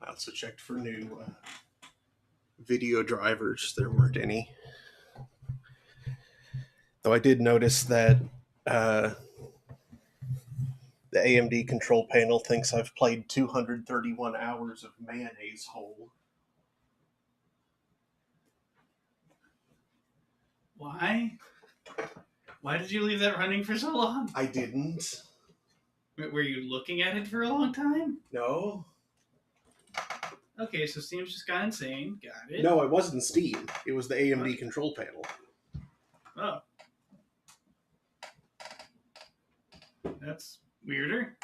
I also checked for new video drivers. There weren't any. Though I did notice that uh, the AMD control panel thinks I've played 231 hours of Mayonnaise Hole. Why? Why did you leave that running for so long? I didn't. Were you looking at it for a long time? No. Okay, so Steam's just gone insane. Got it. No, it wasn't Steam. It was the AMD control panel. Oh. That's weirder.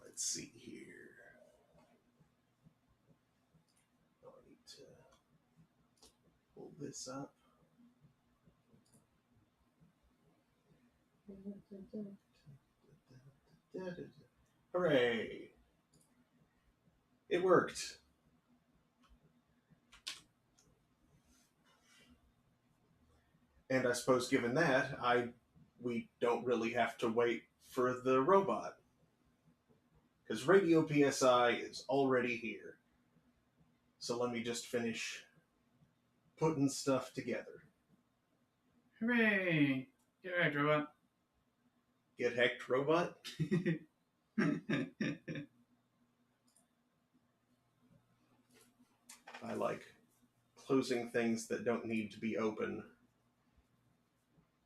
Let's see here. I need to pull this up. Hooray! It worked. And I suppose given that, we don't really have to wait for the robot. Because Radio PSI is already here. So let me just finish putting stuff together. Hooray! Get right, robot. Get hacked, robot? I like closing things that don't need to be open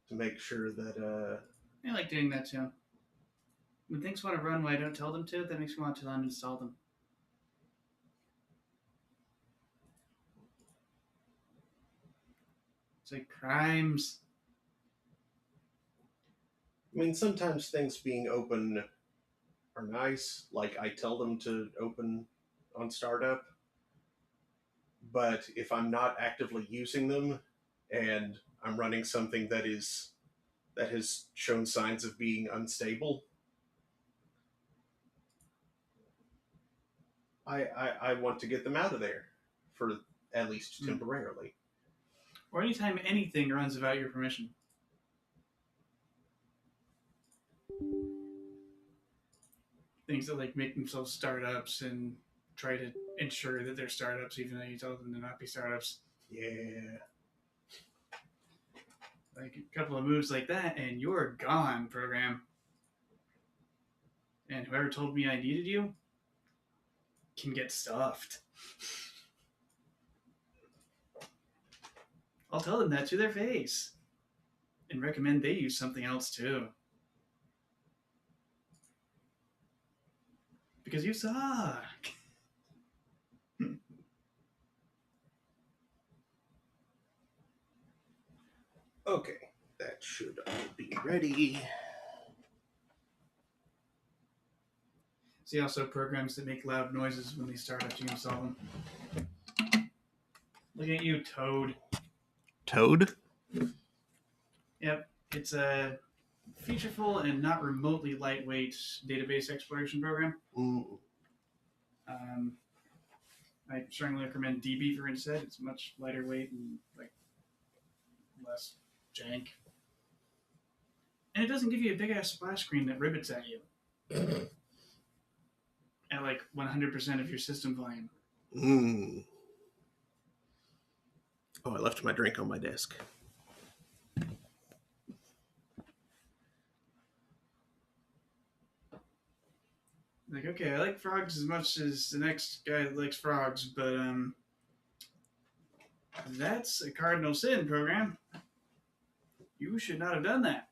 to make sure that I like doing that too. When things want to run when I don't tell them to, that makes me want to uninstall them. It's like crimes. I mean, sometimes things being open are nice, like I tell them to open on startup. But if I'm not actively using them and I'm running something that has shown signs of being unstable, I want to get them out of there for at least temporarily. Or anytime anything runs without your permission. Things that like make themselves startups and try to ensure that they're startups even though you tell them to not be startups. Yeah. Like a couple of moves like that and you're gone, program. And whoever told me I needed you can get stuffed. I'll tell them that to their face. And recommend they use something else too. Because you suck. Okay, that should all be ready. See also programs that make loud noises when they start after you install them. Look at you, Toad. Toad? Yep, it's a featureful and not remotely lightweight database exploration program. I strongly recommend dbeaver instead. It's much lighter weight and like less jank. And it doesn't give you a big ass splash screen that ribbits at you. At like 100% of your system volume. Oh, I left my drink on my desk. Like, okay, I like frogs as much as the next guy that likes frogs, but that's a cardinal sin, program. You should not have done that.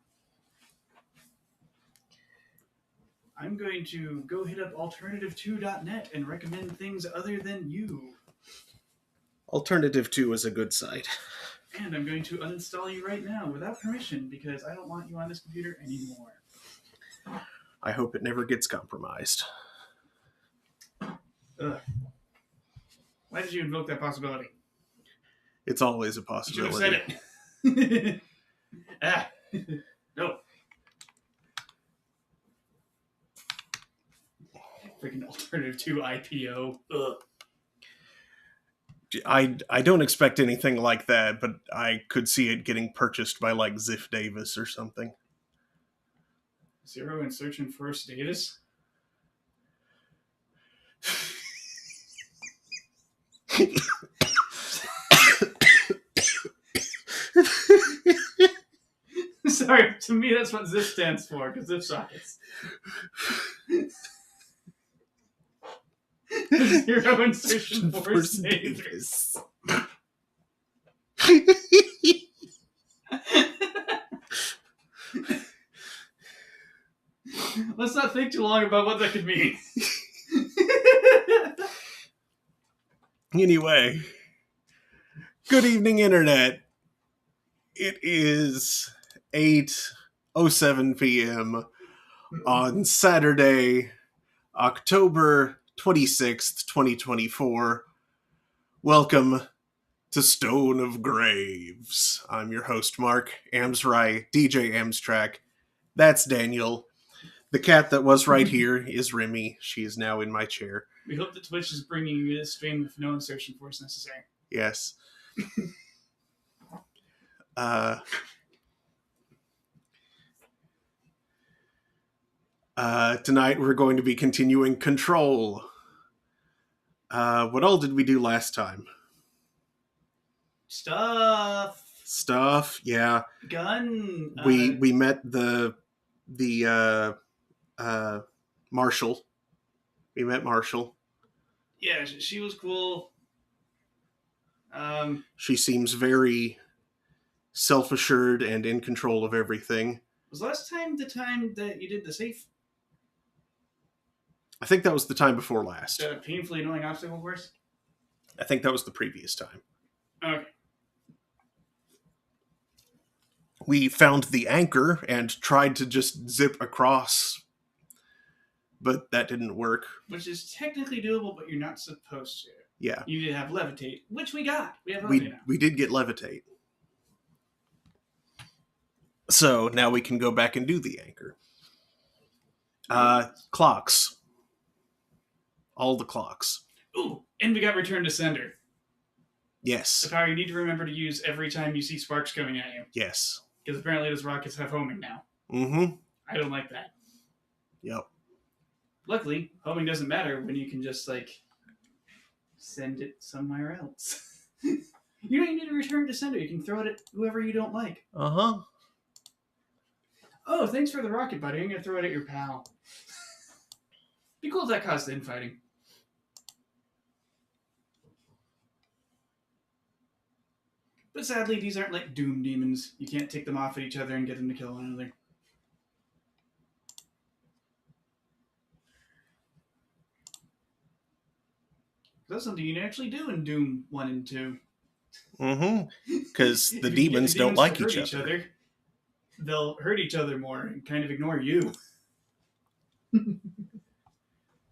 I'm going to go hit up alternative2.net and recommend things other than you. Alternative 2 is a good site. And I'm going to uninstall you right now without permission because I don't want you on this computer anymore. I hope it never gets compromised. Ugh. Why did you invoke that possibility? It's always a possibility. You should have said it. No. freaking alternative to IPO. Ugh. I don't expect anything like that, but I could see it getting purchased by like Ziff Davis or something. Zero insertion for status. Sorry, to me that's what Zip stands for, because Zip sockets. Zero insertion for status. Let's not think too long about what that could mean. Anyway, good evening, Internet. It is 8:07 p.m. on Saturday, October 26th, 2024. Welcome to Stone of Graves. I'm your host, Mark Amsry, DJ Amstrack. That's Daniel. The cat that was right here is Remy. She is now in my chair. We hope that Twitch is bringing you this stream with no insertion force necessary. Yes. Tonight we're going to be continuing Control. What all did we do last time? Stuff, yeah. gun. We met the Marshall. We met Marshall. Yeah, she was cool. She seems very self-assured and in control of everything. Was last time the time that you did the safe? I think that was the time before last. The painfully annoying obstacle course? I think that was the previous time. Okay. We found the anchor and tried to just zip across, but that didn't work. Which is technically doable, but you're not supposed to. Yeah. You need to have levitate, which we got. We have levitate now. We did get levitate. So now we can go back and do the anchor. Clocks. All the clocks. Ooh, and we got return to sender. Yes. The power you need to remember to use every time you see sparks coming at you. Yes. Because apparently those rockets have homing now. Mm-hmm. I don't like that. Yep. Luckily, homing doesn't matter when you can just, send it somewhere else. You don't need to return to sender. You can throw it at whoever you don't like. Uh-huh. Oh, thanks for the rocket, buddy. I'm going to throw it at your pal. Be cool if that caused infighting. But sadly, these aren't like Doom demons. You can't take them off at each other and get them to kill one another. That's something you can actually do in Doom 1 and 2. Mm-hmm. Because the demons don't like each other. They'll hurt each other more and kind of ignore you.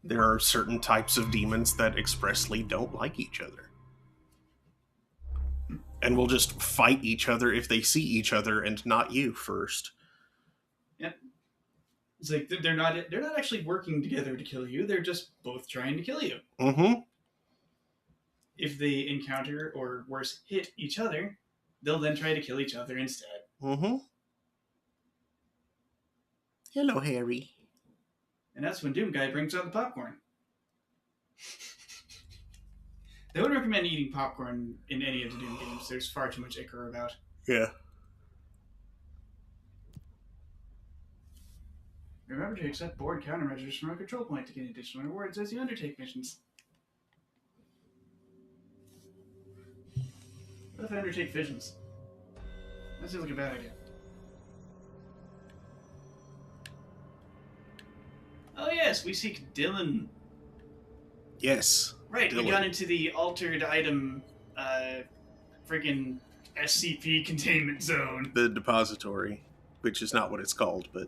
There are certain types of demons that expressly don't like each other. And will just fight each other if they see each other and not you first. Yep. It's like they're not actually working together to kill you. They're just both trying to kill you. Mm-hmm. If they encounter, or worse, hit each other, they'll then try to kill each other instead. Mm-hmm. Hello, Harry. And that's when Doom Guy brings out the popcorn. They wouldn't recommend eating popcorn in any of the Doom games. There's far too much ichor about. Yeah. Remember to accept board countermeasures from a control point to gain additional rewards as you undertake missions. What if I undertake visions? That seems like a bad idea. Oh yes, we seek Dylan. Yes. Right, Dylan. We got into the altered item, friggin' SCP containment zone. The depository, which is not what it's called, but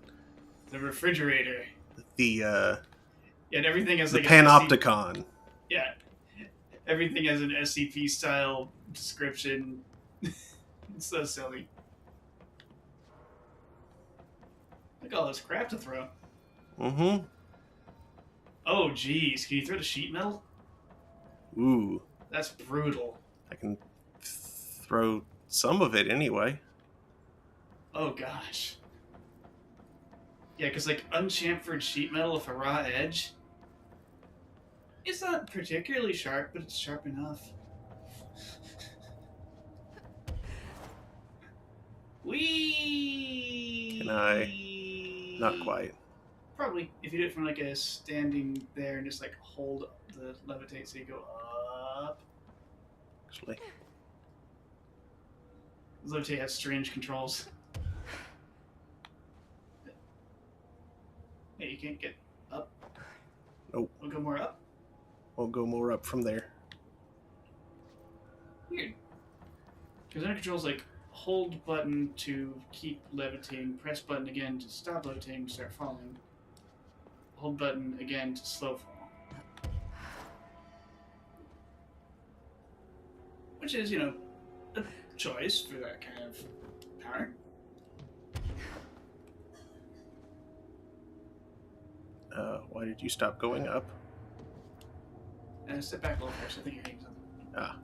The refrigerator. the Yeah, and everything has the like panopticon. Yeah, everything has an SCP style description. It's so silly. Look at all this crap to throw. Mm-hmm. Oh, geez. Can you throw the sheet metal? Ooh, That's brutal. I can throw some of it anyway. Oh, gosh. Yeah, because, like, unchamfered sheet metal with a raw edge, it's not particularly sharp, but it's sharp enough. Whee! Can I? Not quite. Probably. If you do it from, like, a standing there and just, like, hold the levitate so you go up. Actually, Levitate has strange controls. Hey, you can't get up. nope. We'll go more up. We'll go more up from there. Weird. Because then it controls like hold button to keep levitating, press button again to stop levitating, start falling. Hold button again to slow fall. Which is, you know, a choice for that kind of power. Why did you stop going up? Step back a little first. I think you're hitting something. Ah,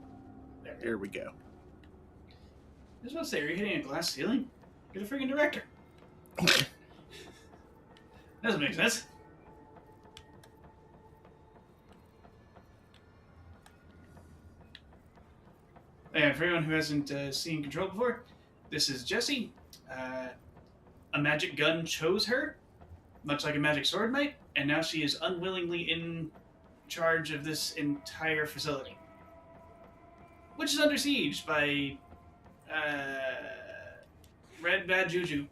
There. here we go. I was about to say, are you hitting a glass ceiling? You're the freaking director. Doesn't make sense. And for anyone who hasn't seen Control before, this is Jessie. A magic gun chose her, much like a magic sword might, and now she is unwillingly in charge of this entire facility. Which is under siege by Red Bad Juju.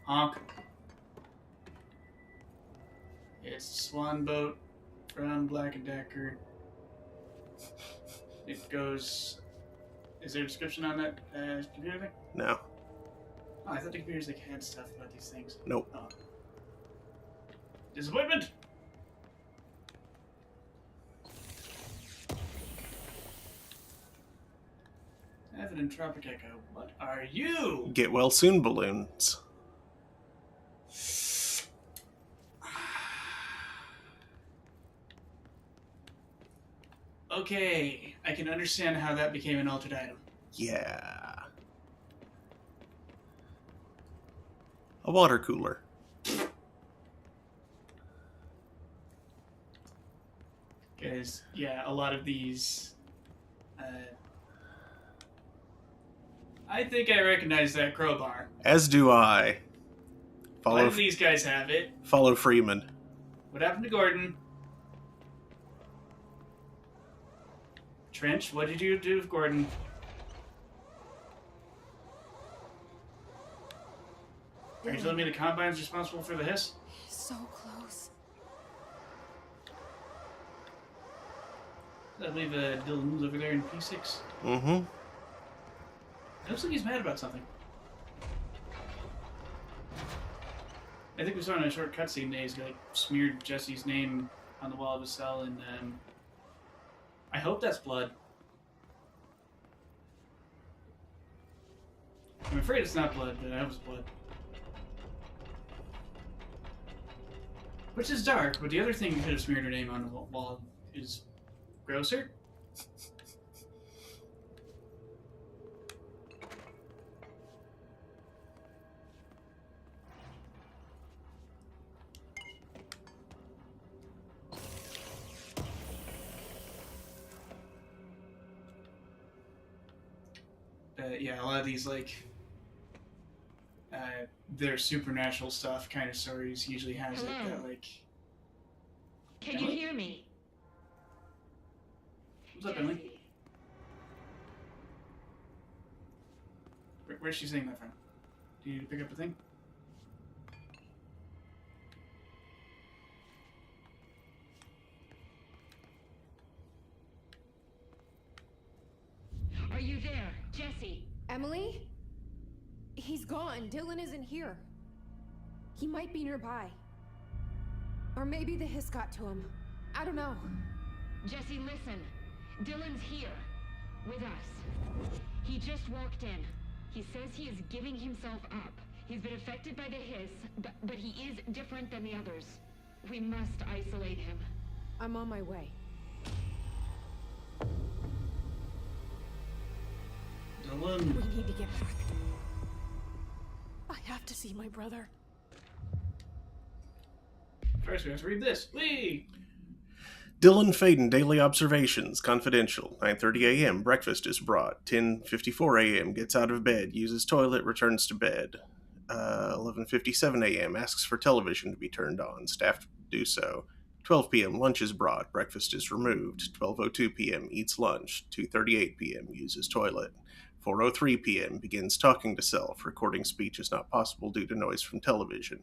Honk. It's the Swan Boat from Black & Decker. It goes... Is there a description on that computer thing? No. Oh, I thought the computers like had stuff about these things. Nope. Oh. Disappointment! Avid and Tropic Echo, what are you? Get well soon balloons. Okay, I can understand how that became an altered item. Yeah. A water cooler. Because, yeah, a lot of these... I think I recognize that crowbar. As do I. Why do these guys have it? Follow Freeman. What happened to Gordon? Trench, what did you do with Gordon? Are you telling me the Combine's responsible for the hiss? He's so close. I believe Dylan's over there in P6. Mm-hmm. It looks like he's mad about something. I think we saw in a short cutscene that he's like smeared Jesse's name on the wall of his cell, and I hope that's blood. I'm afraid it's not blood, but I hope it's blood. Which is dark, but the other thing you could have smeared her name on the wall is grosser. Yeah, a lot of these, like, their supernatural stuff kind of stories usually has it that, like... Can you hear me? What's up, Emily? Where's she saying that from? Do you need to pick up the thing? Are you there, Jesse? Emily? He's gone. Dylan isn't here. He might be nearby. Or maybe the hiss got to him. I don't know. Jesse, listen. Dylan's here. With us. He just walked in. He says he is giving himself up. He's been affected by the hiss, but he is different than the others. We must isolate him. I'm on my way. Dylan. We need to get back. I have to see my brother. First, we have to read this. Whee! Dylan Faden, Daily Observations, Confidential. 9:30 a.m., breakfast is brought. 10:54 a.m., gets out of bed, uses toilet, returns to bed. 11:57 a.m., asks for television to be turned on. Staff do so. 12 p.m., lunch is brought. Breakfast is removed. 12:02 p.m., eats lunch. 2:38 p.m., uses toilet. 4:03 p.m., begins talking to self. Recording speech is not possible due to noise from television.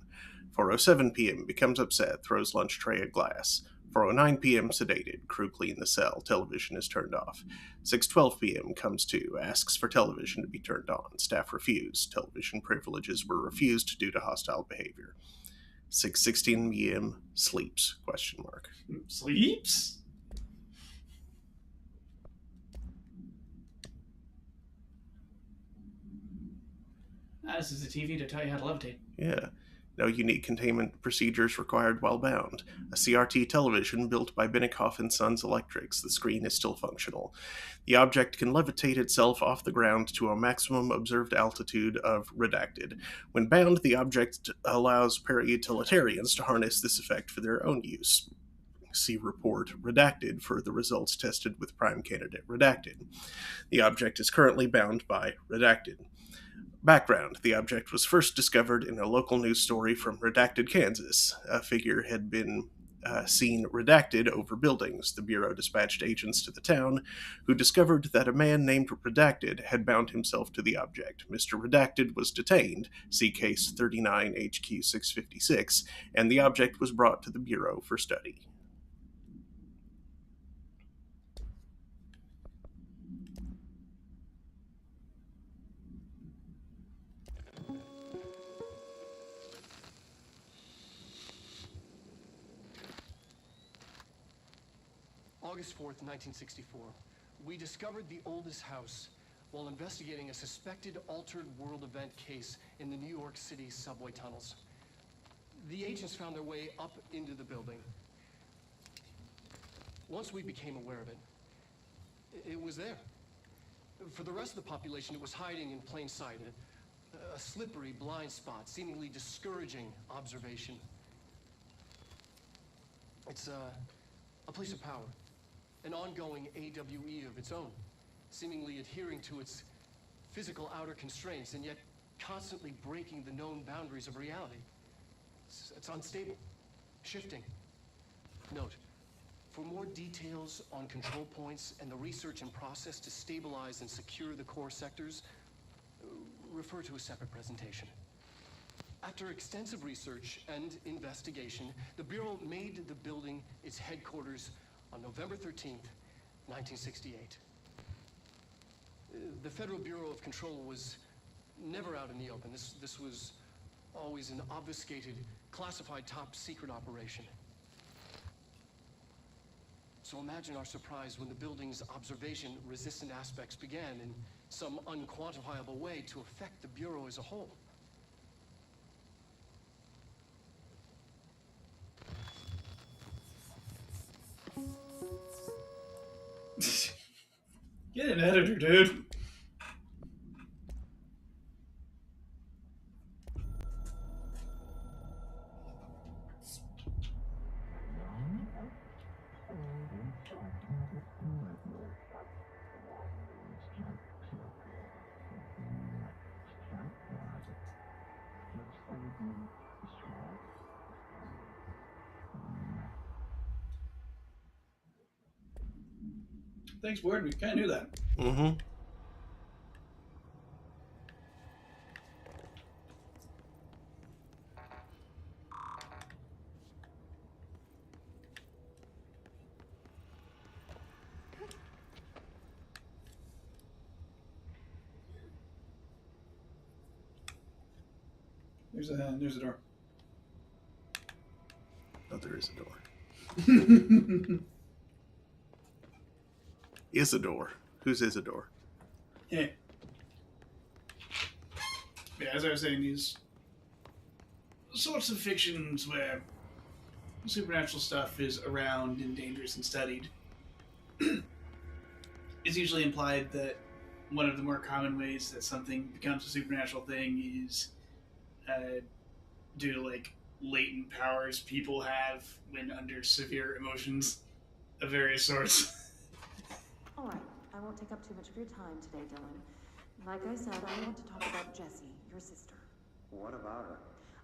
4:07 p.m., becomes upset, throws lunch tray at glass. 4:09 p.m., sedated. Crew clean the cell. Television is turned off. 6:12 p.m., comes to. Asks for television to be turned on. Staff refuse. Television privileges were refused due to hostile behavior. 6:16 p.m., sleeps? Question mark. Sleeps? This is a TV to tell you how to levitate. Yeah. No unique containment procedures required while bound. A CRT television built by Benikoff and Sons Electrics. The screen is still functional. The object can levitate itself off the ground to a maximum observed altitude of redacted. When bound, the object allows para-utilitarians to harness this effect for their own use. See report redacted for the results tested with prime candidate redacted. The object is currently bound by redacted. Background: the object was first discovered in a local news story from Redacted, Kansas. A figure had been seen redacted over buildings. The Bureau dispatched agents to the town, who discovered that a man named Redacted had bound himself to the object. Mr. Redacted was detained, see case 39 HQ 656, and the object was brought to the Bureau for study. August 4th, 1964. We discovered the oldest house while investigating a suspected altered world event case in the New York City subway tunnels. The agents found their way up into the building. Once we became aware of it, it was there. For the rest of the population, it was hiding in plain sight, a slippery blind spot, seemingly discouraging observation. It's a place of power. An ongoing AWE of its own, seemingly adhering to its physical outer constraints and yet constantly breaking the known boundaries of reality. It's unstable, shifting. Note, for more details on control points and the research and process to stabilize and secure the core sectors, refer to a separate presentation. After extensive research and investigation, the Bureau made the building its headquarters on November 13th, 1968. The Federal Bureau of Control was never out in the open. This was always an obfuscated, classified top secret operation. So imagine our surprise when the building's observation-resistant aspects began in some unquantifiable way to affect the Bureau as a whole. Get an editor, dude. Thanks, Ward. We kind of knew that. Mm-hmm. There's a door. Oh, there is a door. Isidore. Who's Isidore? Yeah. Yeah, as I was saying, these sorts of fictions where supernatural stuff is around and dangerous and studied, it's usually implied that one of the more common ways that something becomes a supernatural thing is uh, due to like latent powers people have when under severe emotions of various sorts. Alright, I won't take up too much of your time today, Dylan. Like I said, I want to talk about Jessie, your sister. What about her?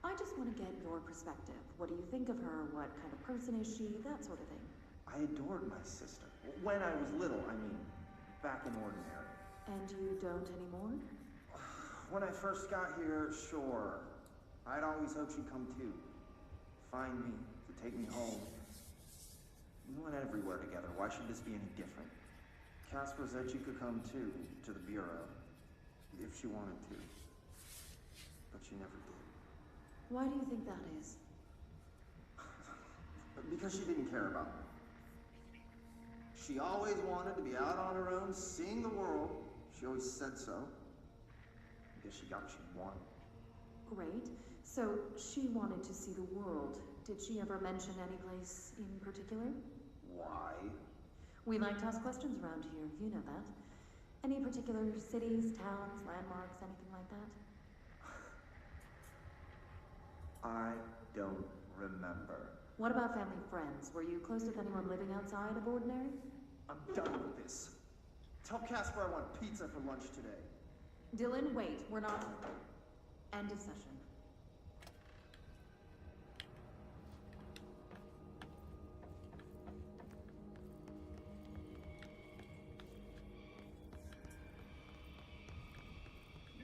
I just want to get your perspective. What do you think of her? What kind of person is she? That sort of thing. I adored my sister. When I was little, I mean, back in Ordinary. And you don't anymore? When I first got here, sure. I'd always hoped she'd come too. Find me, to take me home. We went everywhere together. Why should this be any different? Casper said she could come too, to the Bureau. If she wanted to. But she never did. Why do you think that is? Because she didn't care about me. She always wanted to be out on her own, seeing the world. She always said so. I guess she got what she wanted. Great. So, she wanted to see the world. Did she ever mention any place in particular? Why? We like to ask questions around here, you know that. Any particular cities, towns, landmarks, anything like that? I don't remember. What about family friends? Were you close with anyone living outside of Ordinary? I'm done with this. Tell Casper I want pizza for lunch today. Dylan, wait. We're not... End of session.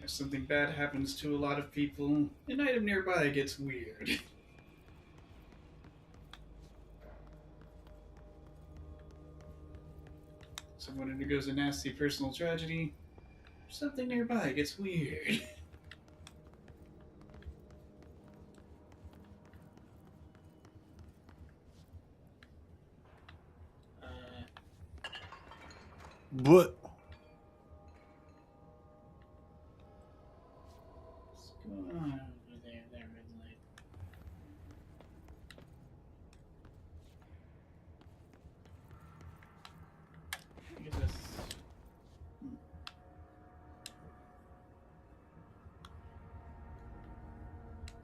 If something bad happens to a lot of people, an item nearby gets weird. Someone undergoes a nasty personal tragedy, something nearby gets weird. But What's going on over there, that red light? Look at this.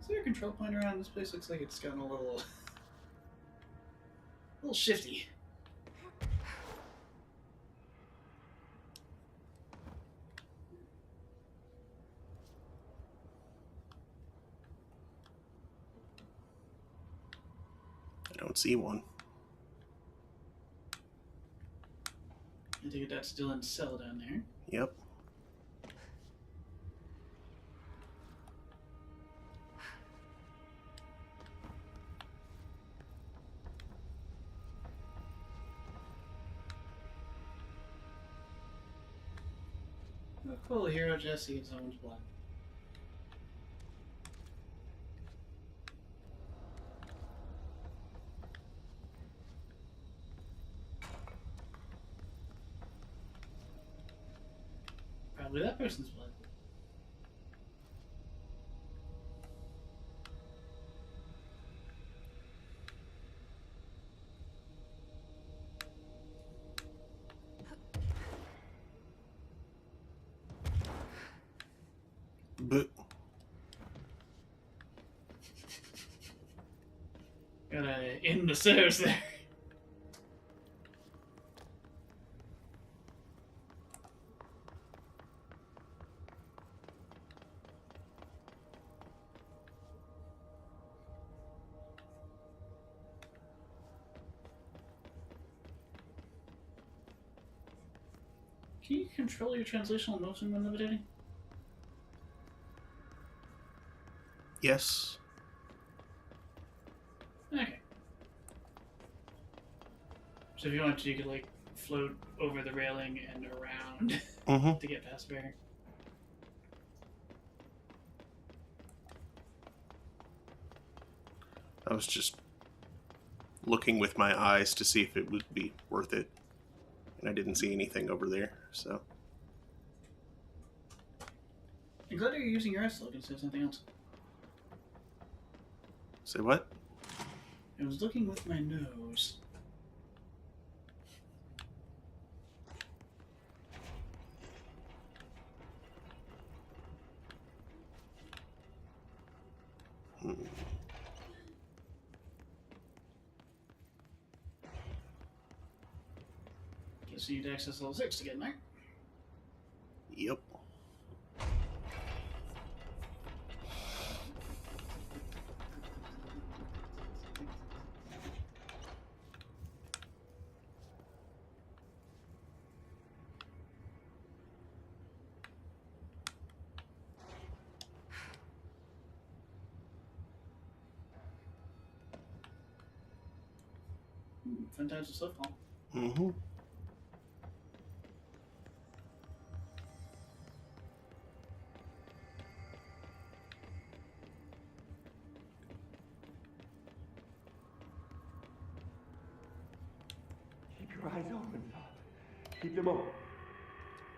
Is there a control point around this place? Looks like it's gotten a little shifty. I don't see one. I think that's still in cell down there. Yep. Oh, cool, hero Jesse in someone's blood. Probably that person's blood. But Gotta end the service there. Can you control your translational motion when levitating? yes. Okay. So if you wanted to, you could like float over the railing and around Mm-hmm. to get past the barrier. I was just looking with my eyes to see if it would be worth it. And I didn't see anything over there, so. I'm glad you're using your S look instead of something else. Say what? I was looking with my nose. Guess you need to access level 6 to get in there. Yep. Fun times with Swift Hall. Mm-hmm. Keep your eyes open, Philip. Keep them open.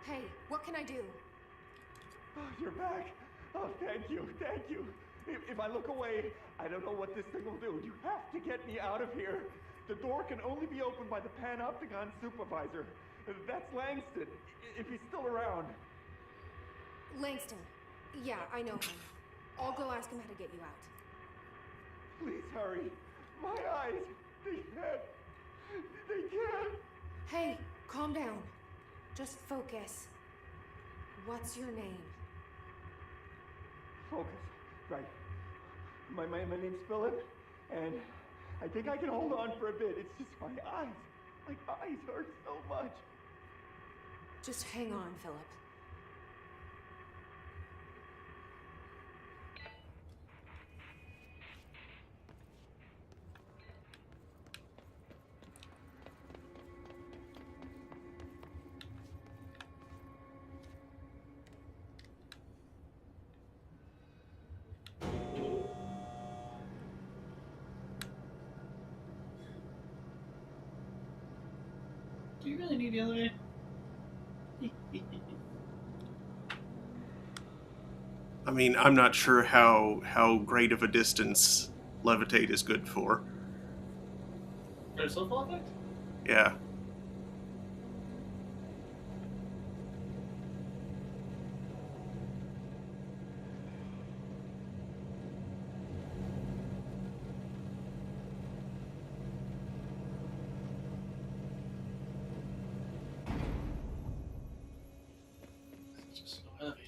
Hey, what can I do? Oh, you're back. Oh, thank you, thank you. If I look away, I don't know what this thing will do. You have to get me out of here. The door can only be opened by the Panopticon supervisor. That's Langston, if he's still around. Langston. Yeah, I know him. I'll go ask him how to get you out. Please hurry. My eyes, they can't. Hey, calm down. Just focus. What's your name? Focus. Right. My name's Philip, and I think I can hold on for a bit. It's just my eyes. My eyes hurt so much. Just hang on, Philip. Do you really need the elevator? I mean, I'm not sure how great of a distance levitate is good for. For a Swift Hall effect? Yeah. Just no elevator.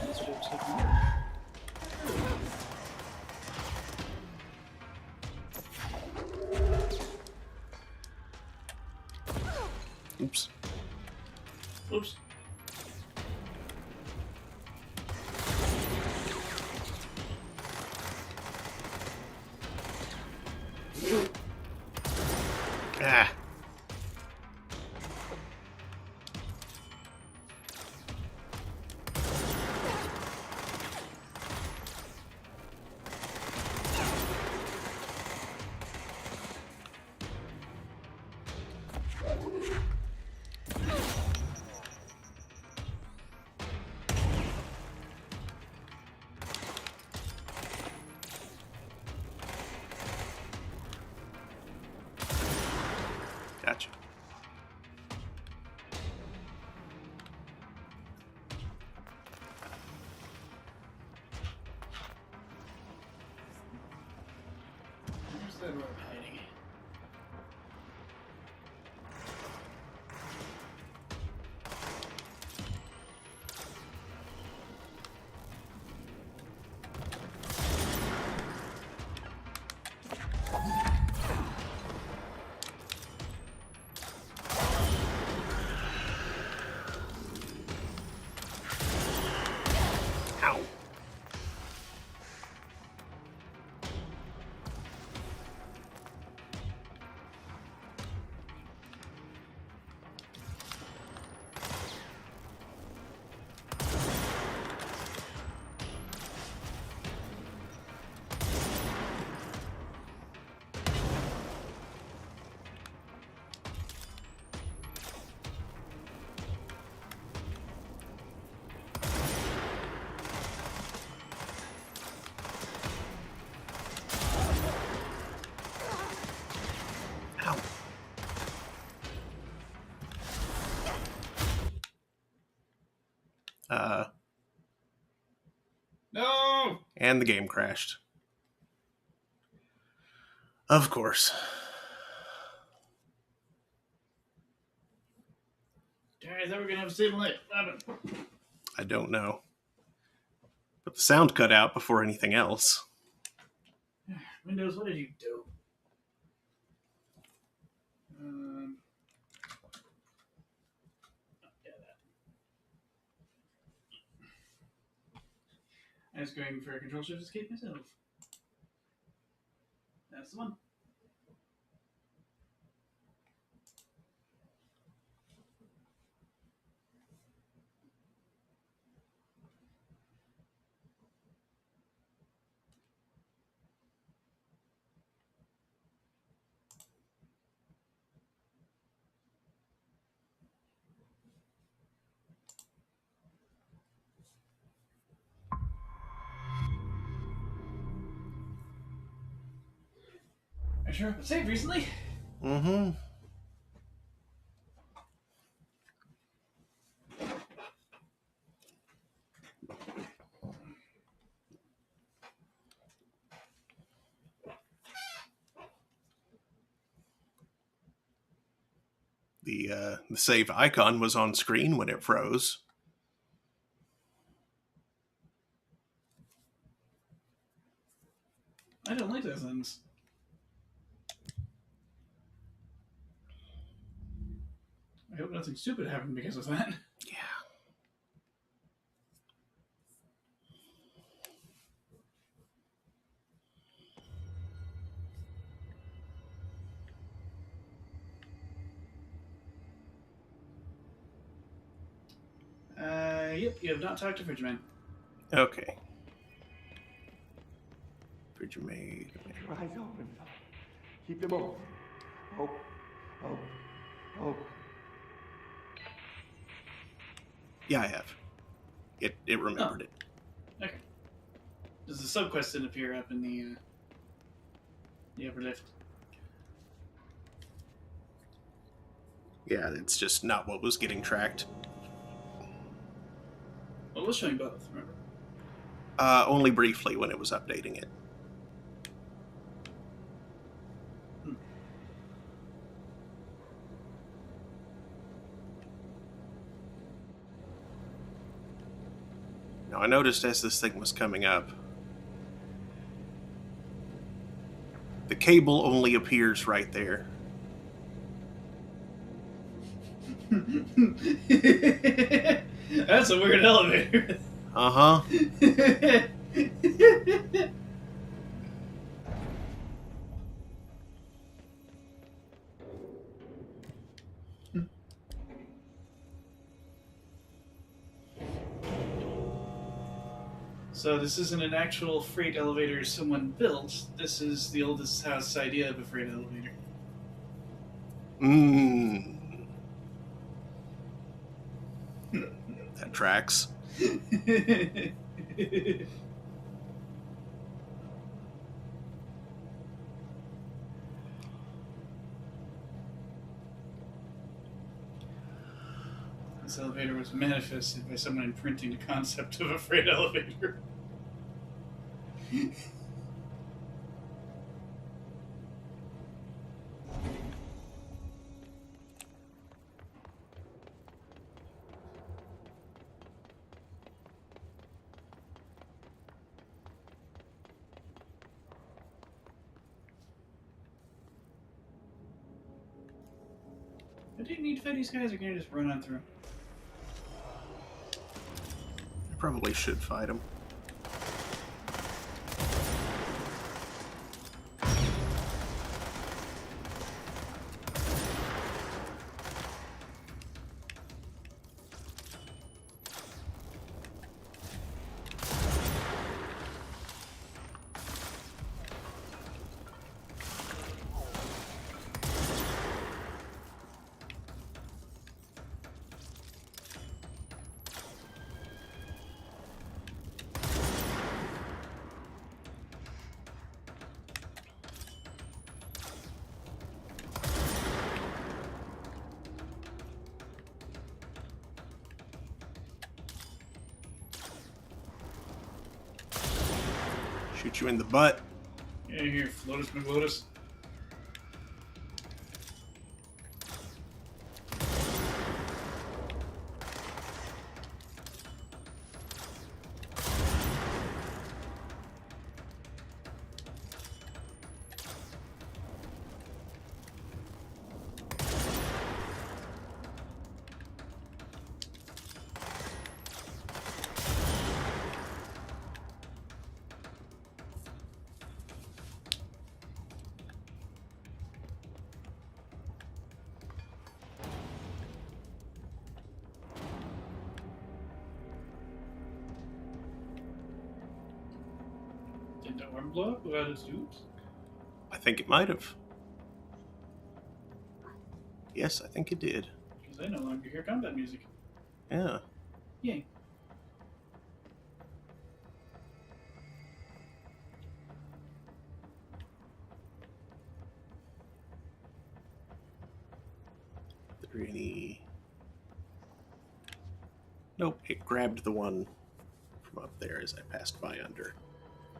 That's what it's looking like. Oops. Oops. Ah. No! And the game crashed. Of course. Darn, I thought we were going to have a stable night. What happened? I don't know. But the sound cut out before anything else. Windows, what did you do? Yeah, that. I was going for a control shift escape myself. That's the one. I sure hope it's saved recently. Mm-hmm. The save icon was on screen when it froze. I don't like those things. I hope nothing stupid happened because of that. Yep, you have not talked to Fridgeman. Okay. Fridge-made. Keep your eyes open. Keep them open. Hope. Hope. Hope. Yeah, I have. It remembered it. Okay. Does the subquest didn't appear up in the upper lift? Yeah, it's just not what was getting tracked. Well, it was showing both, remember? Only briefly when it was updating it. Now, I noticed as this thing was coming up, the cable only appears right there. That's a weird elevator. Uh-huh. So this isn't an actual freight elevator someone built. This is the oldest house idea of a freight elevator. That tracks. This elevator was manifested by someone imprinting the concept of a freight elevator. I do you need to fight these guys, or can you just run on through? I probably should fight him. Shoot you in the butt. Yeah, here, Flotus McLotus. Did the arm blow up without its tubes? I think it might have. Yes, I think it did. Because I no longer hear combat music. Yeah. Yay. Is there any... Nope, it grabbed the one from up there as I passed by under.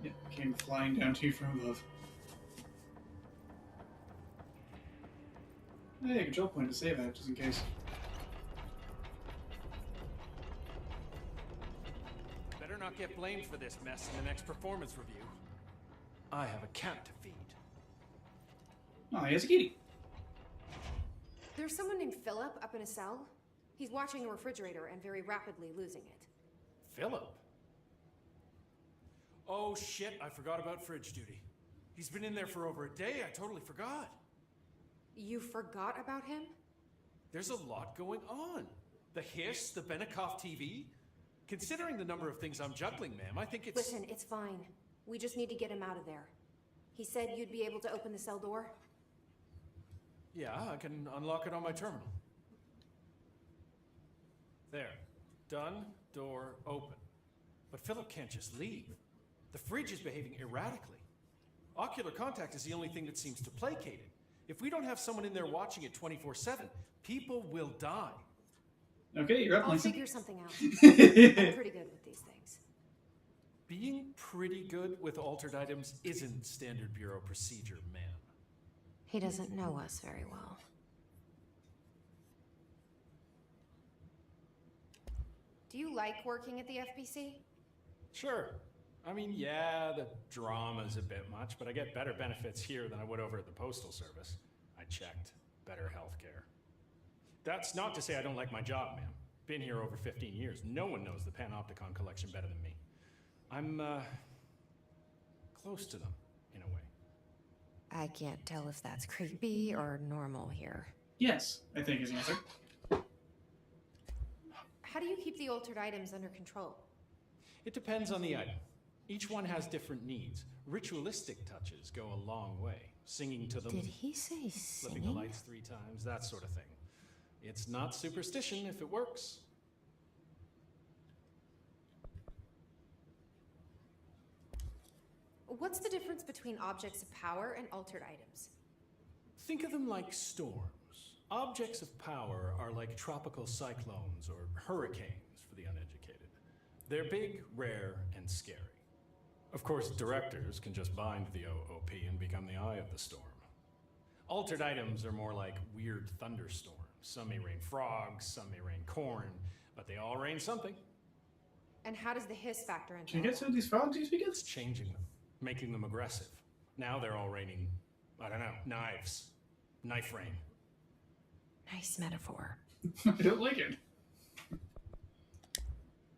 It came flying down to you from above. Hey, control point to save that, just in case. Better not get blamed for this mess in the next performance review. I have a cat to feed. Oh, he has a kitty. There's someone named Philip up in a cell. He's watching a refrigerator and very rapidly losing it. Philip? Oh shit, I forgot about fridge duty. He's been in there for over a day, I totally forgot. You forgot about him? There's a lot going on. The hiss, the Benikoff TV. Considering the number of things I'm juggling, ma'am, I think it's... Listen, it's fine. We just need to get him out of there. He said you'd be able to open the cell door? Yeah, I can unlock it on my terminal. There. Done. Door open. But Philip can't just leave. The fridge is behaving erratically. Ocular contact is the only thing that seems to placate it. If we don't have someone in there watching it 24/7, people will die. Okay, you're up, I'll Lisa. figure something out. I'm pretty good with these things. Being pretty good with altered items isn't standard bureau procedure, ma'am. He doesn't know us very well. Do you like working at the FBC? Sure. I mean, yeah, the drama's a bit much, but I get better benefits here than I would over at the Postal Service. I checked. Better healthcare. That's not to say I don't like my job, ma'am. Been here over 15 years. No one knows the Panopticon collection better than me. I'm, close to them, in a way. I can't tell if that's creepy or normal here. Yes, I think is the answer. How do you keep the altered items under control? It depends on the item. Each one has different needs. Ritualistic touches go a long way. Singing to them. Did he say Flipping the singing? lights 3 times, that sort of thing. It's not superstition if it works. What's the difference between objects of power and altered items? Think of them like storms. Objects of power are like tropical cyclones or hurricanes for the uneducated. They're big, rare, and scary. Of course, directors can just bind the OOP and become the eye of the storm. Altered items are more like weird thunderstorms. Some may rain frogs, some may rain corn, but they all rain something. And how does the hiss factor into Can you get some of these frogs you speak It's changing them, making them aggressive. Now they're all raining, I don't know, knives. Knife rain. Nice metaphor. I don't like it.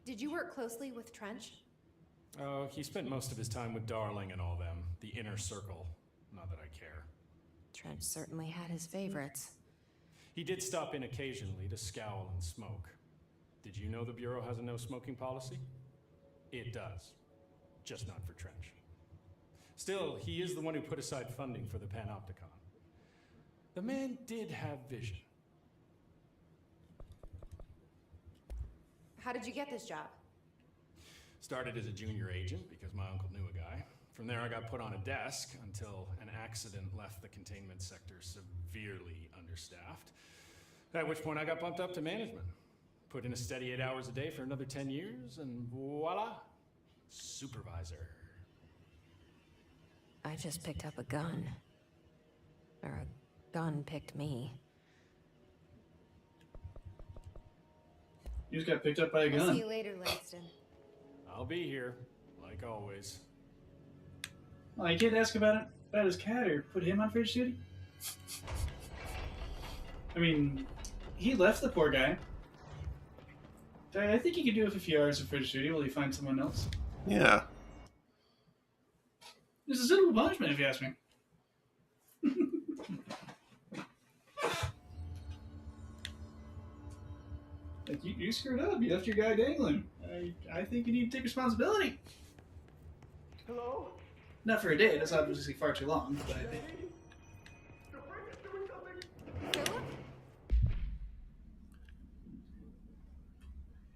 Did you work closely with Trench? Oh, he spent most of his time with Darling and all them. The inner circle. Not that I care. Trench certainly had his favorites. He did stop in occasionally to scowl and smoke. Did you know the Bureau has a no smoking policy? It does. Just not for Trench. Still, he is the one who put aside funding for the Panopticon. The man did have vision. How did you get this job? Started as a junior agent because my uncle knew a guy. From there I got put on a desk until an accident left the containment sector severely understaffed. At which point I got bumped up to management. Put in a steady 8 hours a day for another 10 years and voila, supervisor. I just picked up a gun. Or a gun picked me. You just got picked up by a I'll gun. see you later, Langston. I'll be here, like always. Well, you can't ask about his cat or put him on fridge duty. I mean, he left the poor guy. I think he could do it for a few hours of fridge duty while he finds someone else. Yeah. It's a suitable punishment, if you ask me. Like, you screwed up. You left your guy dangling. I think you need to take responsibility. Hello? Not for a day. That's obviously far too long. But I think... The fridge is doing something! Philip?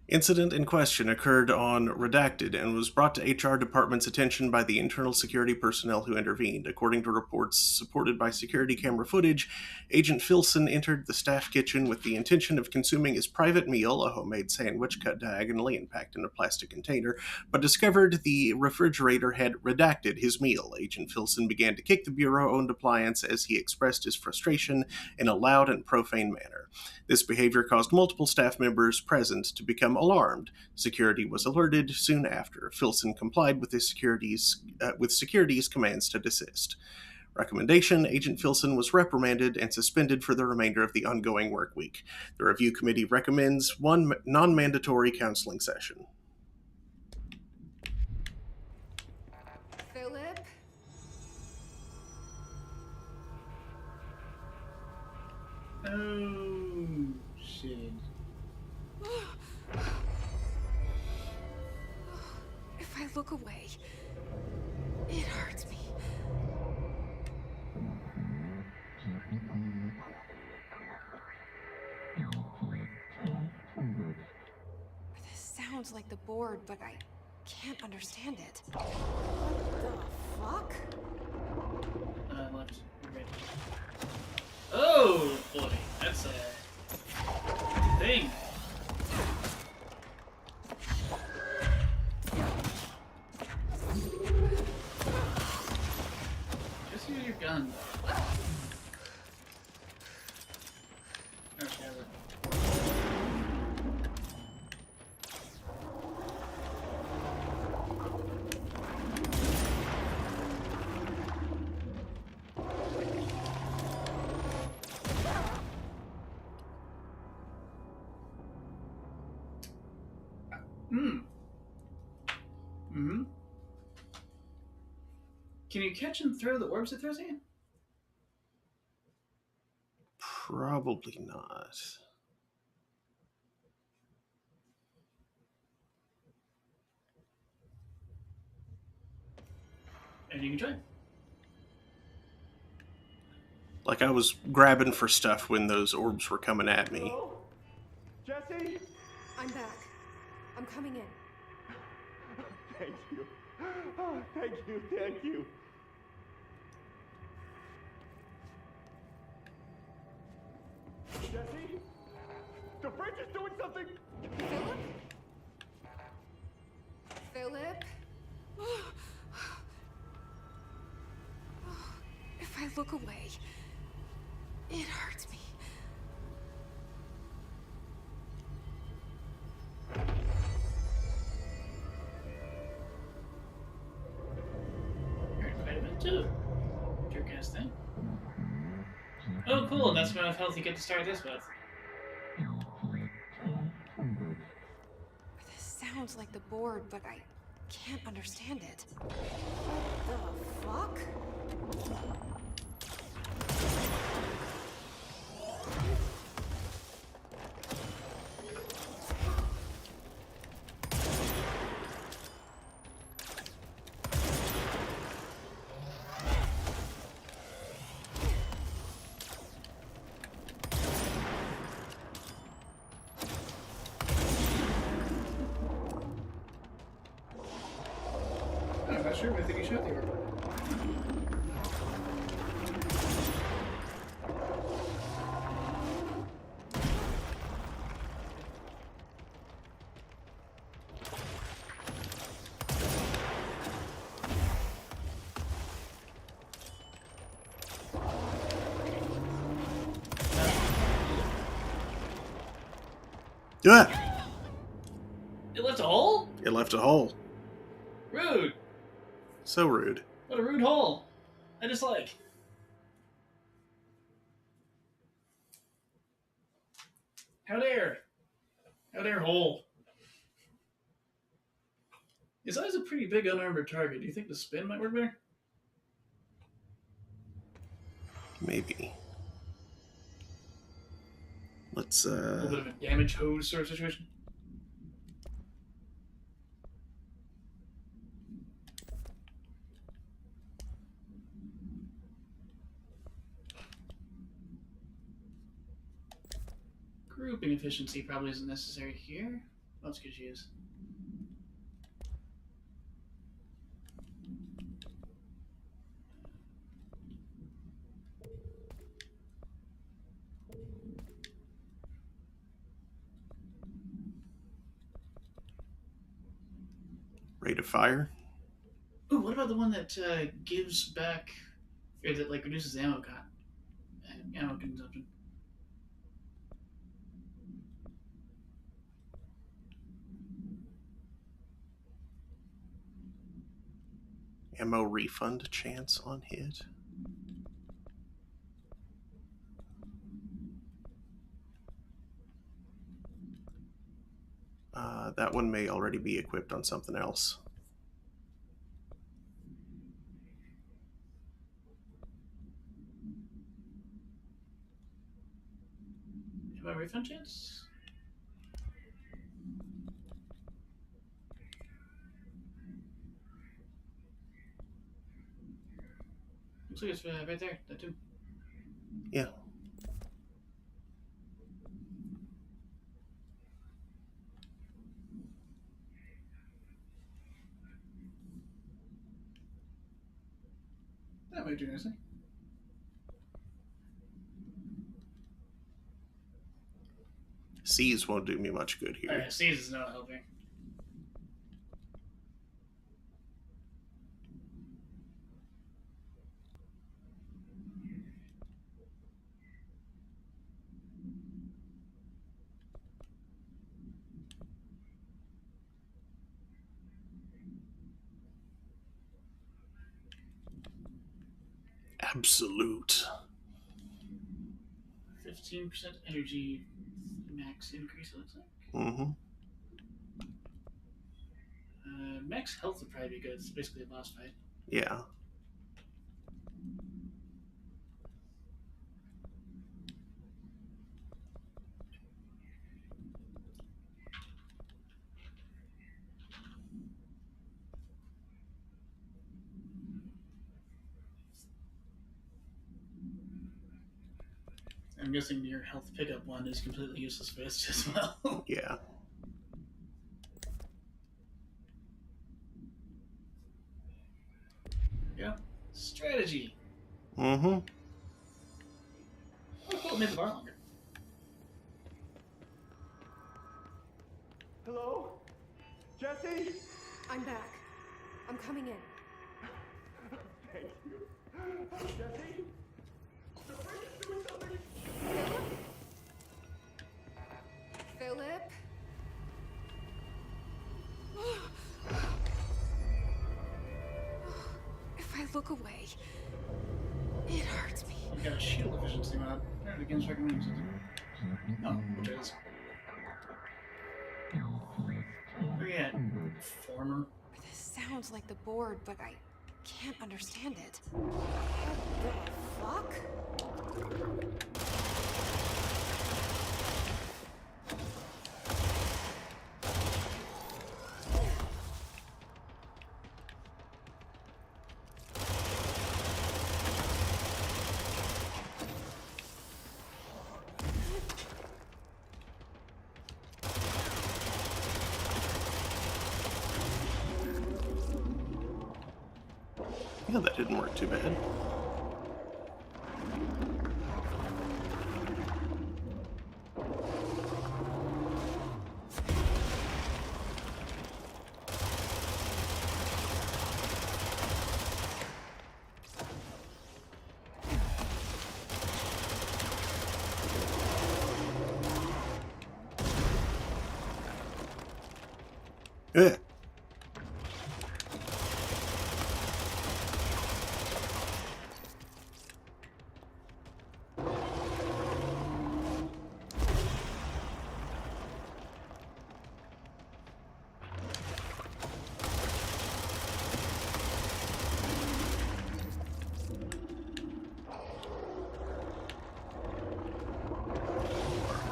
Incident in question occurred on Redacted and was brought to HR department's attention by the internal security personnel who intervened. According to reports supported by security camera footage, Agent Filson entered the staff kitchen with the intention of consuming his private meal, a homemade sandwich cut diagonally and packed in a plastic container, but discovered the refrigerator had redacted his meal. Agent Filson began to kick the bureau-owned appliance as he expressed his frustration in a loud and profane manner. This behavior caused multiple staff members present to become alarmed. Security was alerted soon after. Filson complied with security's commands to desist. Recommendation: Agent Filson was reprimanded and suspended for the remainder of the ongoing work week. The review committee recommends one non-mandatory counseling session. Philip? Oh, shit. If I look away, it hurts me. This sounds like the board, but I can't understand it. What the fuck? Left. Right. Oh, boy. That's a thing. Just use your gun. Okay, Can you catch and throw the orbs it throws at you? Probably not. And you can try. Like, I was grabbing for stuff when those orbs were coming at me. Hello? Jesse? I'm back. I'm coming in. Thank you. Oh, thank you, thank you. Jesse? The fridge is doing something! Philip? Philip? If I look away, it hurts me. Alright, vitamin 2. Jerk ass thing. Oh, cool. That's the amount of health you get to start this with. This sounds like the board, but I can't understand it. What the fuck? I'm not sure, but I think you shot the orb. Yeah, It left a hole? it left a hole. Rude. So rude. What a rude hole. I dislike. How dare? How dare hole? His eye's a pretty big unarmored target. Do you think the spin might work better? Maybe. Let's A little bit of a damage hose sort of situation. Grouping efficiency probably isn't necessary here. What else could you use? rate of fire. Ooh, what about the one that gives back, or that like reduces ammo consumption? Ammo refund chance on hit. That one may already be equipped on something else. Ammo refund chance? Looks like it's right there, that too. Yeah. That might do nicely. C's won't do me much good here. Alright, C's is not helping. Absolute. 15% energy max increase, it looks like. Mm-hmm. Max health would probably be good. It's basically a boss fight. Yeah. I'm guessing your health pickup one is completely useless for this as well. Yeah. Yeah. Strategy. Mm-hmm. Oh, cool. It made the bar longer. Hello? Jesse? I'm back. I'm coming in. Thank you. Jesse? The fridge is doing something! Philip? If I look away, it hurts me. You got a shield efficiency mod. Turn it against recommending something. No, which is. Where you at, former? This sounds like the board, but I can't understand it. What the fuck? Yeah, that didn't work too bad. Ugh.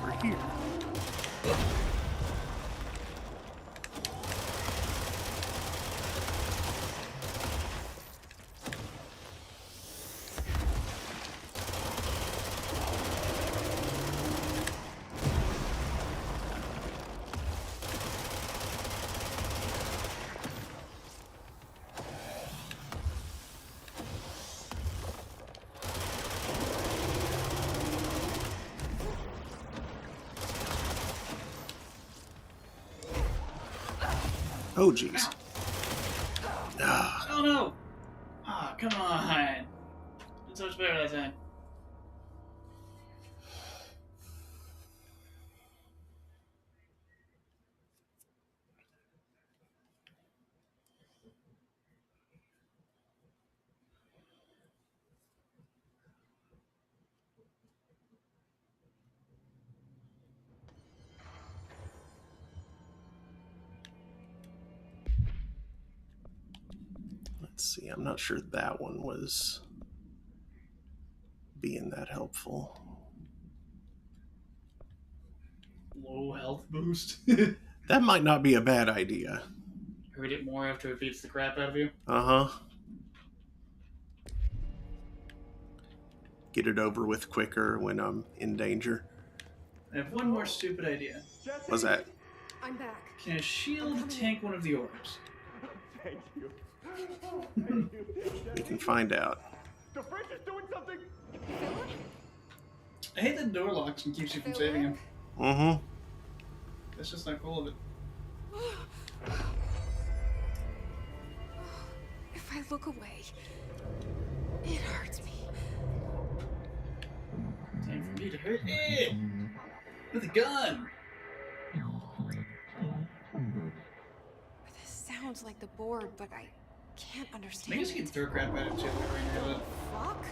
Over here. Oh, jeez. Ah, Oh no! Ah, come on! It's so much better that time. let's see. I'm not sure that one was being that helpful. Low health boost. That might not be a bad idea. Hurt it more after it beats the crap out of you. Uh-huh. Get it over with quicker when I'm in danger. I have one more stupid idea. What's that? I'm back. Can a shield tank one of the orbs? Thank you. Thank you. We can find out. The fridge is doing something. Philip? I hate that door locks and keeps you from saving him. Mm-hmm. That's just not cool of it. If I look away, it hurts me. Time for me to hurt it with a gun. This sounds like the board, but I can't I understand guess you can it. throw crap at it too. Right now, Fuck?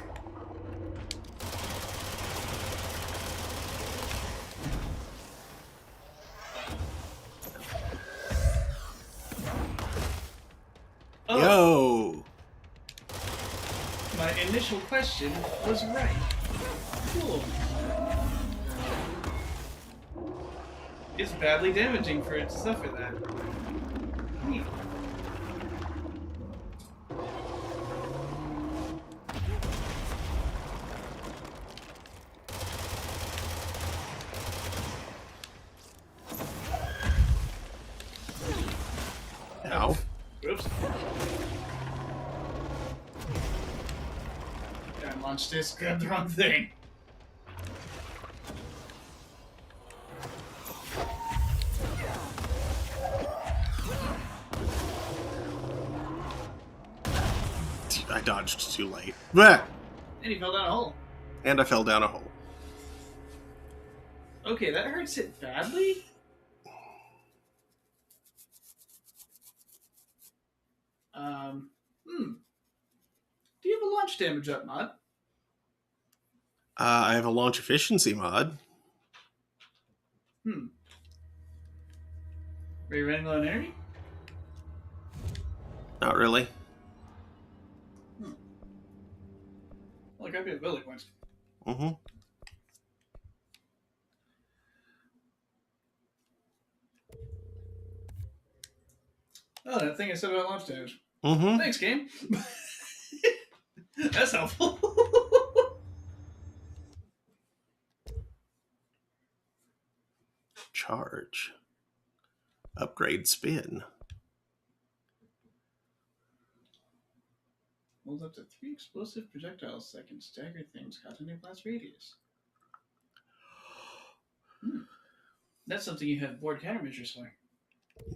oh, Yo! my initial question was right. Cool. It's badly damaging for it to suffer that. Neat. Ow. Whoops. I launched this, grabbed the wrong thing. I dodged too late. Blech! And he fell down a hole. And I fell down a hole. Okay, that hurts it badly? Do you have a launch damage up mod? I have a launch efficiency mod. Are you running low on energy? Not really. Well, I got me ability points. Mm-hmm. Oh, that thing I said about launch damage. Mm-hmm. Thanks, game. That's helpful. Charge. Upgrade spin. Holds up to 3 explosive projectiles that can stagger things caught in a blast radius. That's something you have board countermeasures for.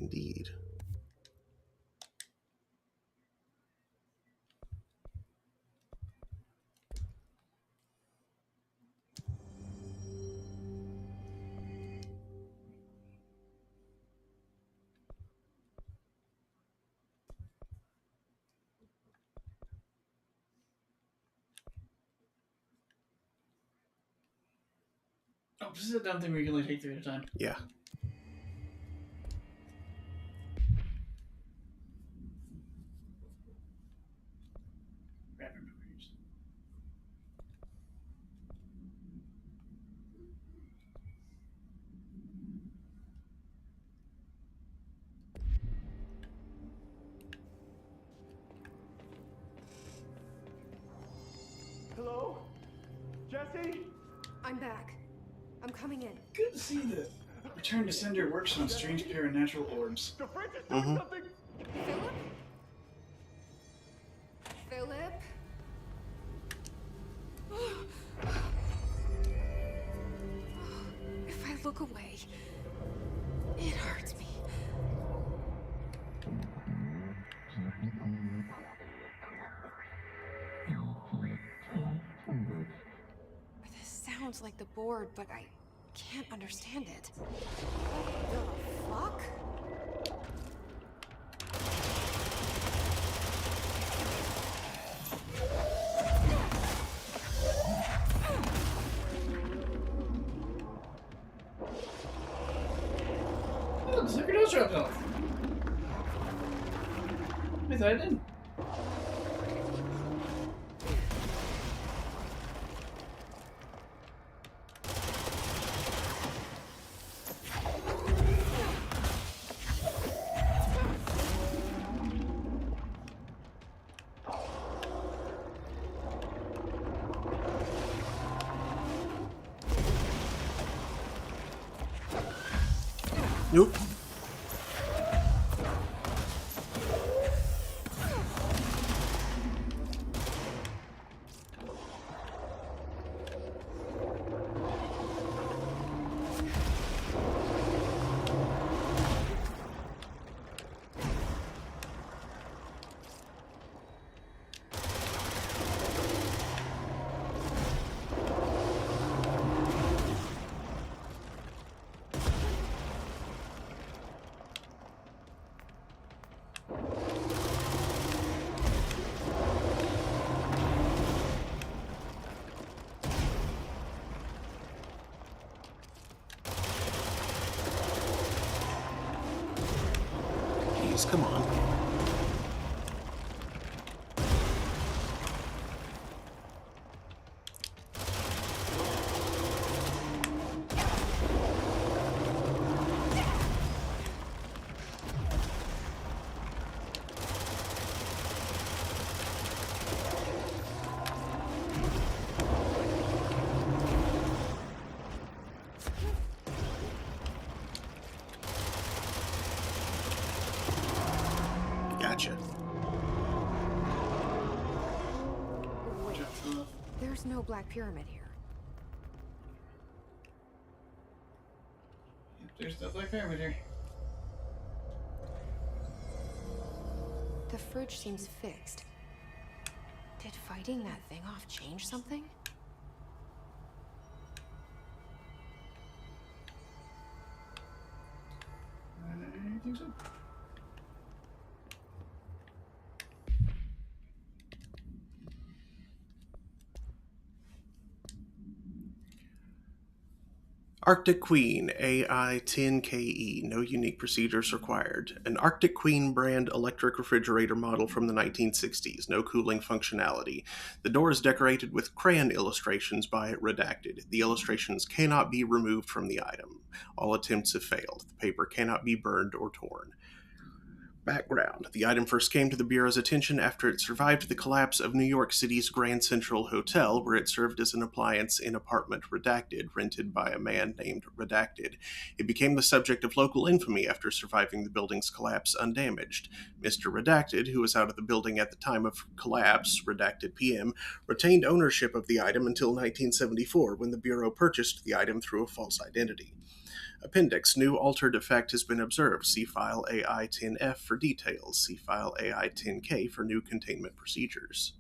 Indeed. this is a dumb thing where you can only take 3 at a time. Yeah. Random numbers. Hello? Jesse? I'm back. I'm coming in. Good to see the return to sender works on strange pair of natural orbs. The fridge is doing something! Philip? Philip? If I look away, it hurts me. This sounds like the board, but I can't understand it. What the fuck? Oh, the sucker does drop off. I thought I didn't. Nope. Jeez, come on. Gotcha. Wait, there's no Black Pyramid here. There's the Black Pyramid here. The fridge seems fixed. Did fighting that thing off change something? I think so. Arctic Queen AI-10KE, no unique procedures required. An Arctic Queen brand electric refrigerator model from the 1960s, no cooling functionality. The door is decorated with crayon illustrations by Redacted. The illustrations cannot be removed from the item. All attempts have failed. The paper cannot be burned or torn. Background. The item first came to the Bureau's attention after it survived the collapse of New York City's Grand Central Hotel, where it served as an appliance in apartment Redacted, rented by a man named Redacted. It became the subject of local infamy after surviving the building's collapse undamaged. Mr. Redacted, who was out of the building at the time of collapse, Redacted PM, retained ownership of the item until 1974, when the Bureau purchased the item through a false identity. Appendix. New altered effect has been observed. See file AI-10F for details. See file AI-10K for new containment procedures.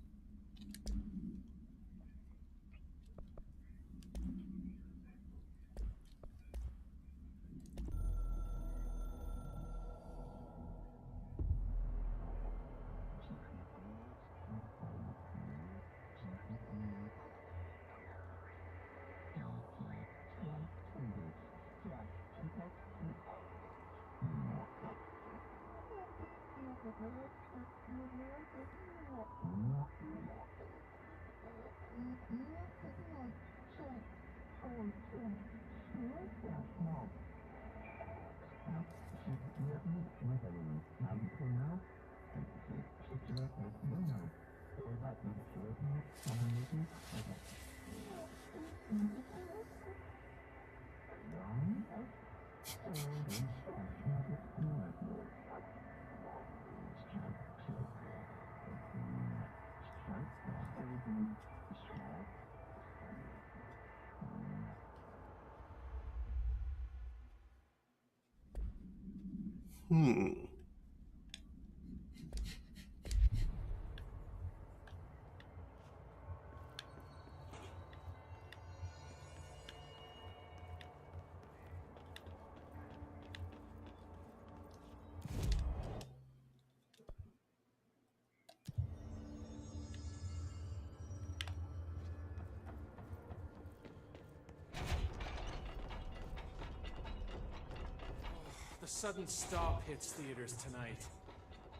The sudden stop hits theaters tonight.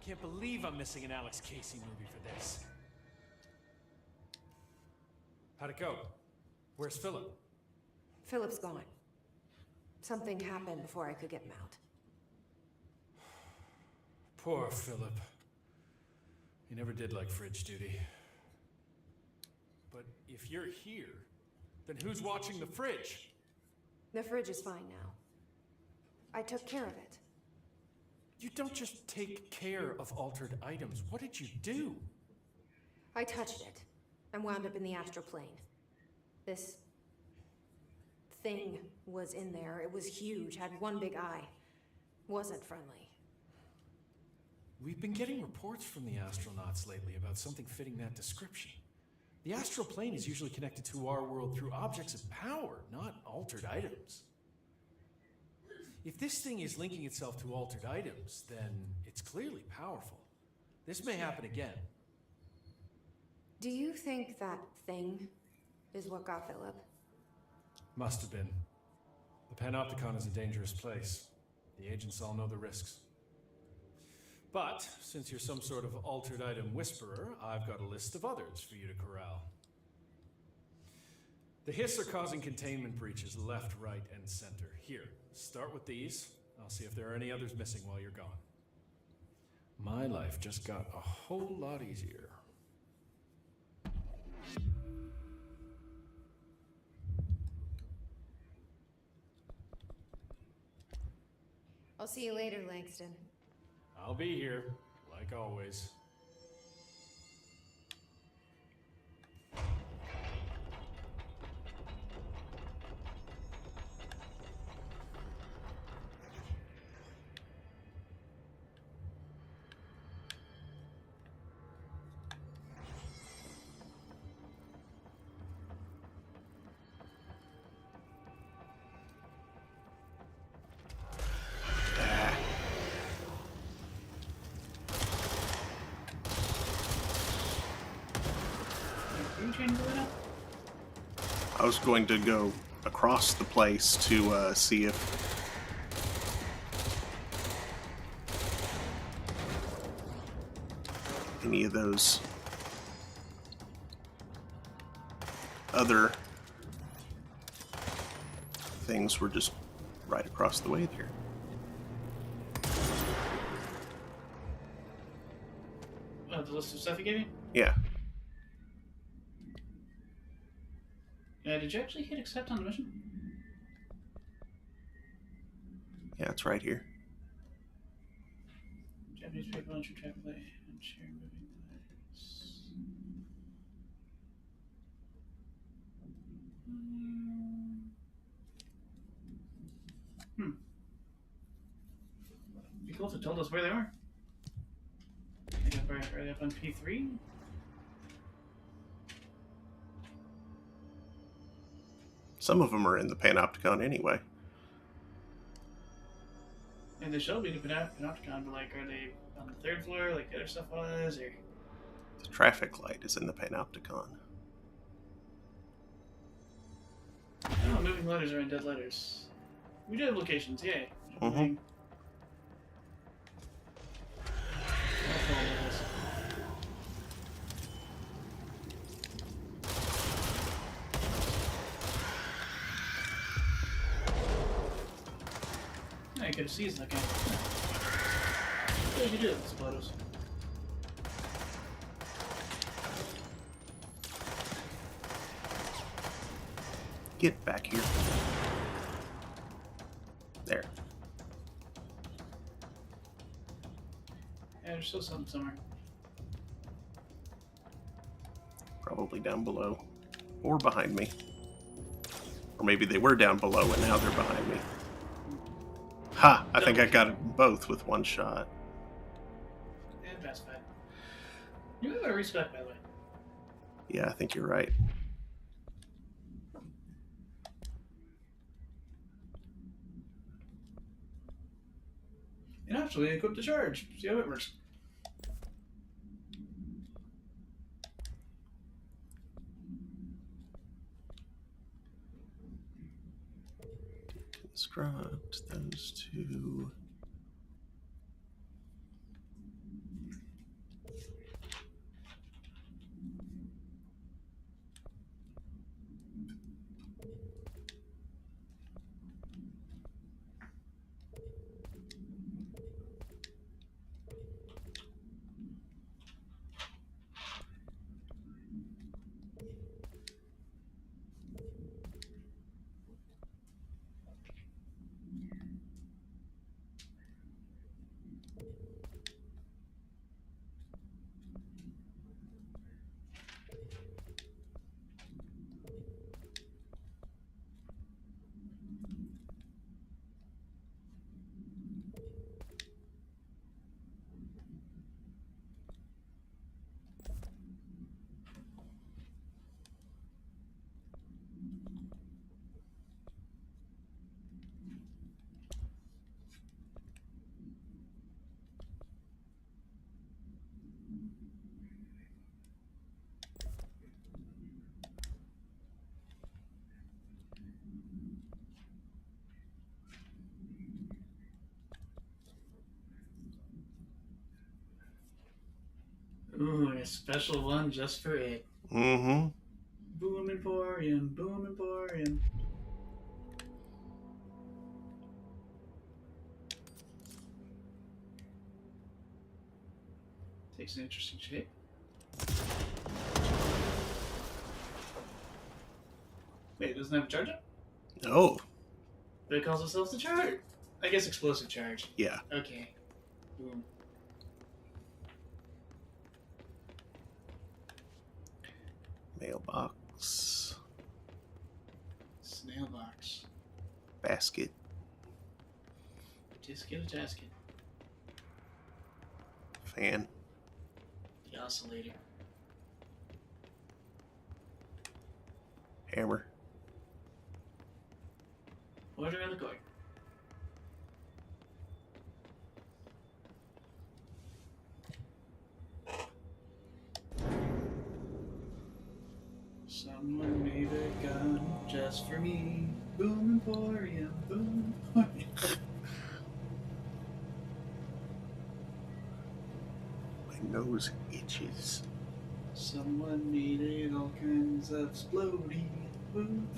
Can't believe I'm missing an Alex Casey movie for this. How'd it go? Where's Philip? Philip's gone. Something happened before I could get him out. Poor Philip. He never did like fridge duty. But if you're here, then who's watching the fridge? The fridge is fine now. I took care of it. You don't just take care of altered items. What did you do? I touched it and wound up in the astral plane. This thing was in there. It was huge, had one big eye. Wasn't friendly. We've been getting reports from the astronauts lately about something fitting that description. The astral plane is usually connected to our world through objects of power, not altered items. If this thing is linking itself to altered items, then it's clearly powerful. This may happen again. Do you think that thing is what got Philip? Must have been. The Panopticon is a dangerous place. The agents all know the risks. But, since you're some sort of altered item whisperer, I've got a list of others for you to corral. The Hiss are causing containment breaches left, right, and center. Here, start with these. I'll see if there are any others missing while you're gone. My life just got a whole lot easier. I'll see you later, Langston. I'll be here, like always. I was going to go across the place to see if any of those other things were just right across the way there. The list of stuff you gave me? Yeah. Did you actually hit accept on the mission? Yeah, it's right here. Japanese people and traffic light and share moving lights. Be cool if it told us where they are. Are they up on P3? Some of them are in the Panopticon anyway. And they showed me the Panopticon, but like, are they on the third floor like the other stuff was, or? The traffic light is in the Panopticon. Oh, moving letters are in dead letters. We do have locations, yay. Mm-hmm. I could have seized that guy. What did you do, Splodos? Get back here. There. Yeah, there's still something somewhere. Probably down below. Or behind me. Or maybe they were down below and now they're behind me. Ha! I think I got them both with one shot. And fast five. You have a respect, by the way. Yeah, I think you're right. And actually, equip the charge. See how it works. Construct those two. Ooh, a special one just for it. Mm-hmm. Boom Emporium, Boom Emporium. Takes an interesting shape. Wait, it doesn't have a charge up? No. But it calls itself the charge. I guess explosive charge. Yeah. Okay. Boom. Mailbox. Snail box. Basket. Tisket a tasket. Fan. The oscillator. Hammer. Order in the court. Someone made a gun just for me. Boom Emporium, Boom Emporium. My nose itches. Someone needed all kinds of exploding. Boom.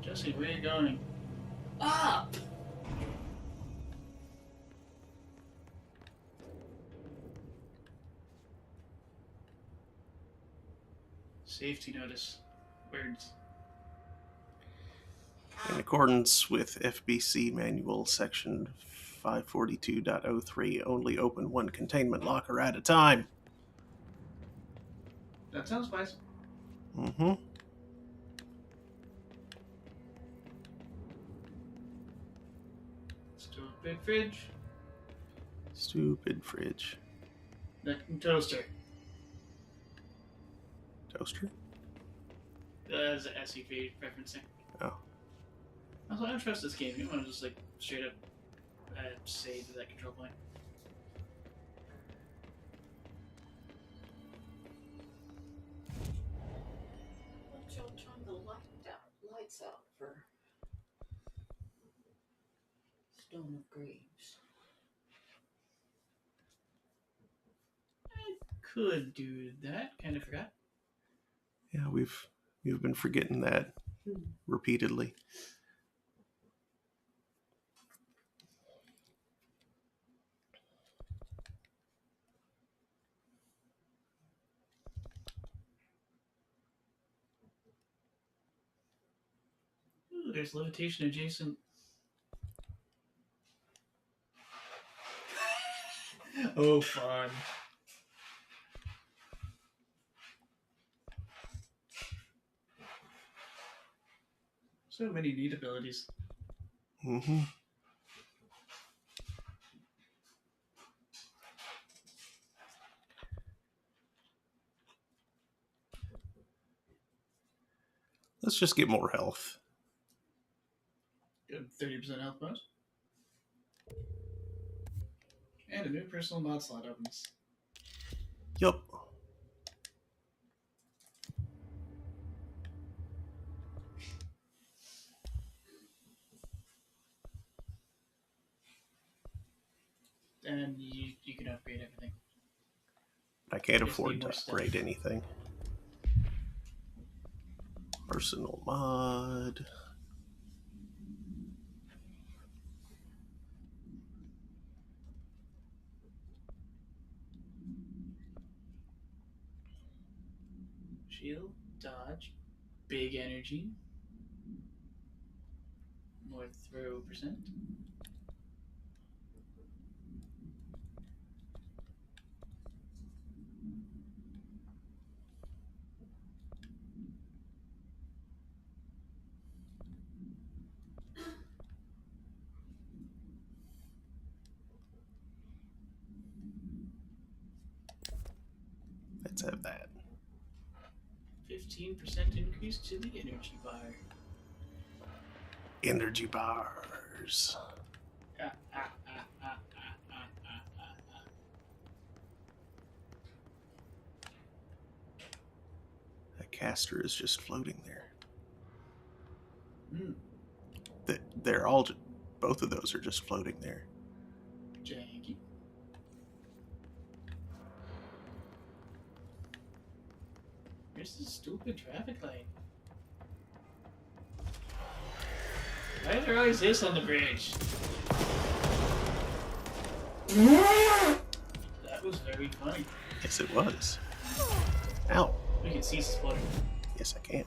Jesse, where are you going? Up! Safety notice. Words. In accordance with FBC Manual Section 542.03, only open one containment locker at a time. That sounds wise. Mm-hmm. Stupid fridge. Stupid fridge. Toaster. Toaster? That's an SUV referencing. Oh. Also, I don't trust this game. You want to just like straight up save to that control point. Why don't you turn the lights out? for Stone of Graves. I could do that. Kind of forgot. Yeah, we've been forgetting that repeatedly. Ooh, there's levitation adjacent. Oh, fun. So many neat abilities. Mm-hmm. Let's just get more health. Good 30% health bonus. And a new personal mod slot opens. Yup. And you can upgrade everything. I can't Just afford need to more stuff. upgrade anything. Personal mod. Shield, dodge, big energy, more throw percent. Let's have that. 15% increase to the energy bar. Energy bars. That caster is just floating there. They're all, both of those are just floating there. Janky. Where's the stupid traffic light? Why is there always this on the bridge? That was very funny. Yes, it was. Ow. We can see sputter. Yes, I can.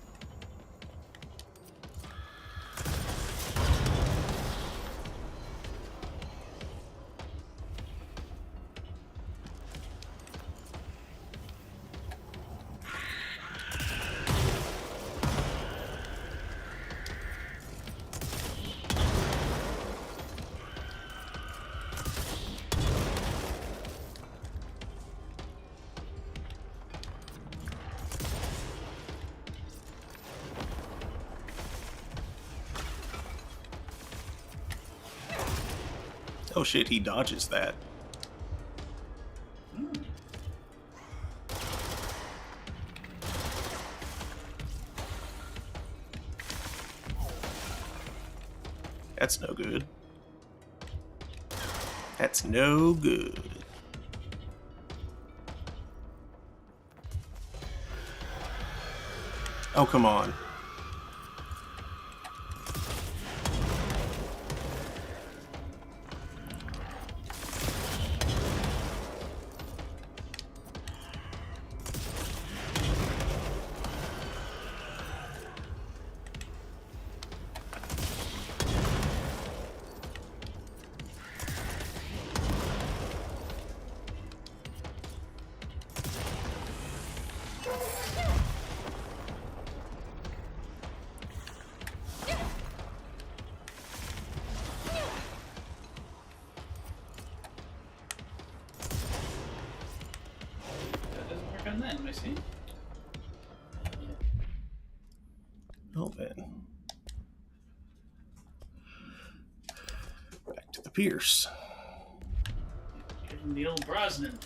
Oh shit, he dodges that. That's no good. That's no good. Oh, come on. And then I see. Well then. Back to the Pierce. Getting the old Brosnan.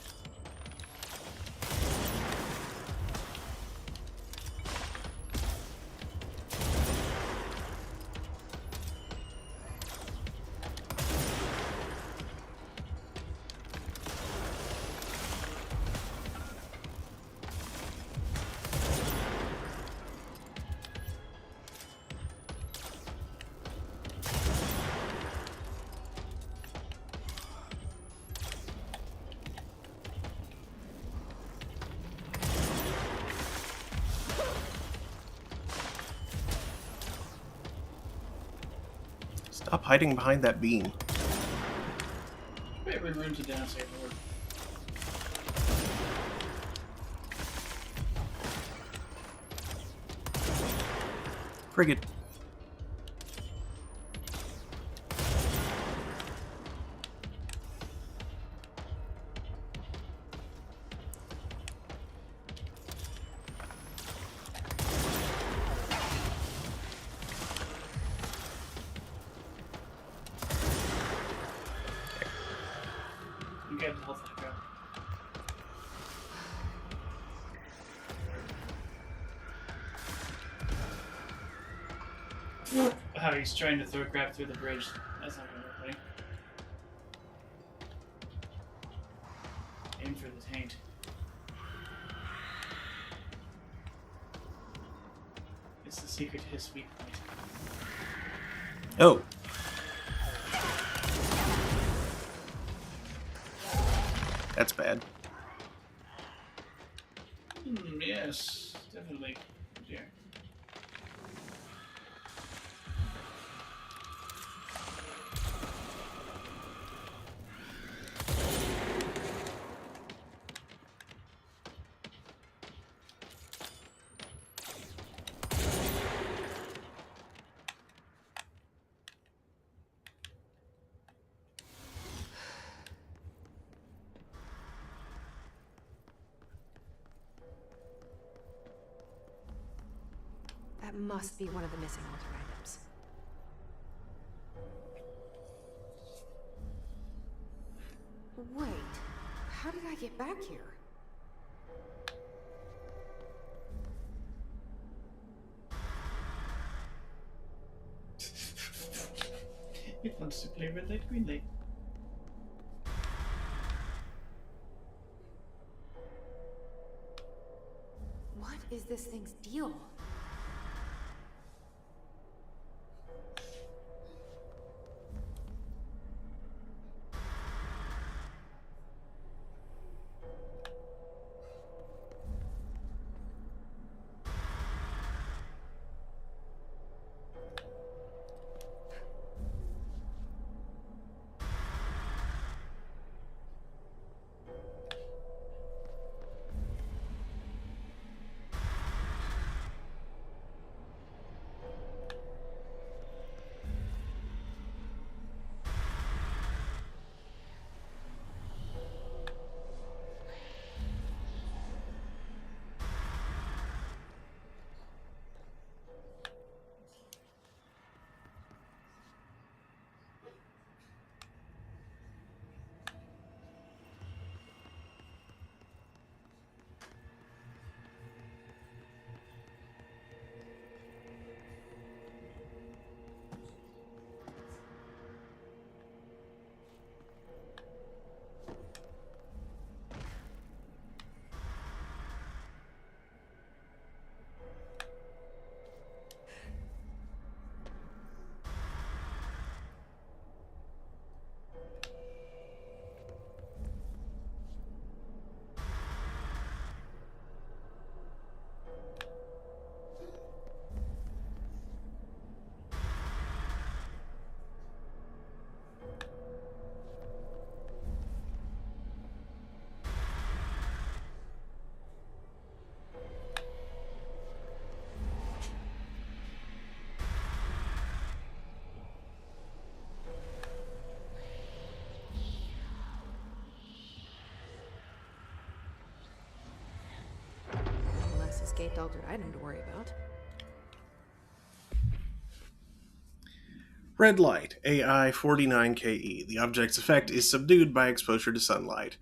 Stop hiding behind that beam. Wait, we're rooms of downside board. Frigate. You get the health back up. Oh, he's trying to throw crap through the bridge. That's not gonna work, buddy. Aim for the taint. It's the secret to his weak point. Oh. That's bad. Yes, definitely. Yeah. That must be one of the missing altar items. Wait, how did I get back here? It wants to play red light, green light. What is this thing's deal? Less escaped altered item to worry about. Red light, AI 49KE. The object's effect is subdued by exposure to sunlight.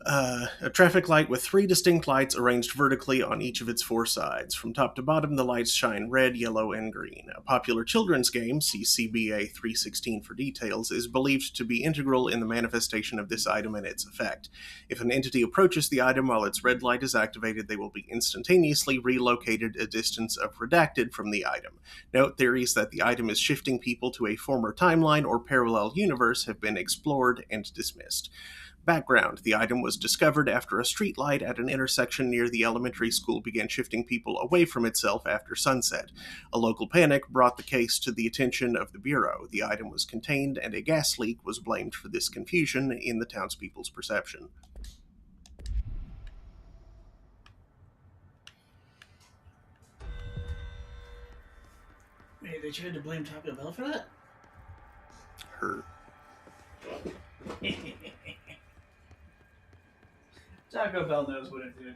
A traffic light with 3 distinct lights arranged vertically on each of its 4 sides. From top to bottom, the lights shine red, yellow, and green. A popular children's game, see CBA 316 for details, is believed to be integral in the manifestation of this item and its effect. If an entity approaches the item while its red light is activated, they will be instantaneously relocated a distance of redacted from the item. Note, theories that the item is shifting people to a former timeline or parallel universe have been explored and dismissed. Background: the item was discovered after a streetlight at an intersection near the elementary school began shifting people away from itself after sunset. A local panic brought the case to the attention of the Bureau. The item was contained, and a gas leak was blamed for this confusion in the townspeople's perception. Wait, they tried to blame Taco Bell for that? Her. Taco Bell knows what it did.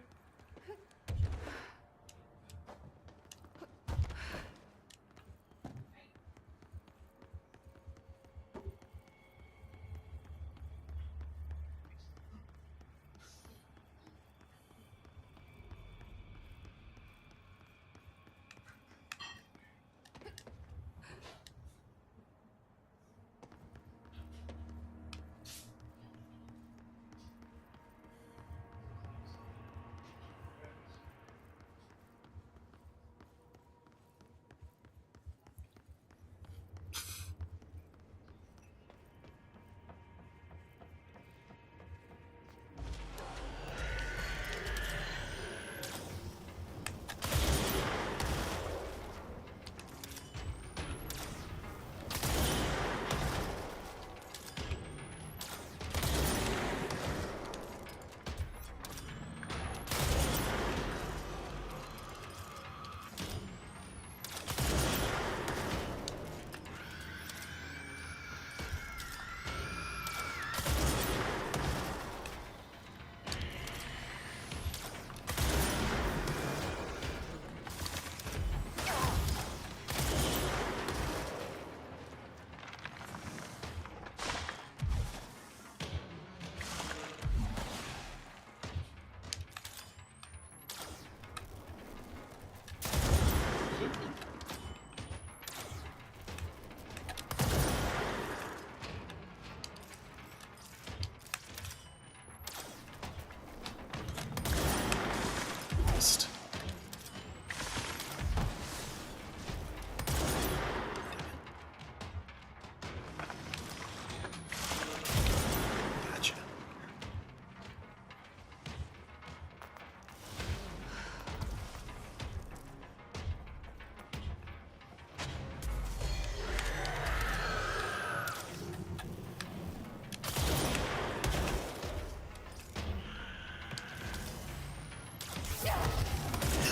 Gotcha.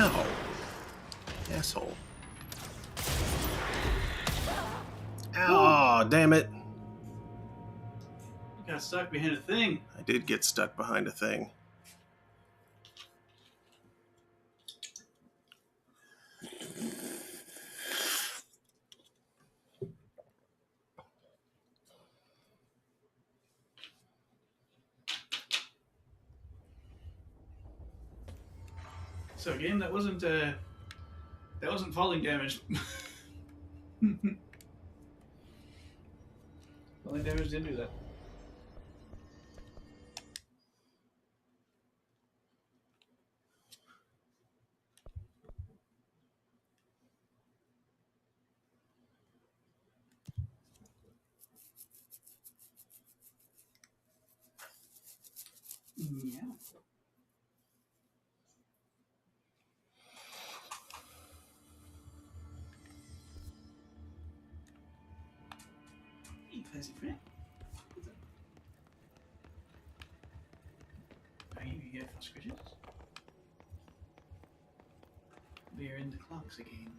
Ow. Asshole. Ow, damn it. You got stuck behind a thing. I did get stuck behind a thing. So again, that wasn't falling damage. Falling damage didn't do that. Yeah. Hey, fuzzy friend. Are you here for scratches? We are in the clocks again.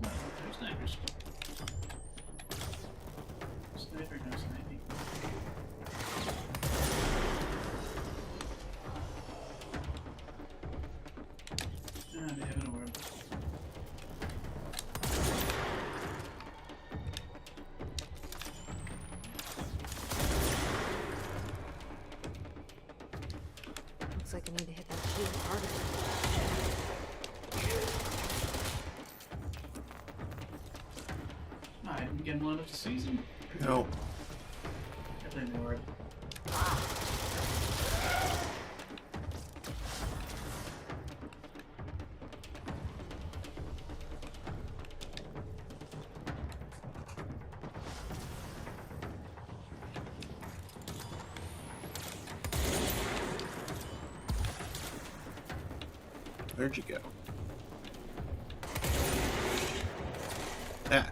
No snipers. Sniper, no sniping. Ah, they have an orb. Looks like I need to hit that shield harder. I didn't get one enough to season. No. Got Ignored. Where'd you go? Ah.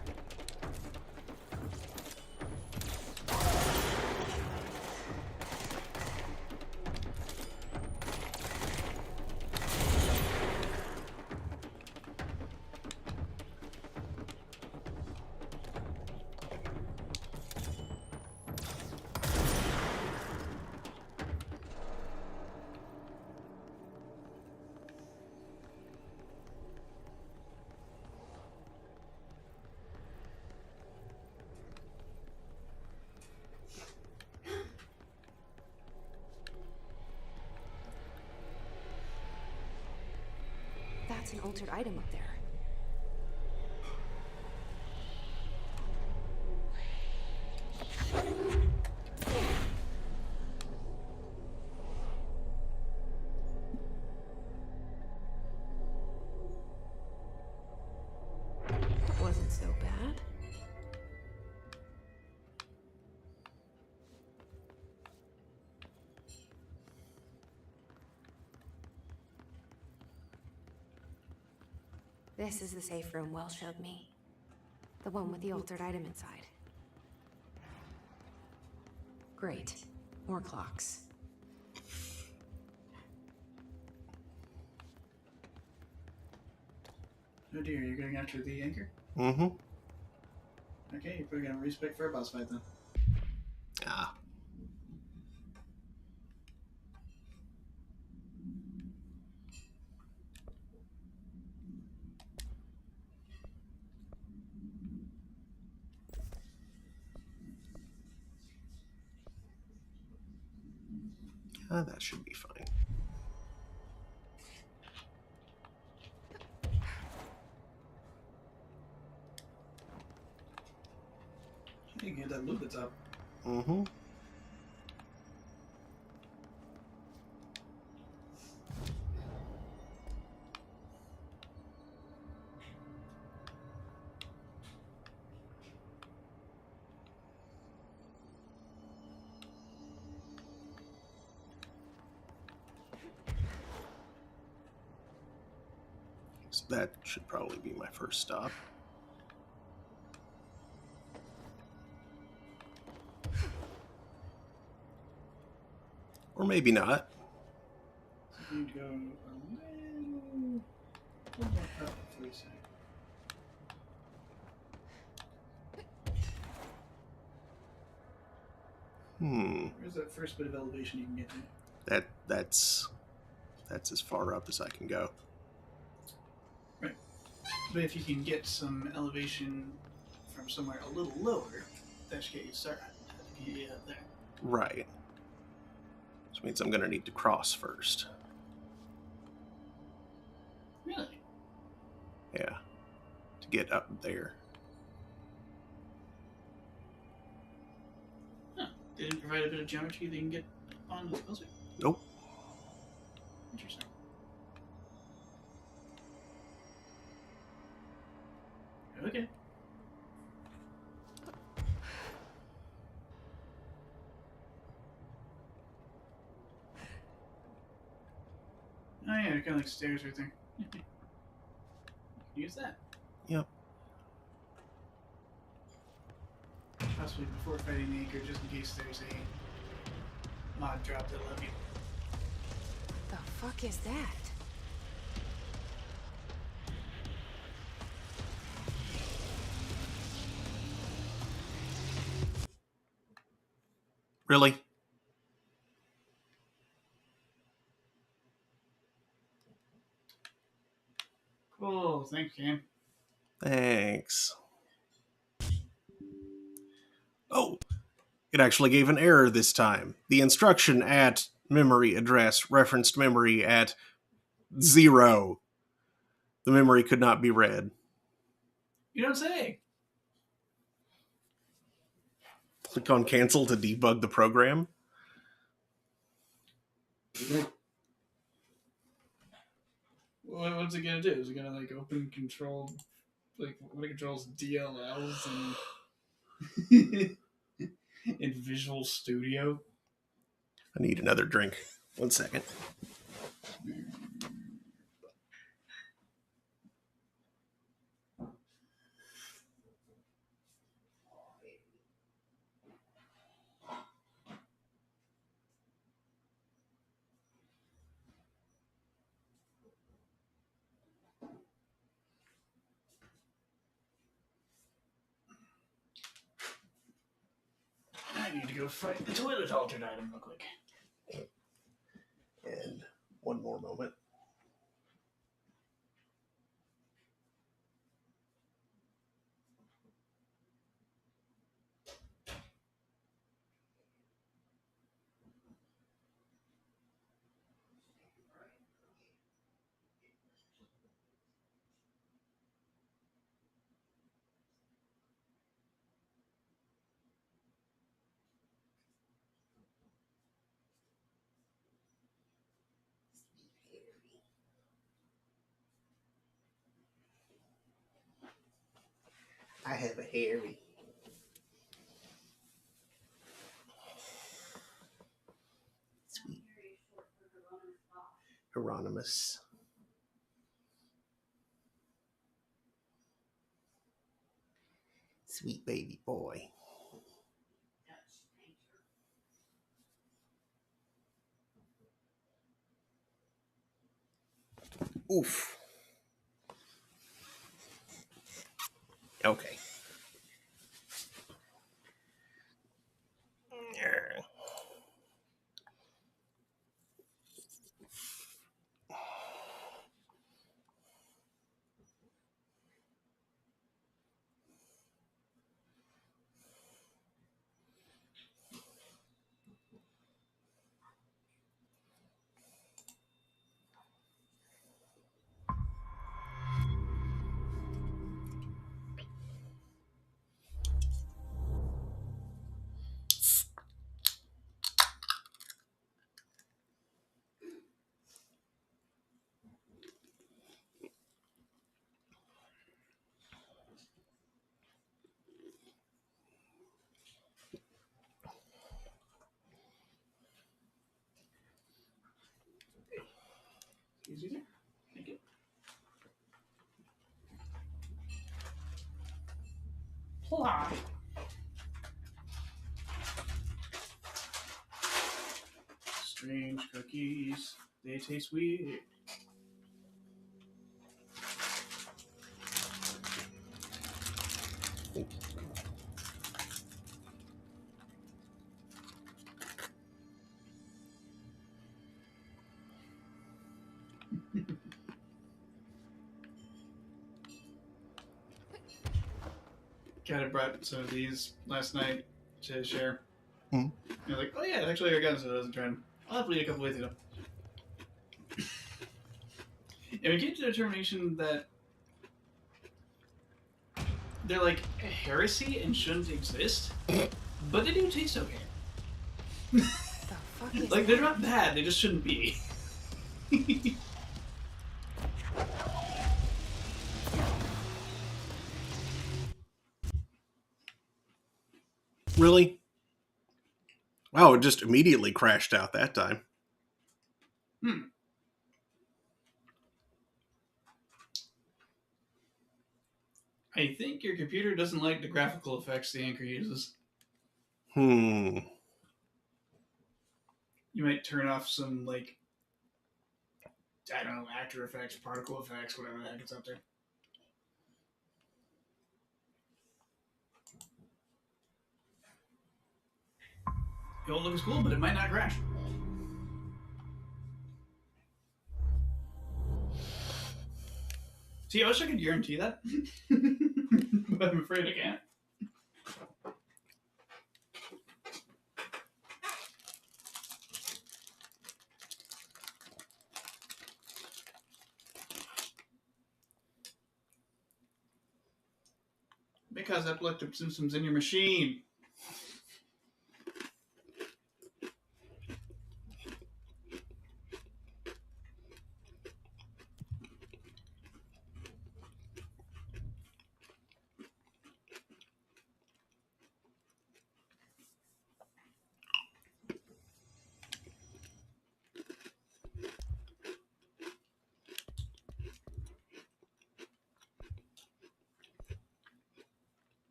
That's an altered item up there. Wasn't so bad. This is the safe room Wells showed me. The one with the altered item inside. Great. More clocks. Oh dear, you're going after the anchor? Mm-hmm. Okay, you're probably gonna respec for a boss fight then. Ah. That should be fine. You can get that loot that's up. Mm-hmm. So that should probably be my first stop. Or maybe not. So you'd go a little more up before you say. Where's that first bit of elevation you can get to? That's as far up as I can go. Right. But if you can get some elevation from somewhere a little lower, that should get you started. Get you up there. Right. Which means I'm going to need to cross first. Really? Yeah. To get up there. Huh. They didn't provide a bit of geometry that you can get on the closer? Nope. Interesting. Okay. Oh yeah, they're kind of like stairs right there. Use that. Yep. Possibly before fighting the anchor, just in case there's a mod drop that'll let me. The fuck is that? Really? Cool, thanks, Cam. Thanks. Oh, it actually gave an error this time. The instruction at memory address referenced memory at 0. The memory could not be read. You don't say. Click on cancel to debug the program. What's it gonna do? Is it gonna like open control, like what it controls DLLs and in Visual Studio? I need another drink. 1 second. I need to go find the toilet altered item real quick. And one more moment. I have a hairy. Sweet. Hieronymus. Sweet baby boy. Oof. Okay. Easy there. Thank you. Plah. Strange cookies. They taste weird. Kat had brought some of these last night to share. Mm. I was like, oh yeah, actually I got some of those and trying. I'll have to eat a couple with you though. And we came to the determination that they're like a heresy and shouldn't exist, but they do taste okay. The fuck is Like they're not bad, they just shouldn't be. Really? Wow, it just immediately crashed out that time. I think your computer doesn't like the graphical effects the Anchor uses. Hmm. You might turn off some, like, I don't know, actor effects, particle effects, whatever the heck it's up there. It won't look as cool, but it might not crash. See, I wish I could guarantee that. But I'm afraid I can't. Because I've looked up Simpsons in your machine.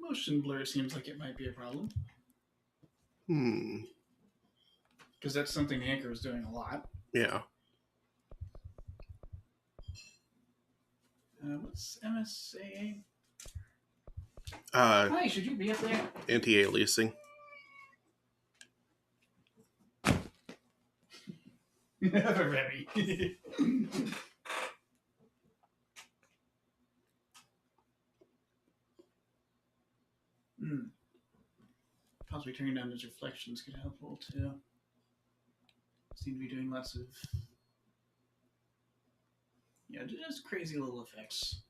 Motion blur seems like it might be a problem. Hmm. Because that's something Anchor is doing a lot. Yeah. What's MSAA? Uh, Hi, should you be up there? Anti-aliasing. Never ready. Possibly turning down those reflections could help a little too. Seem to be doing lots of just crazy little effects.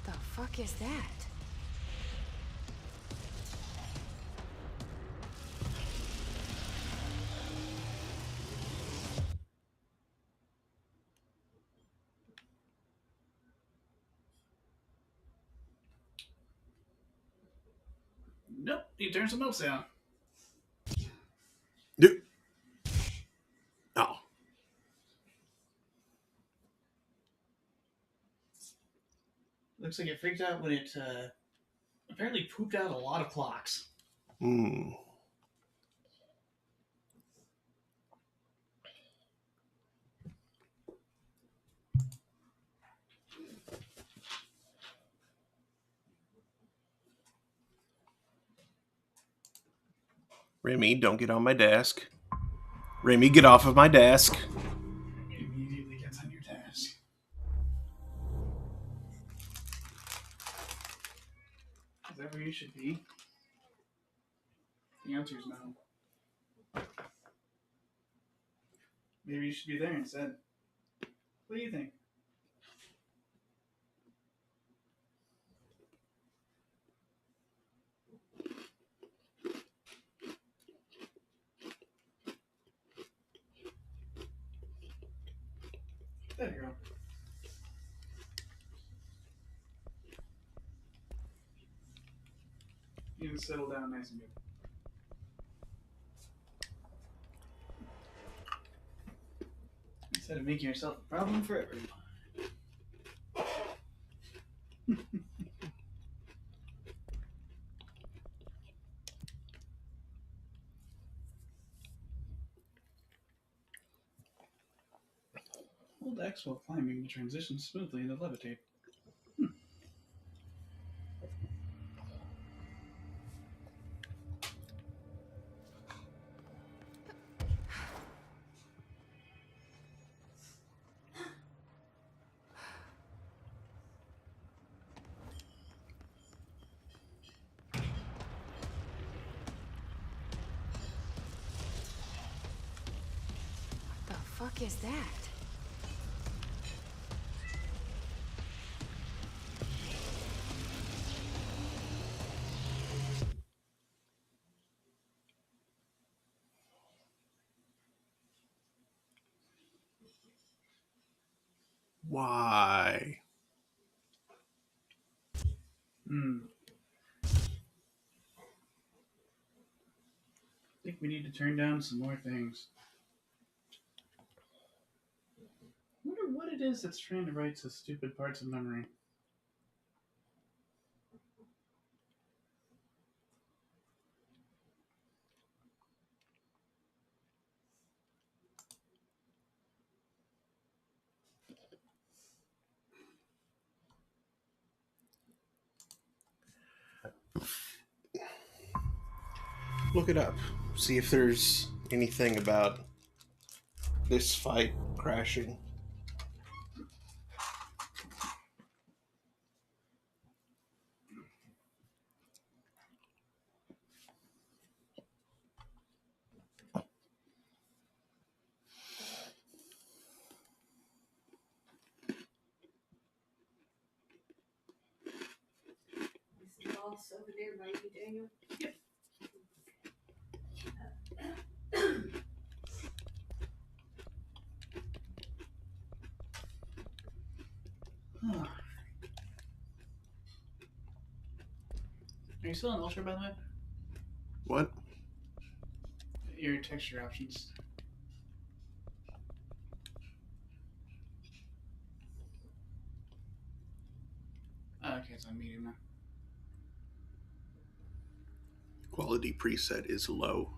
What the fuck is that? Nope, you turn something else down. Oh. Looks like it freaked out when it apparently pooped out a lot of clocks. Hmm. Remy, don't get on my desk. Remy, get off of my desk. Immediately gets on your desk. Is that where you should be? The answer is no. Maybe you should be there instead. What do you think? There you go. You can settle down nice and good. Instead of making yourself a problem for everyone. Hold X while climbing to transition smoothly into levitate. What the fuck is that? Why? I think we need to turn down some more things. I wonder what it is that's trying to write so stupid parts of memory. Look it up. See if there's anything about this fight crashing. all souvenir by you, Daniel? Yep. Are you still on Ultra, by the way? What? Your texture options. Oh, okay, it's on medium now. Quality preset is low.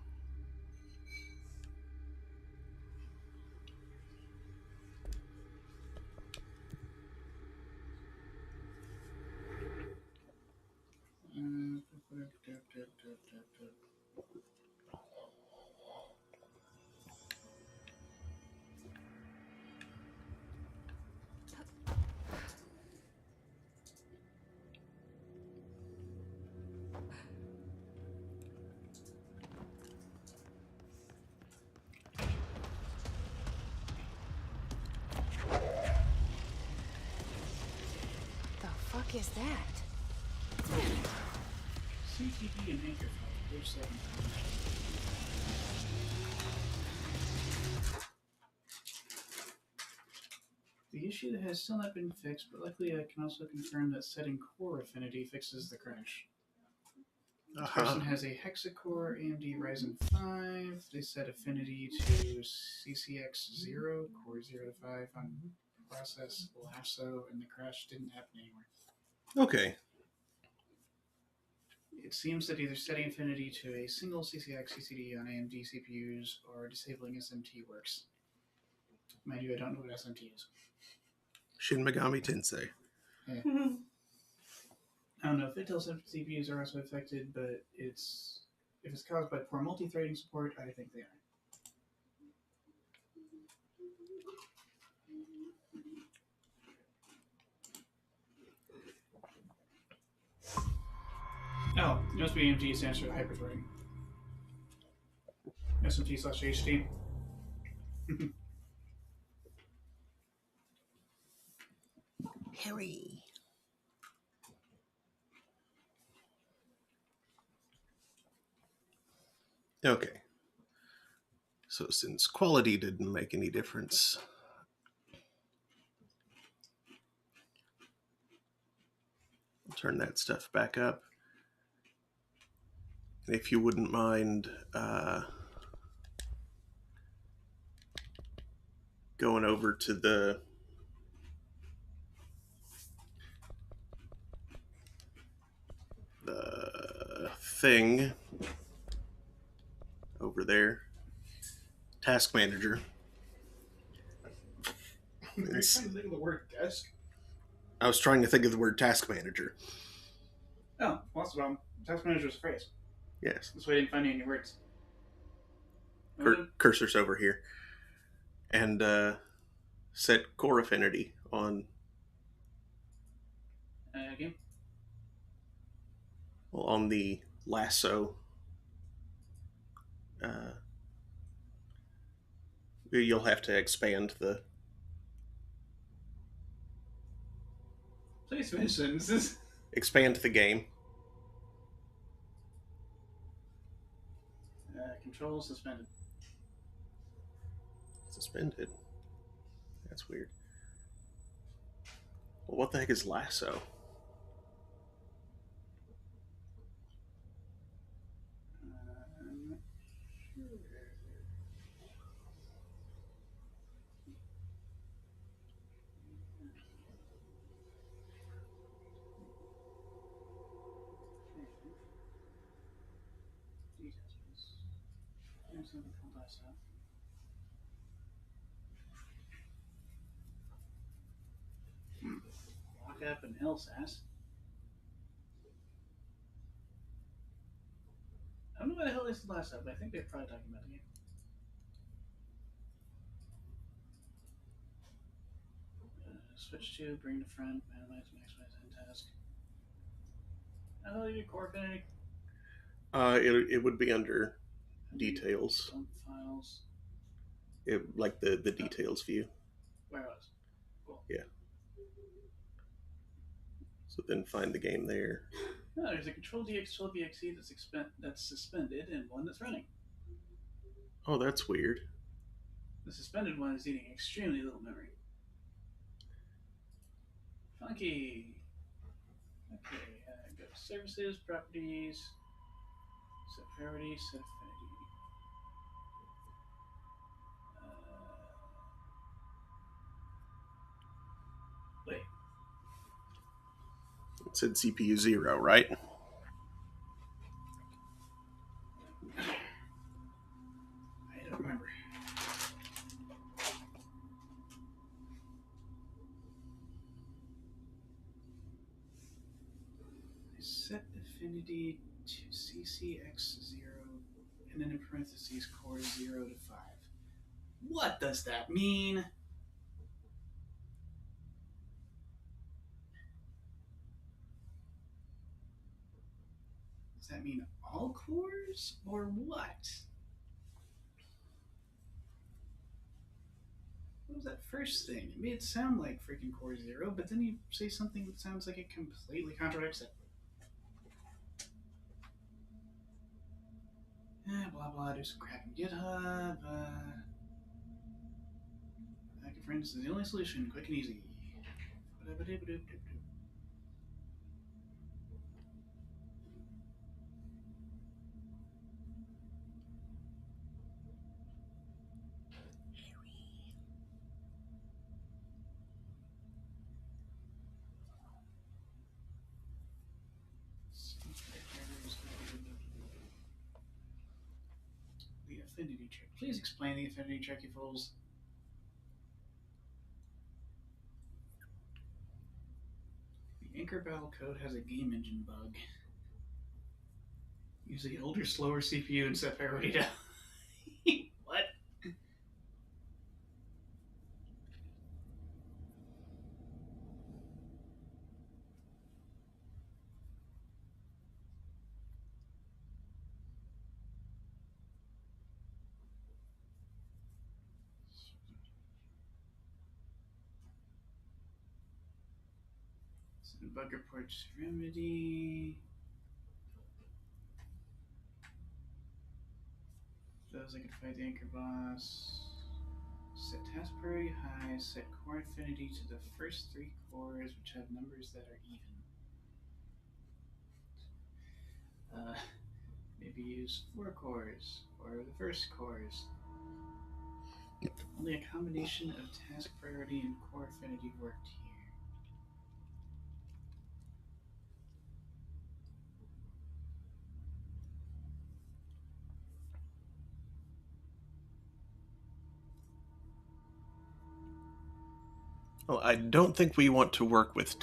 The fuck is that? CTP and anchor file. There's 7. The issue has still not been fixed, but luckily I can also confirm that setting core affinity fixes the crash. This person has a hexa-core AMD Ryzen 5. They set affinity to CCX0, core 0 to 5 on process lasso, and the crash didn't happen anywhere. Okay. It seems that either setting affinity to a single CCX CCD on AMD CPUs or disabling SMT works. Mind you, I don't know what SMT is. Shin Megami Tensei. Yeah. I don't know if Intel CPUs are also affected, but if it's caused by poor multi-threading support, I think they are. Oh, it must be AMD stands for hyperthreading. SMT/HD. Harry. Okay. So since quality didn't make any difference, I'll turn that stuff back up. And if you wouldn't mind going over to the thing over there, task manager. Are you trying to think of the word desk? I was trying to think of the word task manager. Oh, well, that's the problem. Task manager is a phrase. Yes. That's why I didn't find any words. Cursor's over here. And set core affinity on. Again? Well, on the lasso. You'll have to expand the. Please finish sentences. Expand the game. Control suspended. Suspended? That's weird. Well, what the heck is lasso? I'm not sure. There's something called lasso. Lock up and LSAS. I don't know why the hell this is lasso, but I think they're probably talking about the game. Switch to, bring to front, minimize, maximize, end task. How the hell do you do core affinity? It would be under details. Dump files. Like the details view. Where was? Cool. Yeah. So then find the game there. No, there's a Control DX 12EXE that's suspended and one that's running. Oh, that's weird. The suspended one is eating extremely little memory. Funky. Okay, go to services, properties, set priority, set affinity. Wait, It said CPU 0, right? I don't remember. I set affinity to CCX0 and then in parentheses core 0 to 5. What does that mean? Does that mean all cores or what? What was that first thing? It made it sound like freaking core 0, but then you say something that sounds like it completely contradicts it. Blah blah, do some crap in GitHub. Hacking friends is the only solution, quick and easy. The affinity check. Please explain the affinity check, you fools. The Anchor Battle code has a game engine bug. Use the older, slower CPU and set priority down. What? Send bug report to remedy. Those I can fight the anchor boss. Set task priority high. Set core affinity to the first 3 cores, which have numbers that are even. Maybe use 4 cores or the first cores. Only a combination of task priority and core affinity worked here. Well, I don't think we want to work with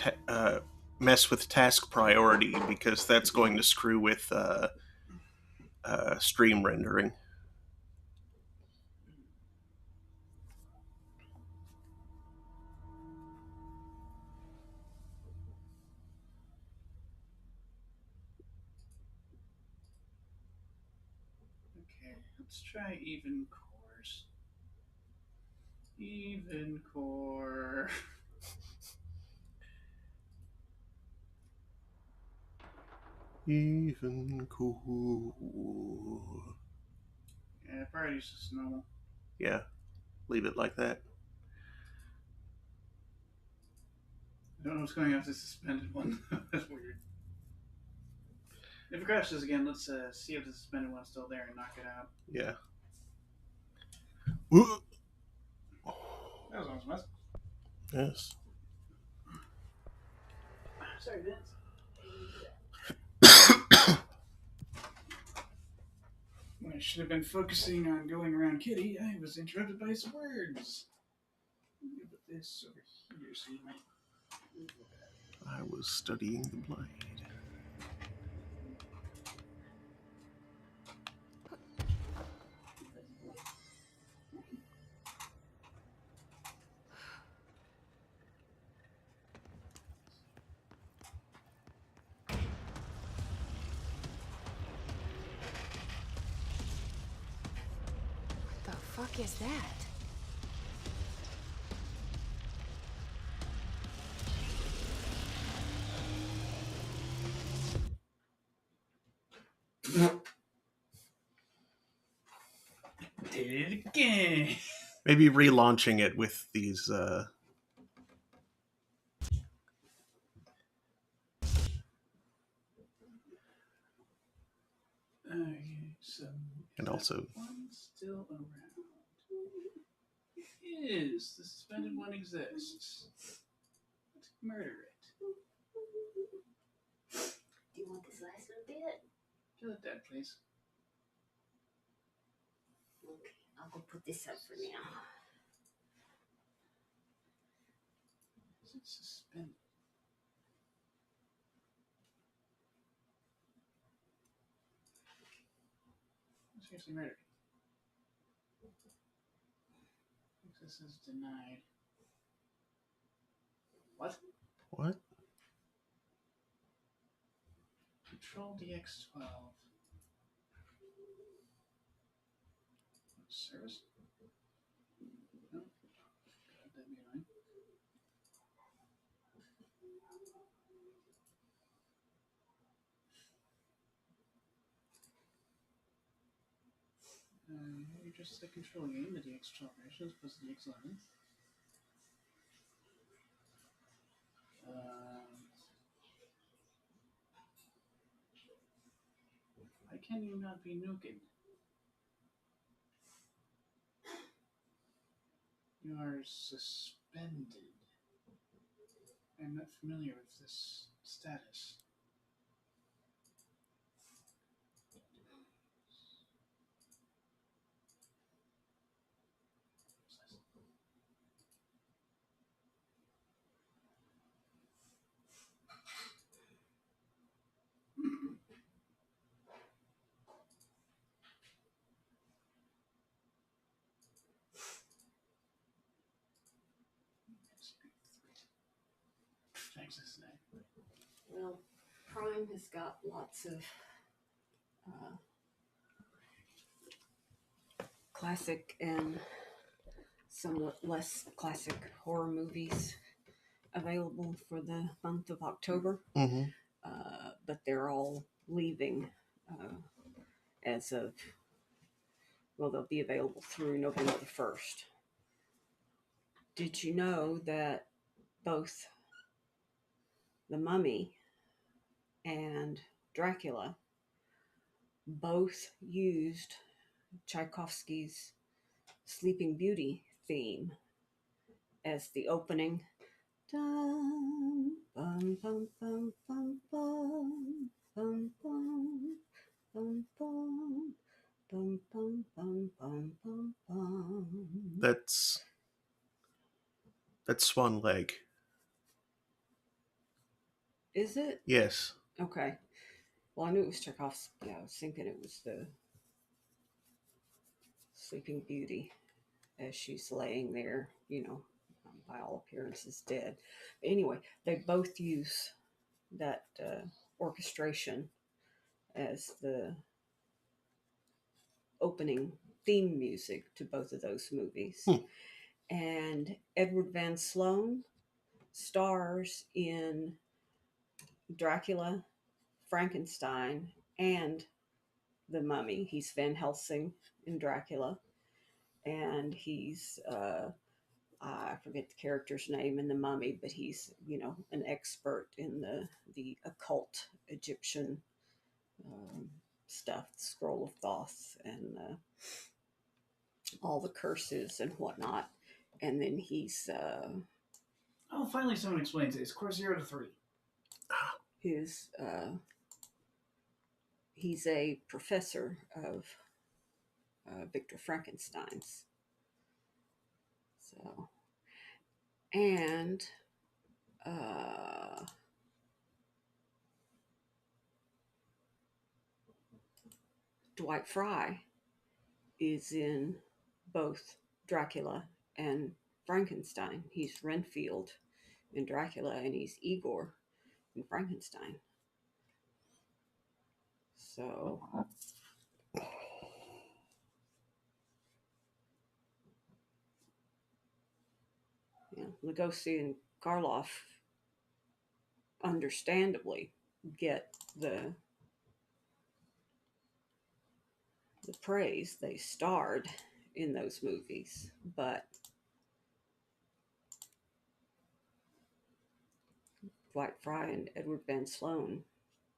mess with task priority because that's going to screw with stream rendering. Okay, let's try even cores. Even core. Even cool. Yeah, priority's just normal. Yeah, leave it like that. I don't know what's going on with the suspended one. That's weird. If it crashes again, let's see if the suspended one's still there and knock it out. Yeah. That was almost a mess. Yes. Sorry, Vince. When I should have been focusing on going around Kitty, I was interrupted by his words. Let me put this over here so you might. I was studying the blade. What the fuck is that? again. Maybe relaunching it with these. Okay, so And also, one still around. It is. The suspended one exists. Let's murder it. Do you want this last little bit? Kill it dead, please. Okay, I'll go put this up for now. Is it suspended? Seriously murdered. Access is denied. What? what? Control DX12. Service? No. That'd be annoying. You're just the control game, the DX12 versions plus the DX11. Why can you not be nuking? You are suspended. I'm not familiar with this status. Access denied. Well, Prime has got lots of classic and somewhat less classic horror movies available for the month of October. Mm-hmm. But they're all leaving as of, well, they'll be available through November the 1st. Did you know that both The Mummy and Dracula both used Tchaikovsky's Sleeping Beauty theme as the opening? Dum, bum, bum, bum, bum, bum, bum, bum, bum, bum, bum, bum, bum, bum, bum, bum. That's Swan Lake. Is it? Yes. Okay. Well, I knew it was Tchaikovsky. Yeah, I was thinking it was the Sleeping Beauty as she's laying there, by all appearances dead. But anyway, they both use that orchestration as the opening theme music to both of those movies. And Edward Van Sloan stars in Dracula, Frankenstein, and The Mummy. He's Van Helsing in Dracula, and he's I forget the character's name in The Mummy, but he's an expert in the occult Egyptian stuff, the Scroll of Thoth, and all the curses and whatnot. And then he's oh, finally someone explains it. It's course 0 to 3. He's a professor of Victor Frankenstein's. So, and Dwight Fry is in both Dracula and Frankenstein. He's Renfield in Dracula, and he's Igor in Frankenstein. So, Lugosi and Karloff understandably get the praise. They starred in those movies, but Dwight Fry and Edward Van Sloan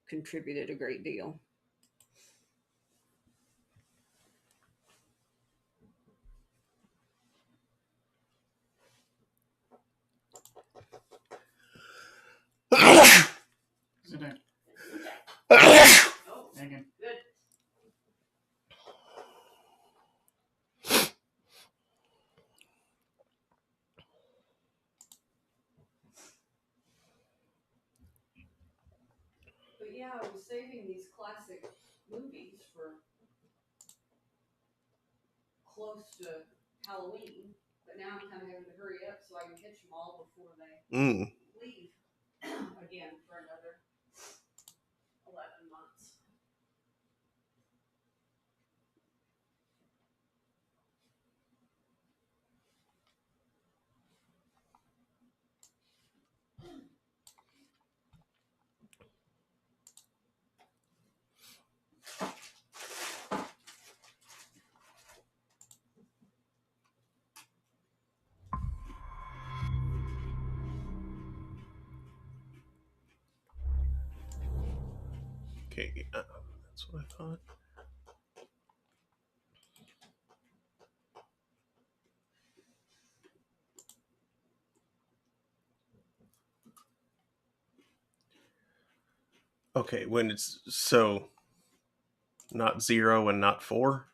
contributed a great deal. Sit down. Megan. Good. But yeah, I was saving these classic movies for close to Halloween, but now I'm kind of having to hurry up so I can catch them all before they leave again for another 11 months. Okay, that's what I thought. Okay, when it's so not 0 and not 4,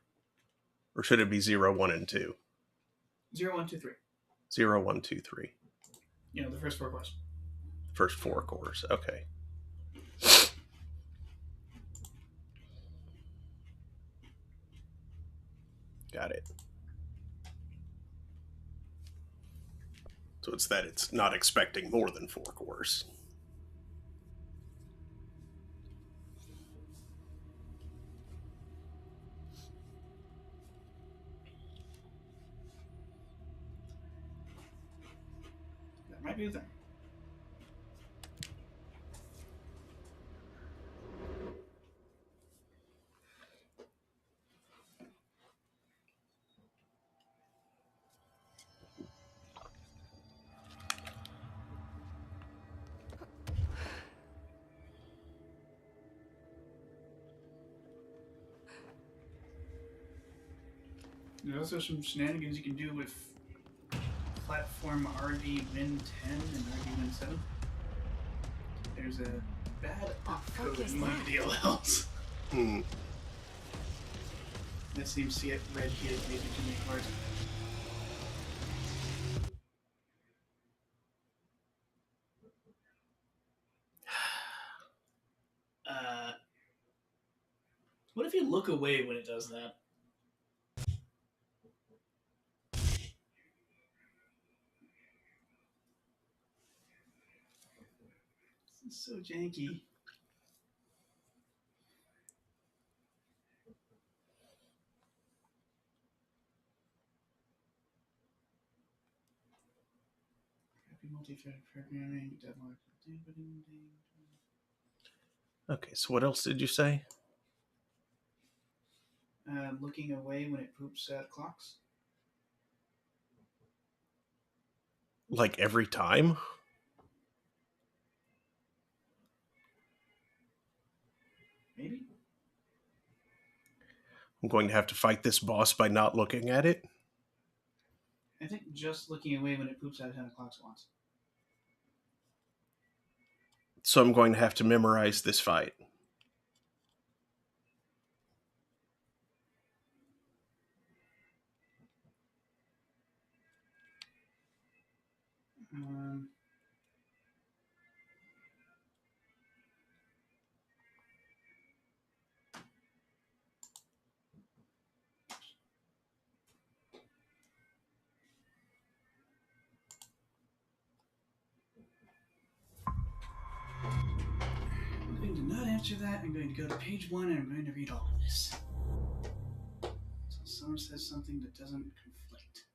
or should it be 0, 1, and 2? 0, 1, 2, 3. 0, 1, 2, 3. You know, the first 4 courses. First 4 cores. Okay. Got it. So it's that it's not expecting more than 4 cores. That might be the thing. There's also some shenanigans you can do with platform RD Win 10 and RD Win 7. There's a bad opcode in one of the DLLs. That seems to get red hit maybe too many cards. What if you look away when it does that? This is so janky. Multi-thread programming, deadlock. Okay, so what else did you say? Looking away when it poops at clocks. Like every time? Maybe? I'm going to have to fight this boss by not looking at it? I think just looking away when it poops at 10 o'clock once. So I'm going to have to memorize this fight. I'm going to not answer that. I'm going to go to page 1 and I'm going to read all of this. So someone says something that doesn't conflict.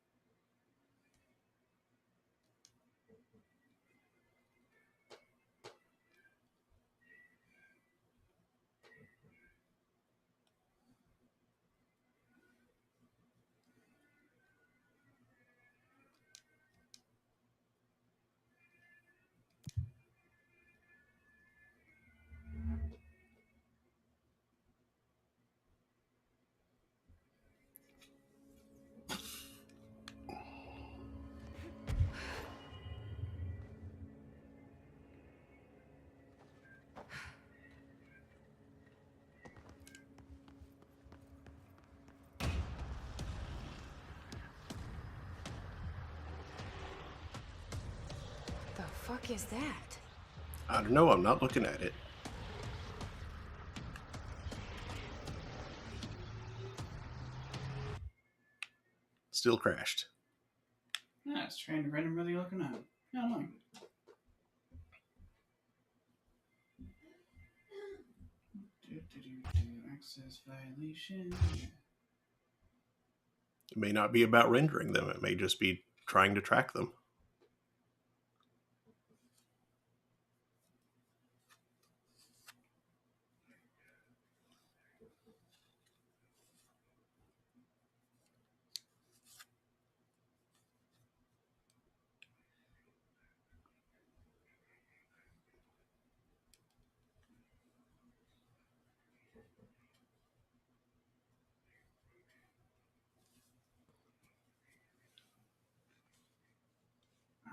fuck is that? I don't know. I'm not looking at it. Still crashed. Yeah, it's trying to random whether you're looking at it. How annoying. Access violation. It may not be about rendering them. It may just be trying to track them.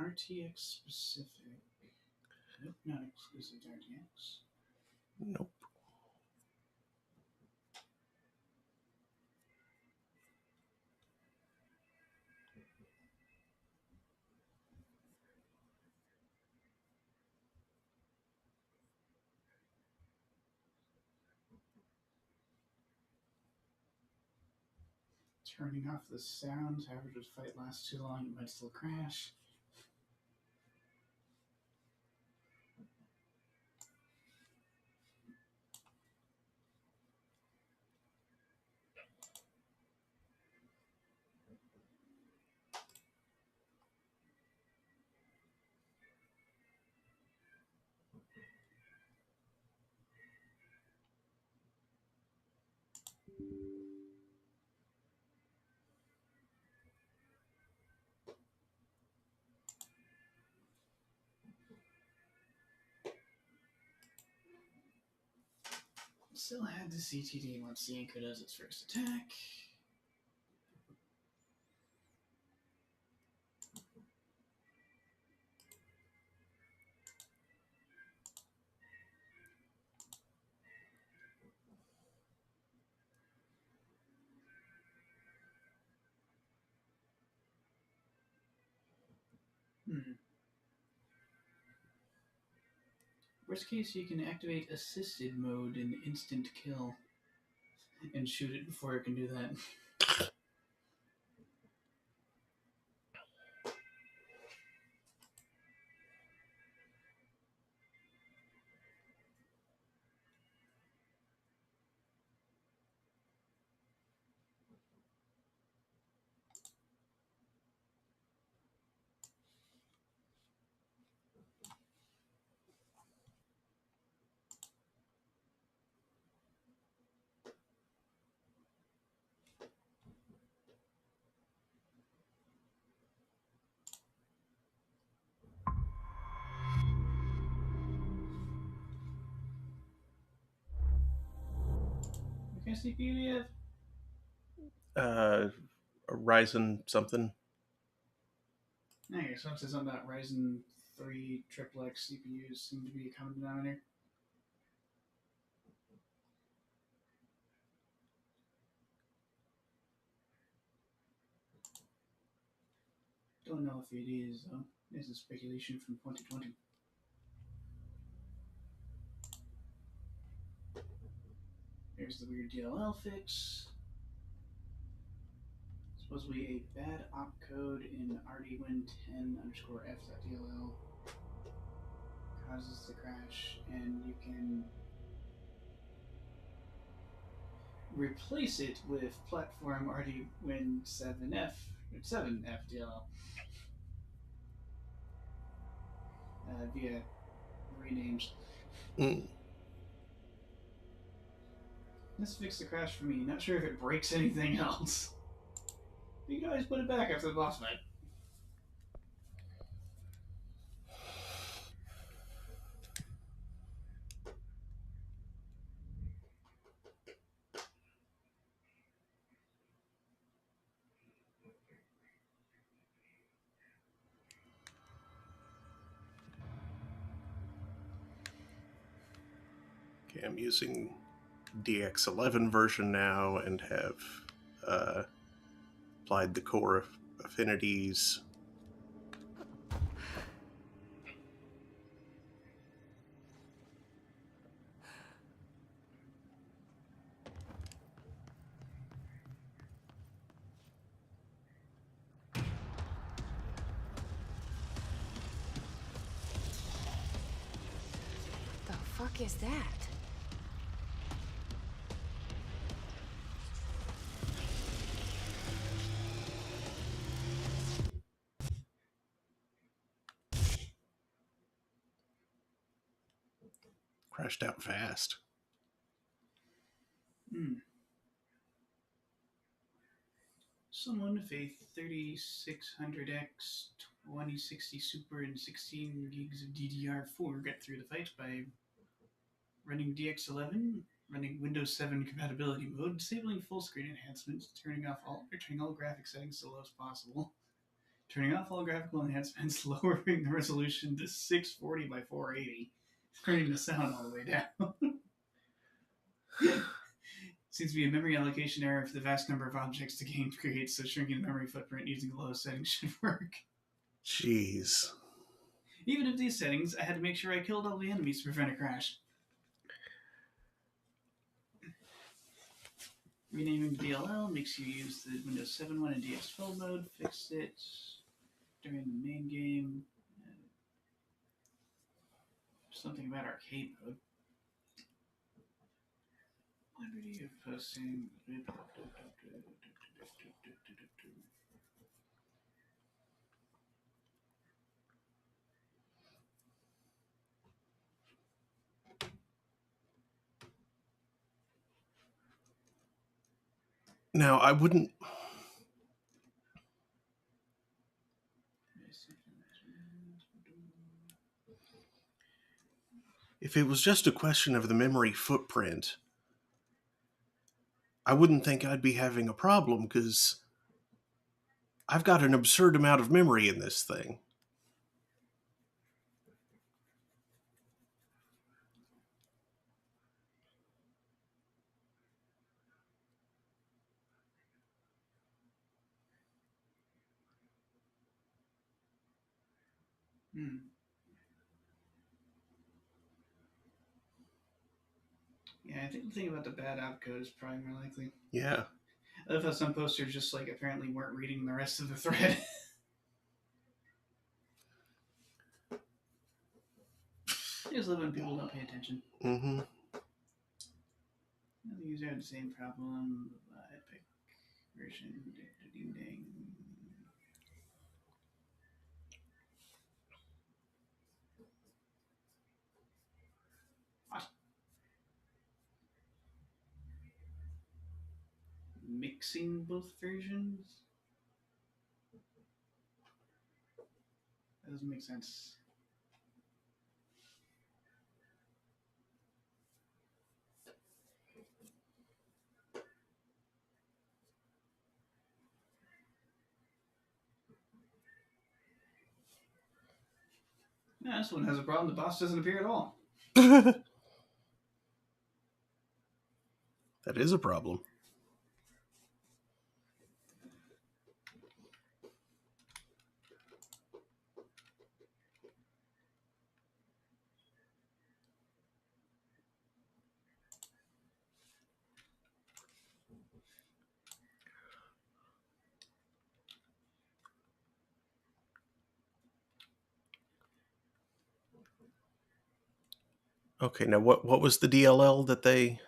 RTX specific. Nope, not exclusive to RTX. Nope. Turning off the sound. However, if the fight lasts too long, it might still crash. Still had the CTD once the anchor does its first attack. Worst case, you can activate assisted mode in instant kill and shoot it before it can do that. What kind of CPU do you have? A Ryzen something. Okay, so it says something about Ryzen 3 triple X CPUs seem to be a common denominator. Don't know if it is, though. This is speculation from 2020. Here's the weird DLL fix. Supposedly a bad opcode in rdwin10_f.dll causes the crash, and you can replace it with platform rdwin7f 7f.dll via renames. This fixed the crash for me. Not sure if it breaks anything else. You can always put it back after the boss fight. Okay, I'm using DX11 version now and have applied the core affinities. fuck is that? Crashed out fast. Someone with a 3600X 2060 Super and 16 gigs of DDR4 got through the fight by running DX11, running Windows 7 compatibility mode, disabling full screen enhancements, turning all graphic settings so low as possible, turning off all graphical enhancements, lowering the resolution to 640 by 480, turning the sound all the way down. Seems to be a memory allocation error for the vast number of objects the game creates, so shrinking the memory footprint using the lowest settings should work. Jeez. Even with these settings, I had to make sure I killed all the enemies to prevent a crash. Renaming the DLL makes you use the Windows 7 one in DX12 mode. Fixed it during the main game. Something about arcade mode. Liberty of posting. Now, I wouldn't... If it was just a question of the memory footprint, I wouldn't think I'd be having a problem, because I've got an absurd amount of memory in this thing. Yeah, I think the thing about the bad opcode is probably more likely. Yeah. I love how some posters just like apparently weren't reading the rest of the thread. I just love when people don't pay attention. Mm-hmm. The user had the same problem. Epic version. Ding. What? Mixing both versions? That doesn't make sense. Yeah, this one has a problem. The boss doesn't appear at all. That is a problem. Okay, now what was the DLL that they...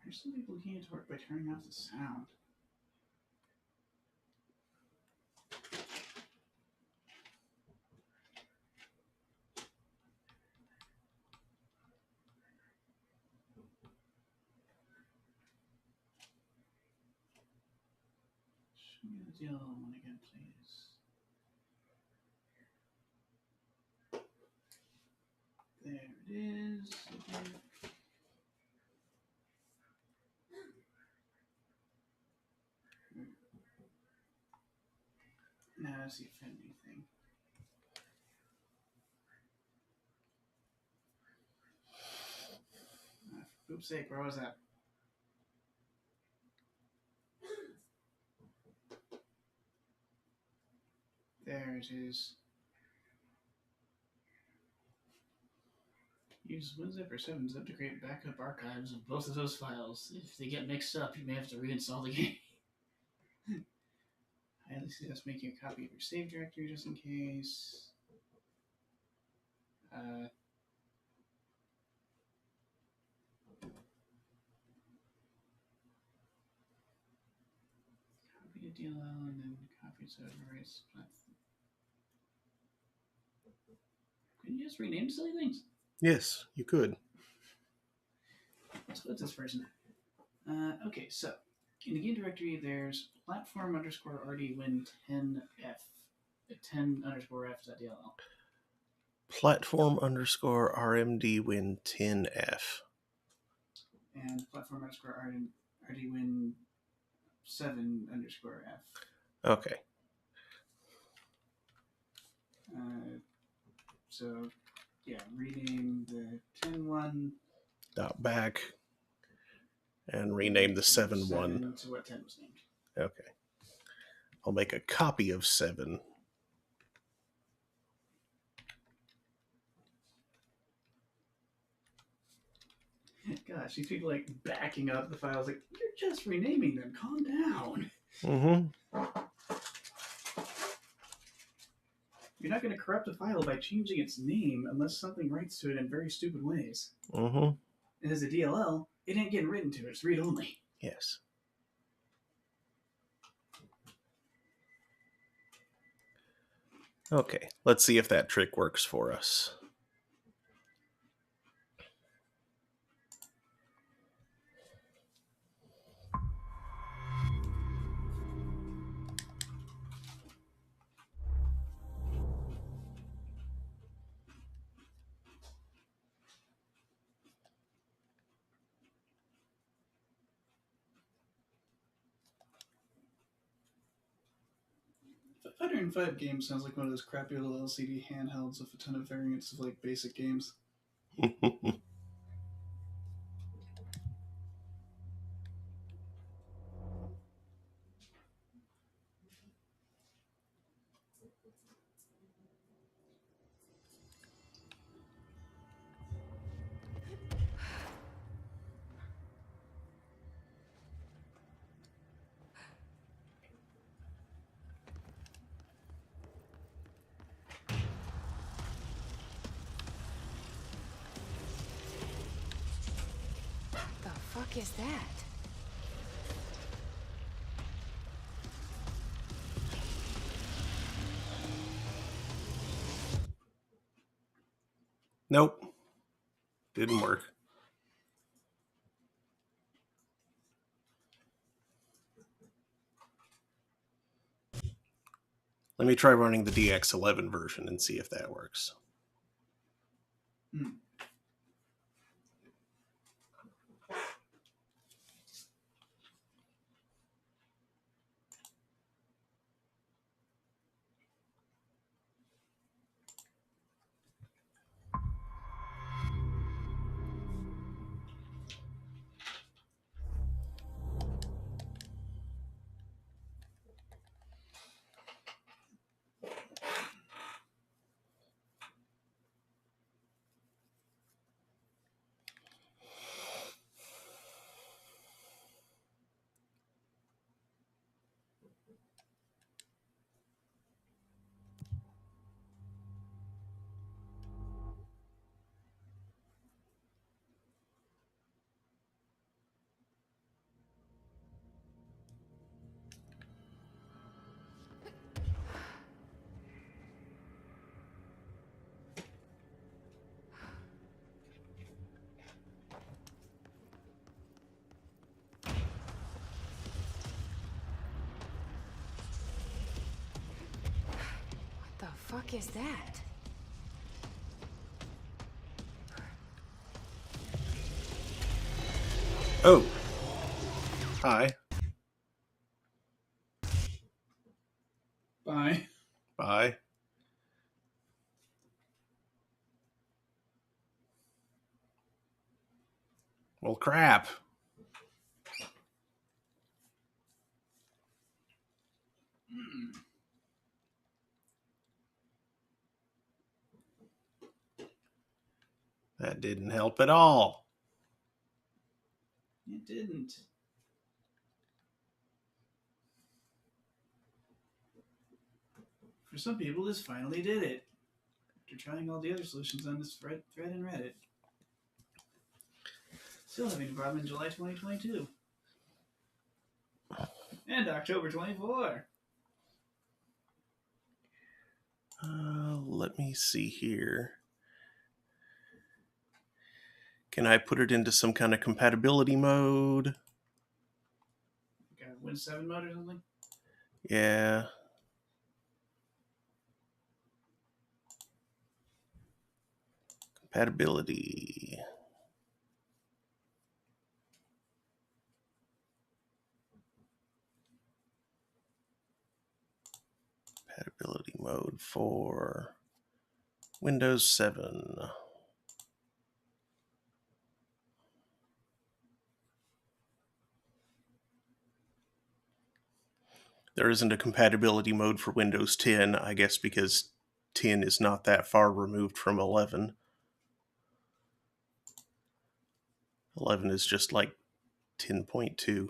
There's some people who can't work by turning off the sound. Show me the yellow one again, please. There it is. see if I have anything. For poop's sake, where was that? There it is. Use WinZip or 7-Zip to create backup archives of both of those files. If they get mixed up, you may have to reinstall the game. Highly suggest making a copy of your save directory just in case. Copy to DLL and then copy to overwrites platform. Couldn't you just rename silly things? Yes, you could. Let's put this person. Okay, so in the game directory, there's platform underscore rdwin10f, 10_f.dll. Platform underscore RMDWin10F. And platform underscore rdwin7_f. Okay. So, yeah, rename the 10.1 dot back and rename the 7.1 to what 10 was named. Okay. I'll make a copy of 7. Gosh, these people like backing up the files like, you're just renaming them, calm down. Mm-hmm. You're not going to corrupt a file by changing its name unless something writes to it in very stupid ways. Mm-hmm. And as a DLL, it ain't getting written to, it's read-only. Yes. Okay, let's see if that trick works for us. The 505 game sounds like one of those crappy little LCD handhelds with a ton of variants of like basic games. The fuck is that? Nope. Didn't work. Let me try running the DX11 version and see if that works. What the fuck is that? Oh. Hi. Bye. Well, crap. That didn't help at all. It didn't. For some people, this finally did it. After trying all the other solutions on this thread in Reddit. Still having a problem in July 2022. And October 24. Let me see here. Can I put it into some kind of compatibility mode? Got a Win 7 mode or something? Yeah. Compatibility. Compatibility mode for Windows 7. There isn't a compatibility mode for Windows 10, I guess because 10 is not that far removed from 11. 11 is just like 10.2.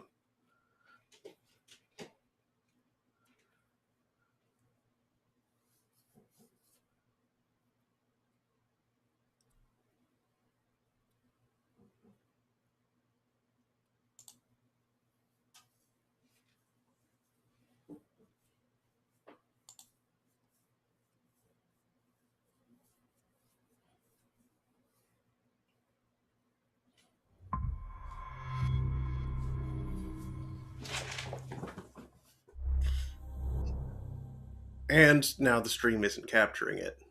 And now the stream isn't capturing it.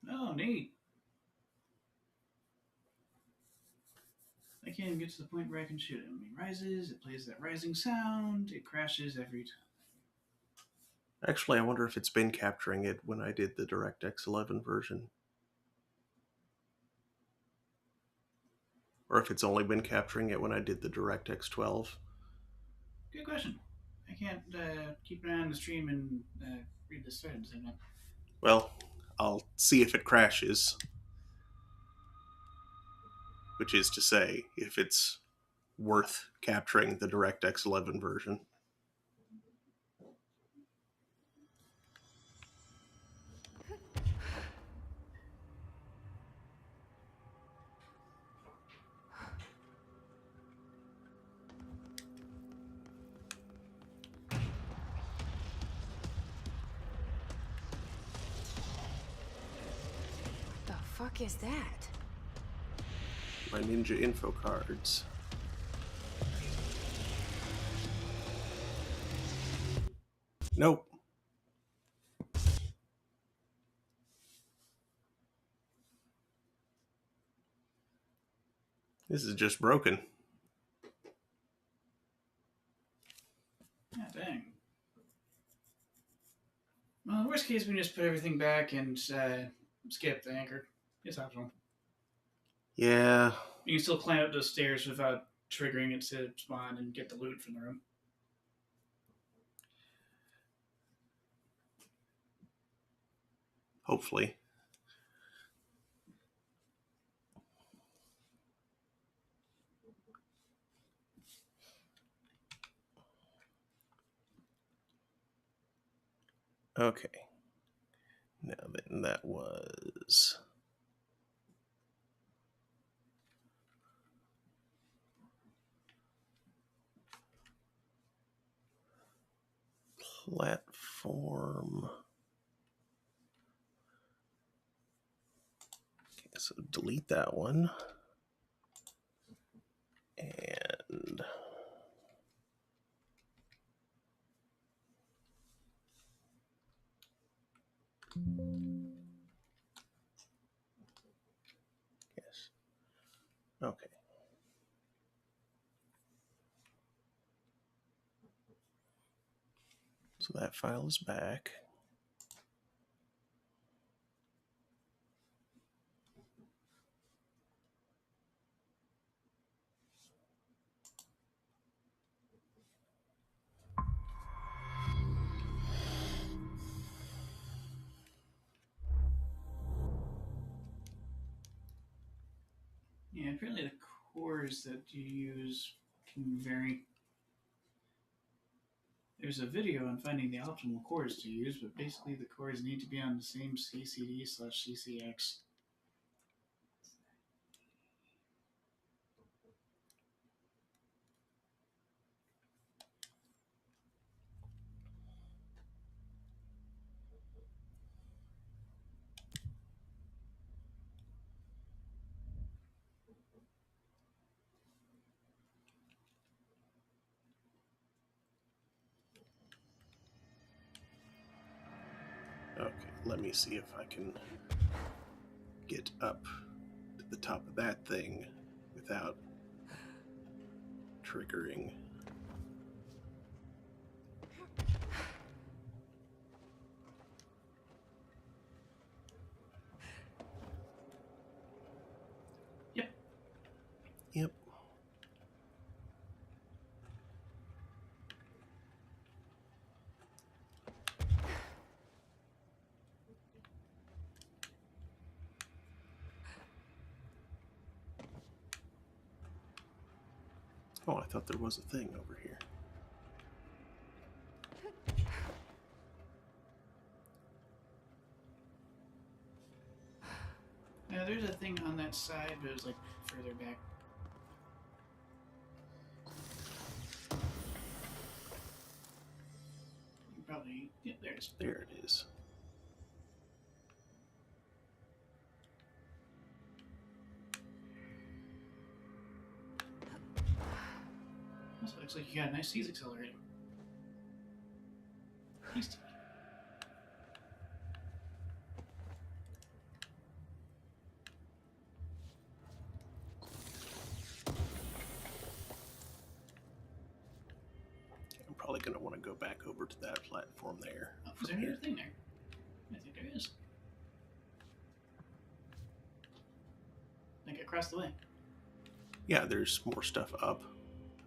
Oh, neat. I can't even get to the point where I can shoot it. When it rises, it plays that rising sound, it crashes every time. Actually, I wonder if it's been capturing it when I did the DirectX 11 version. Or if it's only been capturing it when I did the DirectX 12. Good question. I can't keep an eye on the stream and read this thread at the same time. Well, I'll see if it crashes. Which is to say, if it's worth capturing the DirectX 11 version. The fuck is that? My ninja info cards. Nope. This is just broken. Yeah, dang. Well, in the worst case, we can just put everything back and skip the anchor. It's optional. Yeah. You can still climb up those stairs without triggering it to spawn and get the loot from the room. Hopefully. Okay. Now then, that was... platform. Okay, so delete that one. And yes. Okay. So that file is back. Yeah, apparently the cores that you use can vary. There's a video on finding the optimal cores to use, but basically the cores need to be on the same CCD/CCX. Okay, let me see if I can get up to the top of that thing without triggering. Yep. Yep. Oh, I thought there was a thing over here. Yeah, there's a thing on that side, but it was like further back. You probably, yeah, there it is. There it is. Also looks like you got a nice C's accelerator. Tasty. I'm probably going to want to go back over to that platform there. Oh, is there another thing there? I think there is. Like across the way. Yeah, there's more stuff up.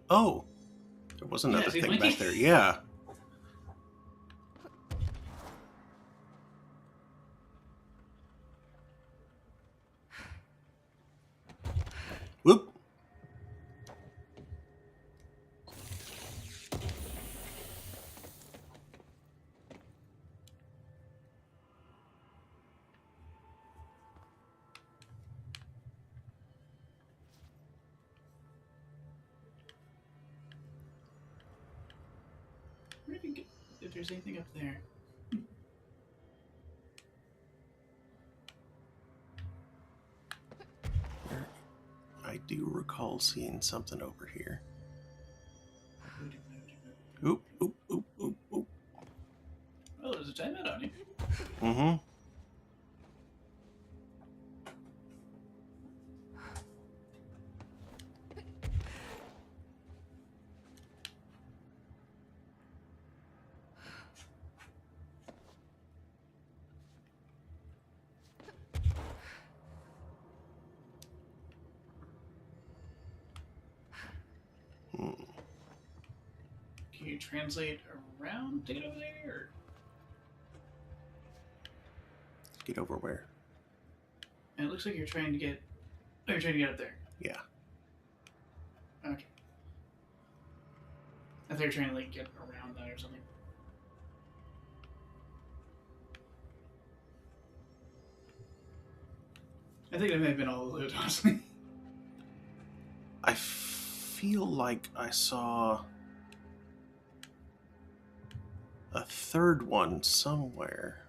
Oh, there was another see, thing Mikey? back there. Yeah. Whoop. Where did you get? If there's anything up there. I do recall seeing something over here. Oop, oop, oop, oop, oop. Oh, there's a timeout on you. Mm-hmm. Can you translate around to get over there? Or? Get over where? And it looks like you're trying to get. Oh, you're trying to get up there. Yeah. Okay. I thought you were trying to like get around that or something. I think it may have been all the loot, honestly. I feel like I saw a third one somewhere.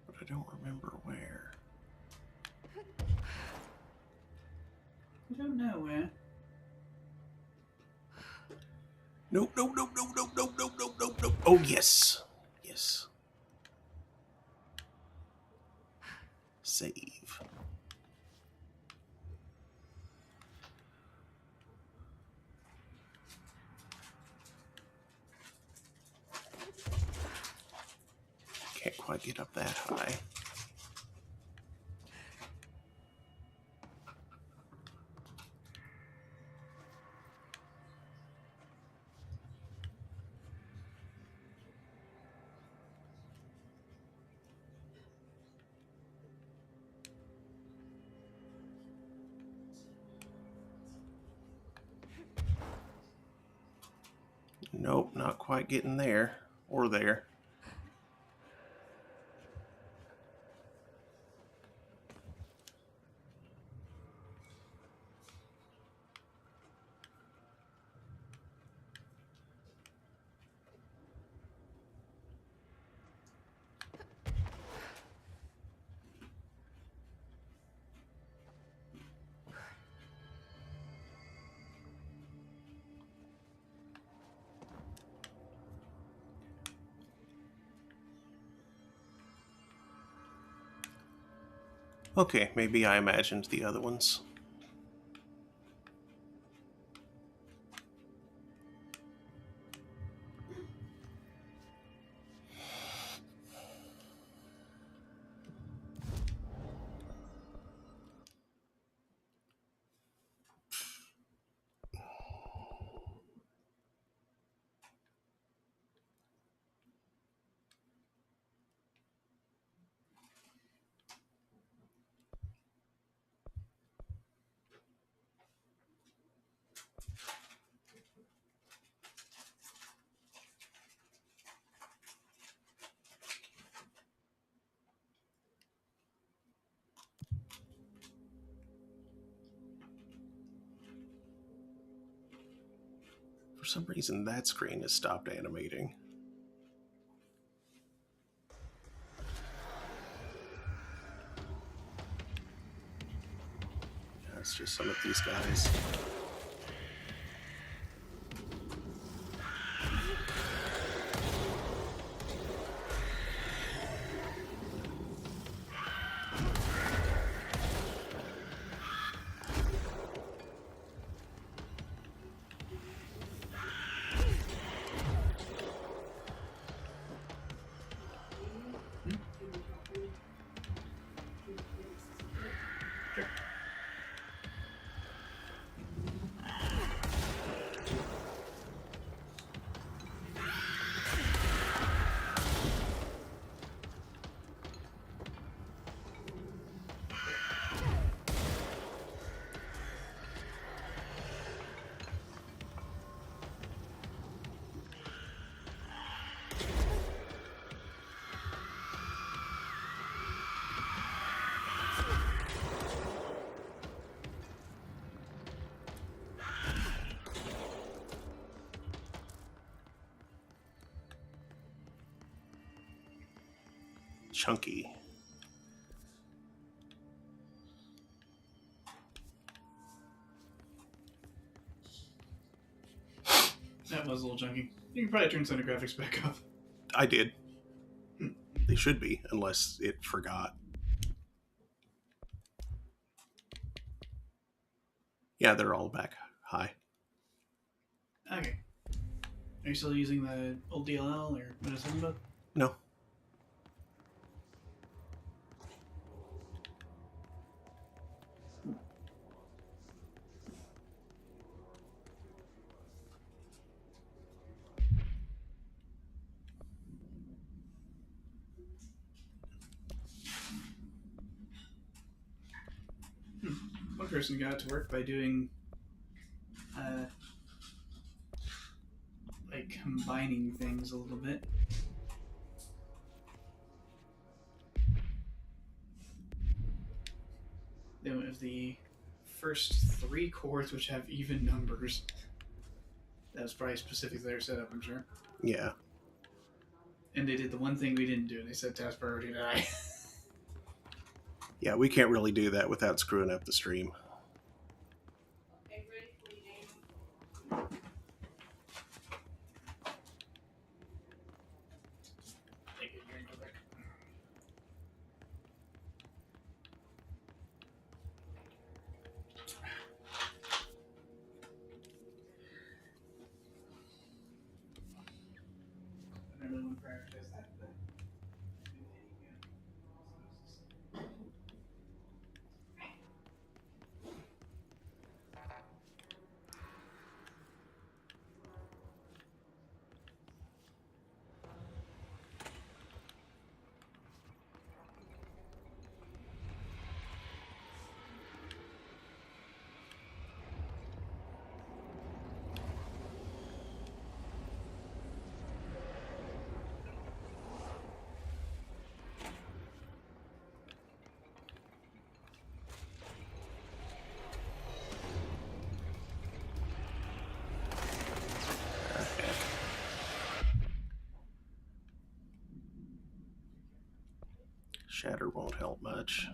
But I don't remember where. I don't know where. Nope, nope, nope, nope, nope, nope, nope, nope, nope, nope. Oh, yes. Yes. Save. Can't quite get up that high. Nope, not quite getting there. Or there. Okay, maybe I imagined the other ones. For some reason, that screen has stopped animating. That's just some of these guys. Chunky. That was a little chunky. You can probably turn some of the graphics back up. I did. They should be, unless it forgot. Yeah, they're all back high. Okay. Are you still using the old DLL or what is it about? No. One person got to work by doing, like combining things a little bit. They went with the first 3 chords, which have even numbers. That was probably specific to their setup, I'm sure. Yeah. And they did the one thing we didn't do. They said task priority die. Yeah, we can't really do that without screwing up the stream. Shatter won't help much.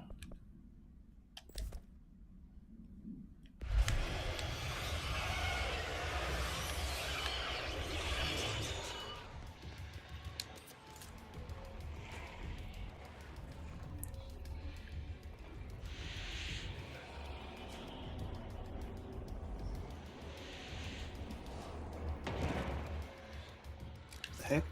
The heck?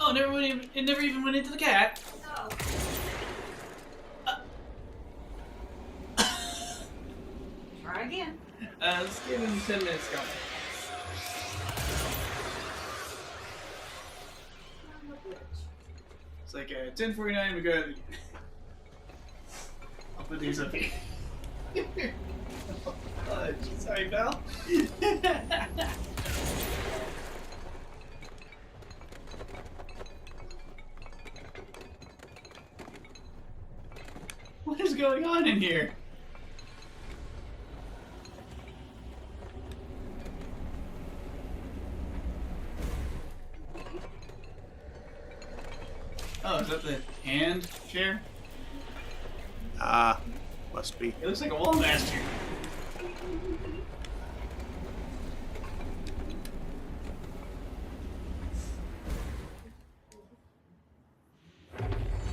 Oh, it never even went into the cat. Try again. Let's give him 10 minutes going. It's like 10:49. We got. I'll put these up here. Sorry, pal. What is going on in here? Oh, is that the hand chair? Ah, must be. It looks like a wall master.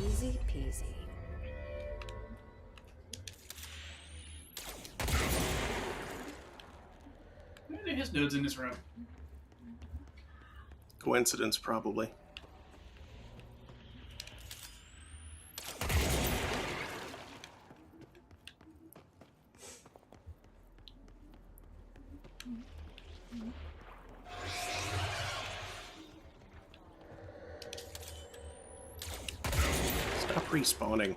Easy peasy. Why are there his nodes in this room? Coincidence, probably. Stop respawning.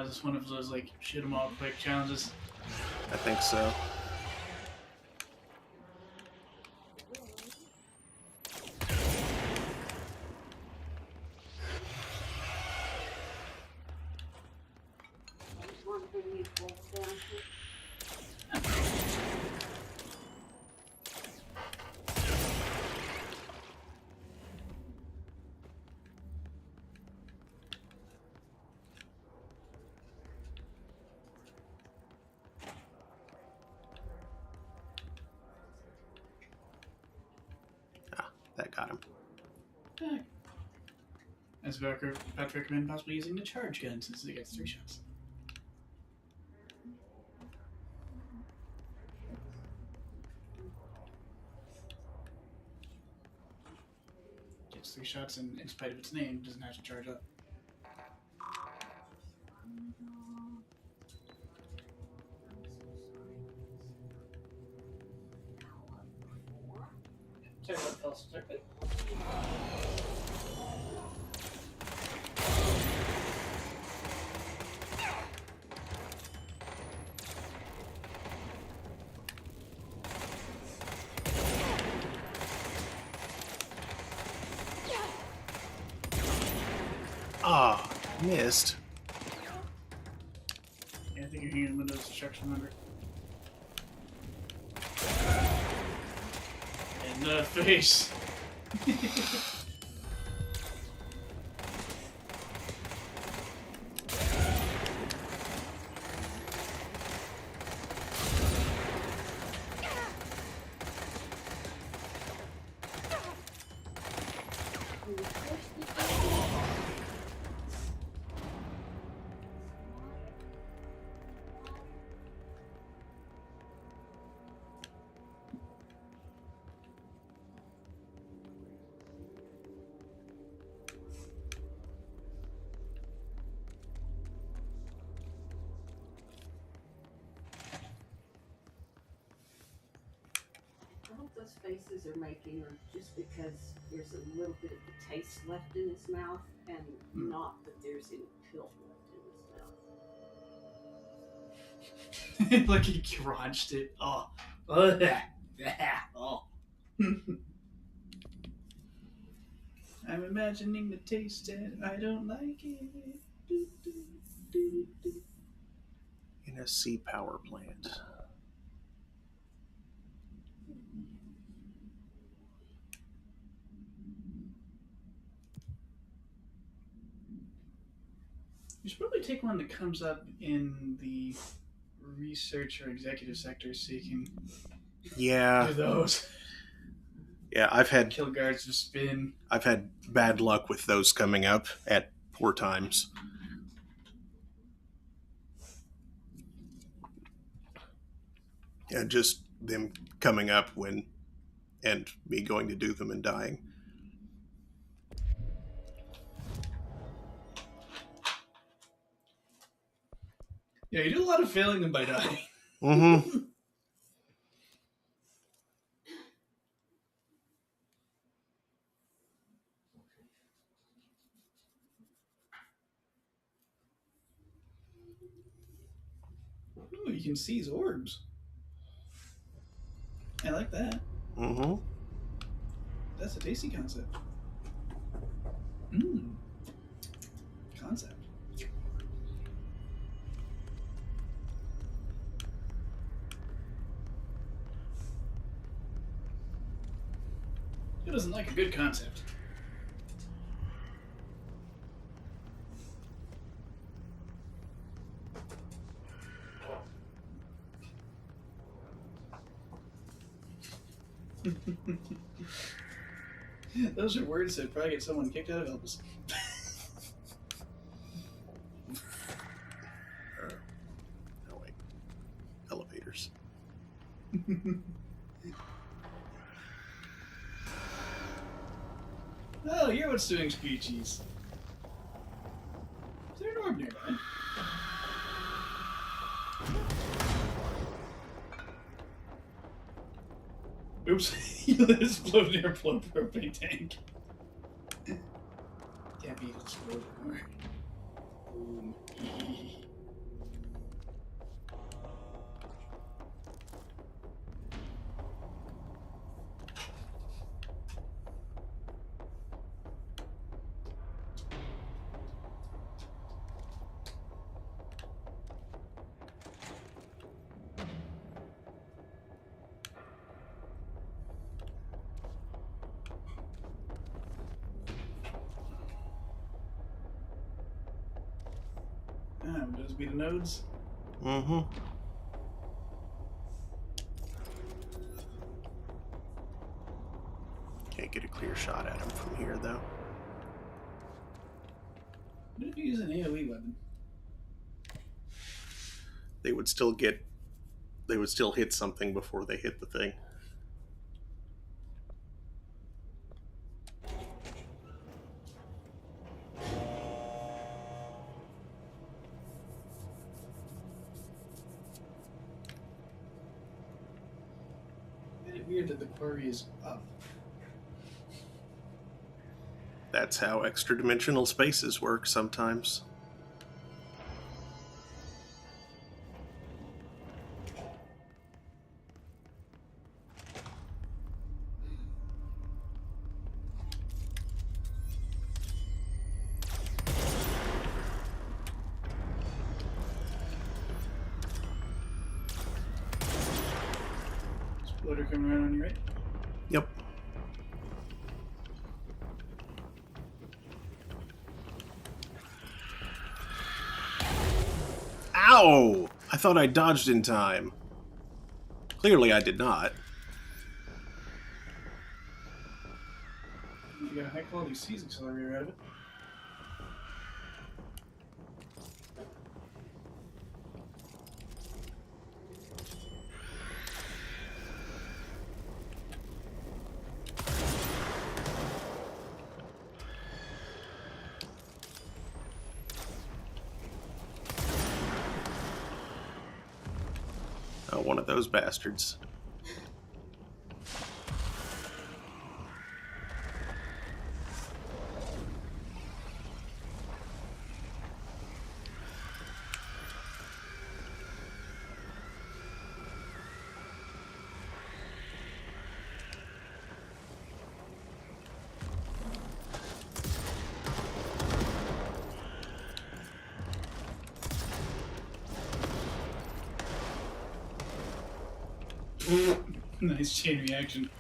Is this one of those like shoot 'em all quick challenges? I think so. That got him. As about to recommend possibly using the charge gun since it gets 3 shots. Gets 3 shots and in spite of its name, doesn't have to charge up. Sorry about the false circuit. Ah, missed. Yeah, I think you're hitting Windows destruction, remember? In the face! I hope those faces are making are just because there's a little bit of the taste left in his mouth and not that there's any pill left in his mouth. Like he crunched it. Oh. Oh. Oh. I'm imagining the taste and I don't like it. Do, do, do, do. In a sea power plant. You should probably take one that comes up in the research or executive sector so you can Yeah. do those. Yeah, I've had Kill guards to spin. I've had bad luck with those coming up at poor times. And just them coming up when and me going to do them and dying. Yeah, you do a lot of failing them by dying. Mm-hmm. Ooh, you can see his orbs. I like that. Mm-hmm. That's a tasty concept. Mmm. Concept. Who doesn't like a good concept? Those are words that probably get someone kicked out of Elvis. Oh wait. Elevators. Oh, you're what's doing screechies. Is there an orb nearby? Oops, you let it explode near a propane tank. Can't be exploded more. Boom. Would those be the nodes? Mm-hmm. Can't get a clear shot at him from here, though. What if you use an AoE weapon? They would still hit something before they hit the thing. weird that the quarry is up. That's how extra-dimensional spaces work sometimes. Exploder coming right on you, right? Yep. Ow! I thought I dodged in time. Clearly I did not. You got a high quality C's accelerator out of it. Oh, one of those bastards. Nice chain reaction.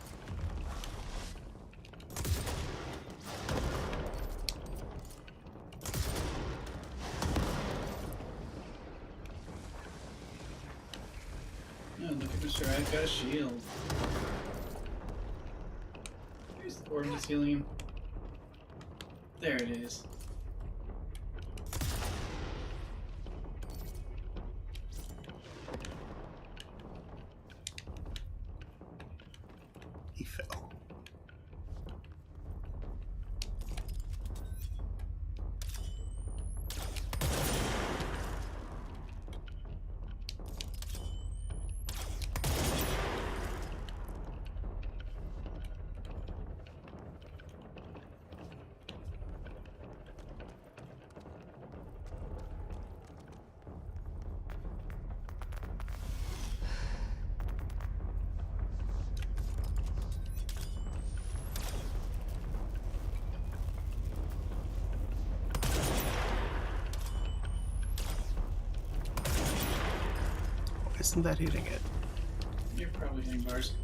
Oh, look at Mr. I've got a shield. Here's the orb that's healing him. There it is. He fell. Isn't that hitting it? You're probably hitting bars.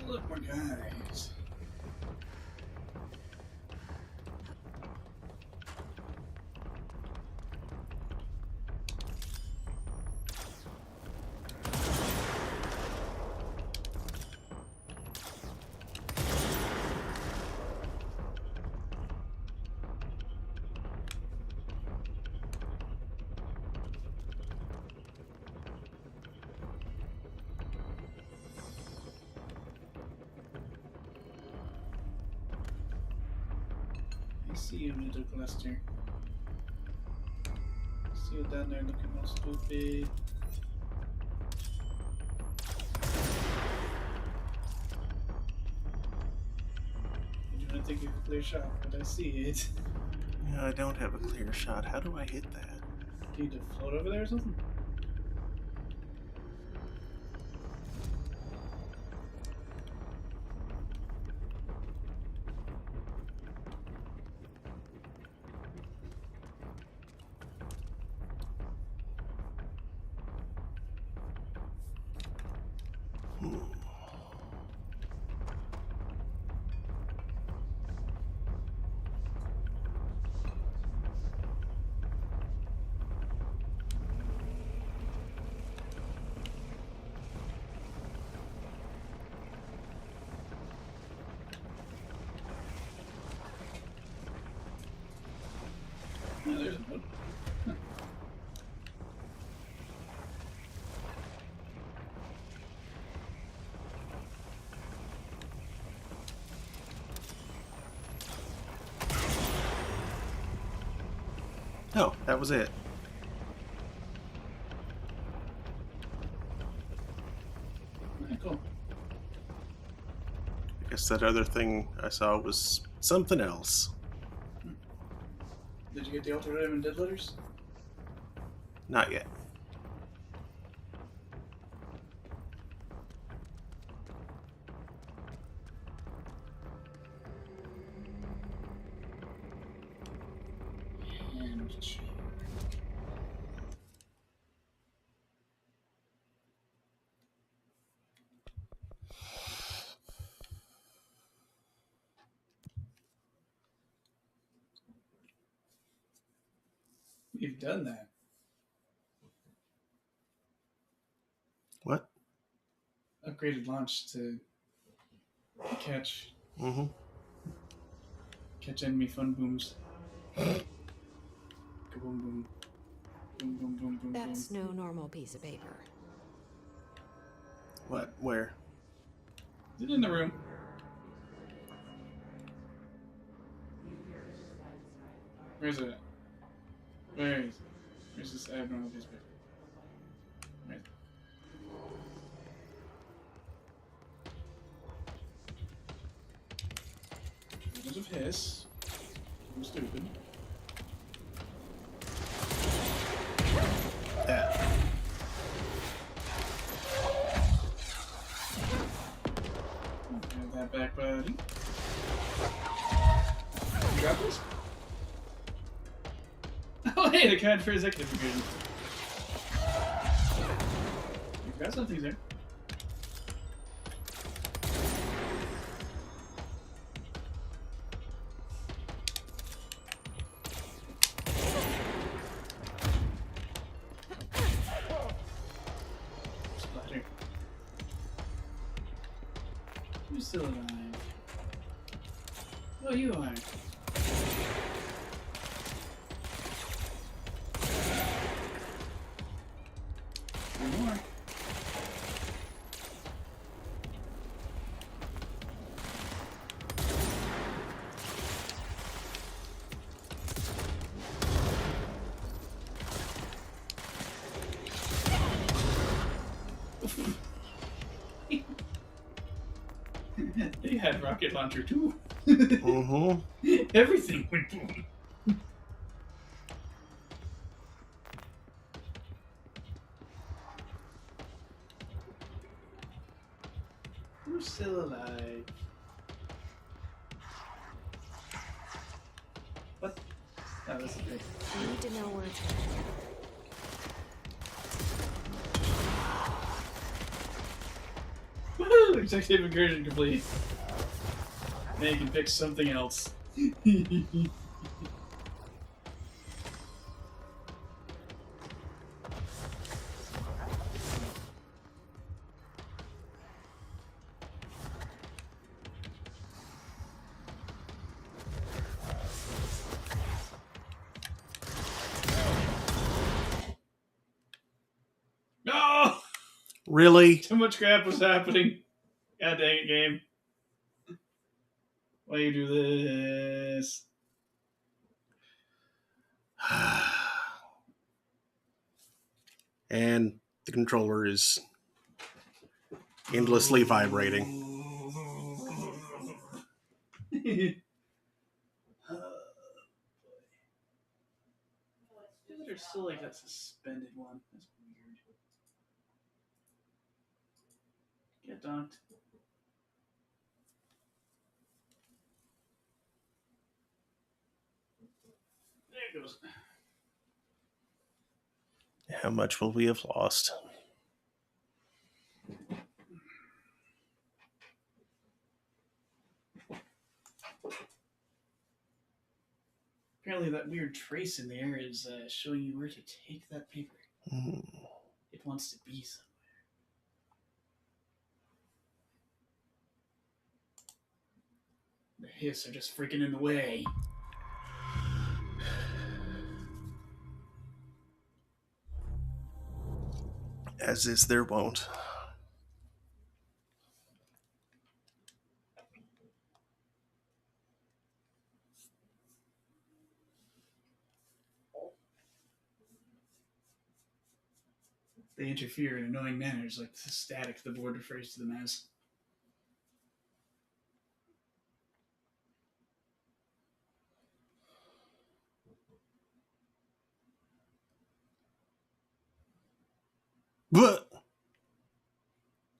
Look, more guys. I see you, little cluster. See you down there looking all stupid. I do not think you have a clear shot, but I see it. Yeah, I don't have a clear shot. How do I hit that? Do you need to float over there or something? Oh, there's a note. Huh. Oh, that was it. Guess that other thing I saw was something else. Did you get the alternative and dead letters? Not yet. And we've done that. What? Upgraded launch to catch Mm-hmm. catch enemy fun booms. Boom boom. Boom boom boom boom. That's boom. no normal piece of paper. What? Where? Is it in the room? Where's it? Where is it? Where's this abnormal piece of paper? Where is it? Because of hiss. I'm stupid. That. Have that back, buddy. You got this? Oh, hey, the card for executive division. You've got some things there. Splatter. Who's still alive? Oh, you are. One more. They had rocket launcher too. Mm-hmm. Everything went boom. Who's still alive? What? Oh, that's the thing. I need to know where it's at. Woohoo! Executive incursion complete. Now you can pick something else. No! Really? Too much crap was happening. God dang it, game. Why you do this? And the controller is endlessly vibrating. There's still like that suspended one. That's weird. Get dunked. There it goes. How much will we have lost? Apparently, that weird trace in the air is showing you where to take that paper. Mm. It wants to be somewhere. The hiss are just freaking in the way. As is their wont. They interfere in annoying manners, like the static the board refers to them as. But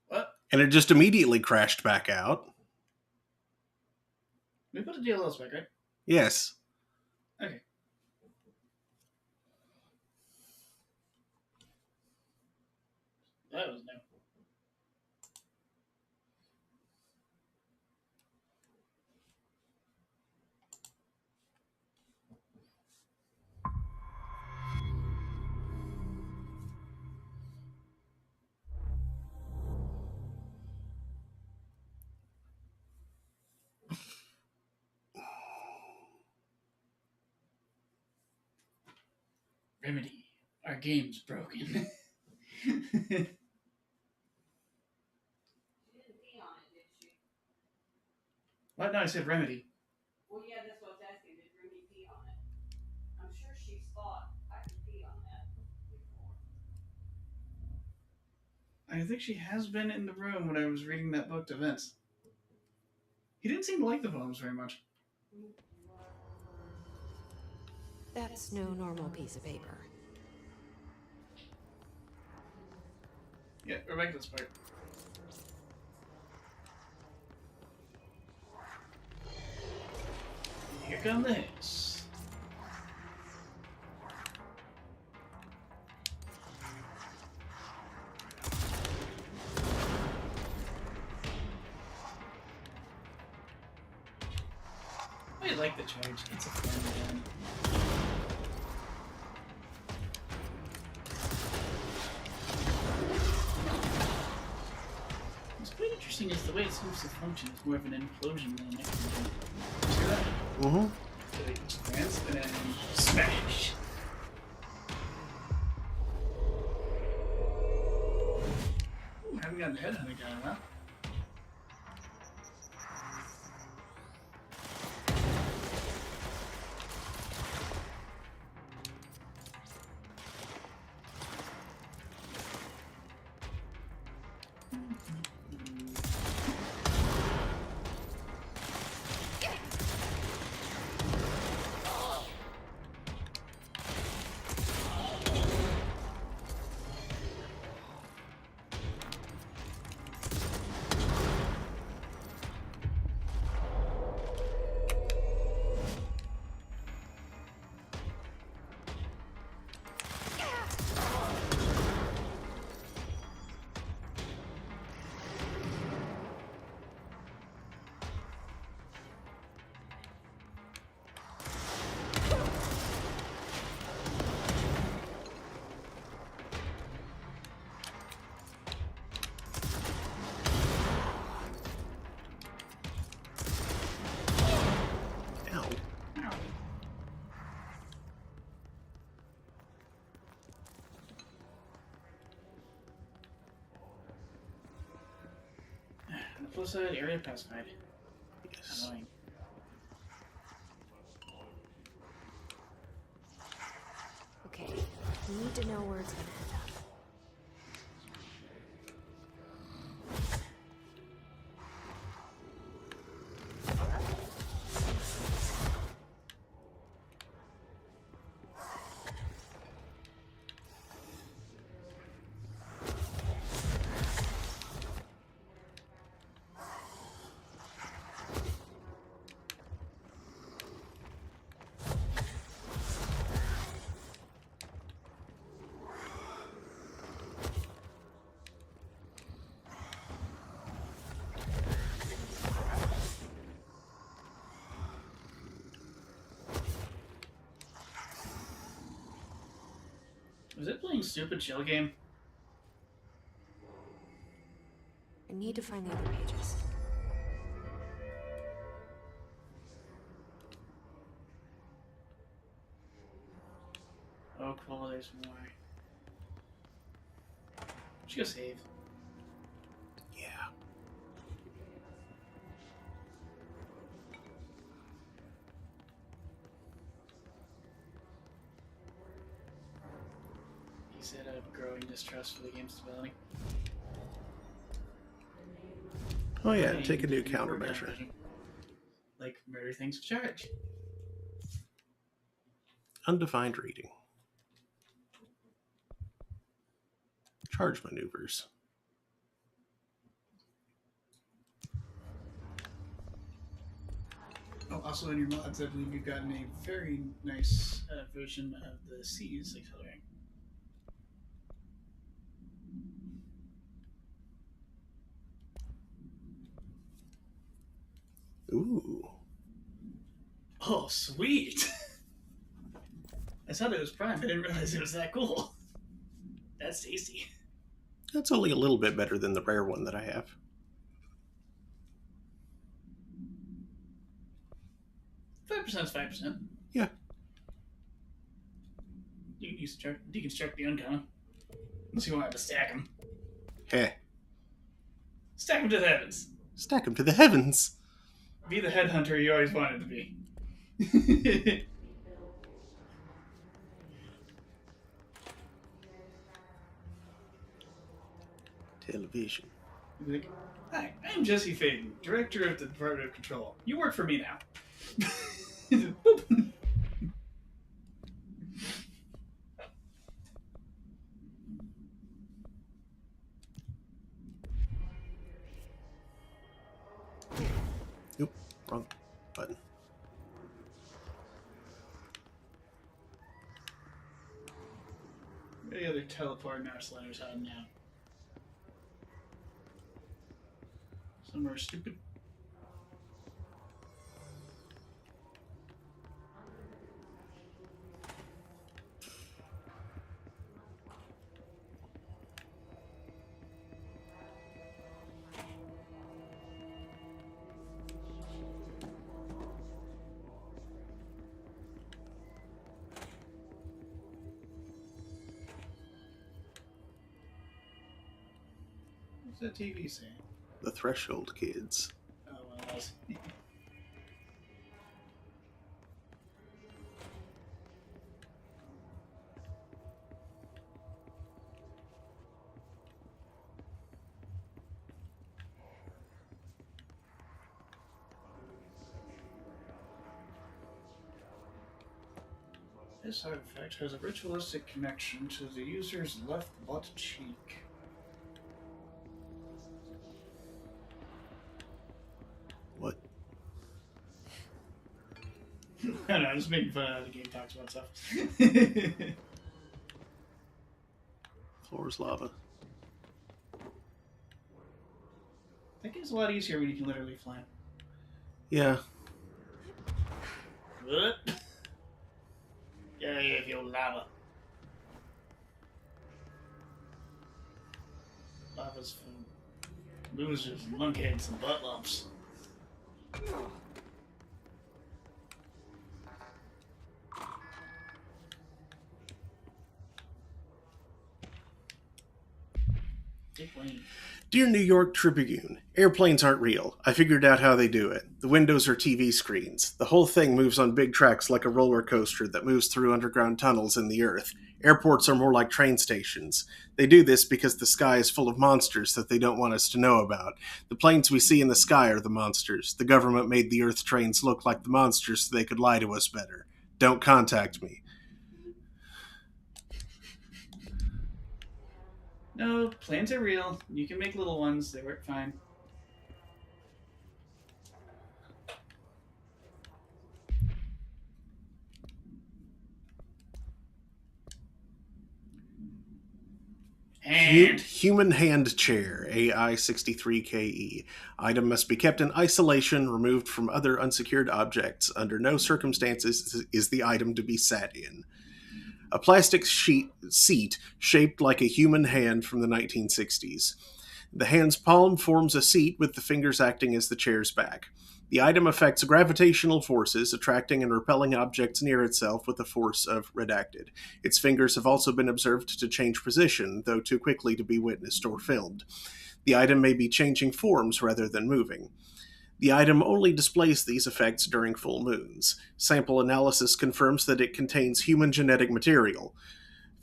What? and it just immediately crashed back out. We put the DLLs back, right? Yes. Okay. That was new. Remedy, our game's broken. What? No, I said Remedy. Well, yeah, that's what I was asking. Did Remy pee on it? I'm sure she's thought I could pee on that before. I think she has been in the room when I was reading that book to Vince. He didn't seem to like the poems very much. That's no normal piece of paper. Yeah, we're back to this part. Here come the hits. I like the charge. It's a fun gun. What's quite interesting is the way it seems to function is more of an implosion than an explosion. See that? Mm-hmm. So it expands and then smash. Ooh, haven't gotten the headhunter guy in a while. Ow. On the flip side, area pacified. Yes. Annoying. Okay, we need to know where it's gonna end up. Was it playing stupid chill game? I need to find the other pages. Oh, cool, there's more. Should go save. Yeah. He said a growing distrust for the game's stability. Oh yeah, Hey, take a new you can work on countermeasure. it. Like murder things with charge. Undefined reading. charge maneuvers. Oh, also in your mods, I believe you've gotten a very nice version of the C's accelerating. Ooh. Oh, sweet! I thought it was Prime. I didn't realize it was that cool. That's tasty. That's only a little bit better than the rare one that I have. 5% is 5%. Yeah. You can deconstruct the uncommon. Unless you want to stack them. Heh. Stack them to the heavens. Stack them to the heavens. Be the headhunter you always wanted to be. Television. Like, hi, I'm Jesse Faden, director of the Department of Control. You work for me now. Boop. Oop, wrong button. Any other teleport mouse letters hiding out? Somewhere stupid. What's that TV saying? The Threshold Kids. Oh, well, that was... This artifact has a ritualistic connection to the user's left butt cheek. What? I don't know, I'm just making fun of how the game talks about stuff. Floor's lava. That game's a lot easier when you can literally fly. Yeah. What? Yeah, if you lava. Lava's for losers, lunkheads, and butt lumps. Dear New York Tribune, airplanes aren't real. I figured out how they do it. The windows are TV screens. The whole thing moves on big tracks like a roller coaster that moves through underground tunnels in the earth. Airports are more like train stations. They do this because the sky is full of monsters that they don't want us to know about. The planes we see in the sky are the monsters. The government made the earth trains look like the monsters so they could lie to us better. Don't contact me. No, planes are real. You can make little ones. They work fine. Human hand chair, AI63KE. Item must be kept in isolation, removed from other unsecured objects. Under no circumstances is the item to be sat in. A plastic seat shaped like a human hand from the 1960s. The hand's palm forms a seat with the fingers acting as the chair's back. The item affects gravitational forces, attracting and repelling objects near itself with the force of redacted. Its fingers have also been observed to change position, though too quickly to be witnessed or filmed. The item may be changing forms rather than moving. The item only displays these effects during full moons. Sample analysis confirms that it contains human genetic material.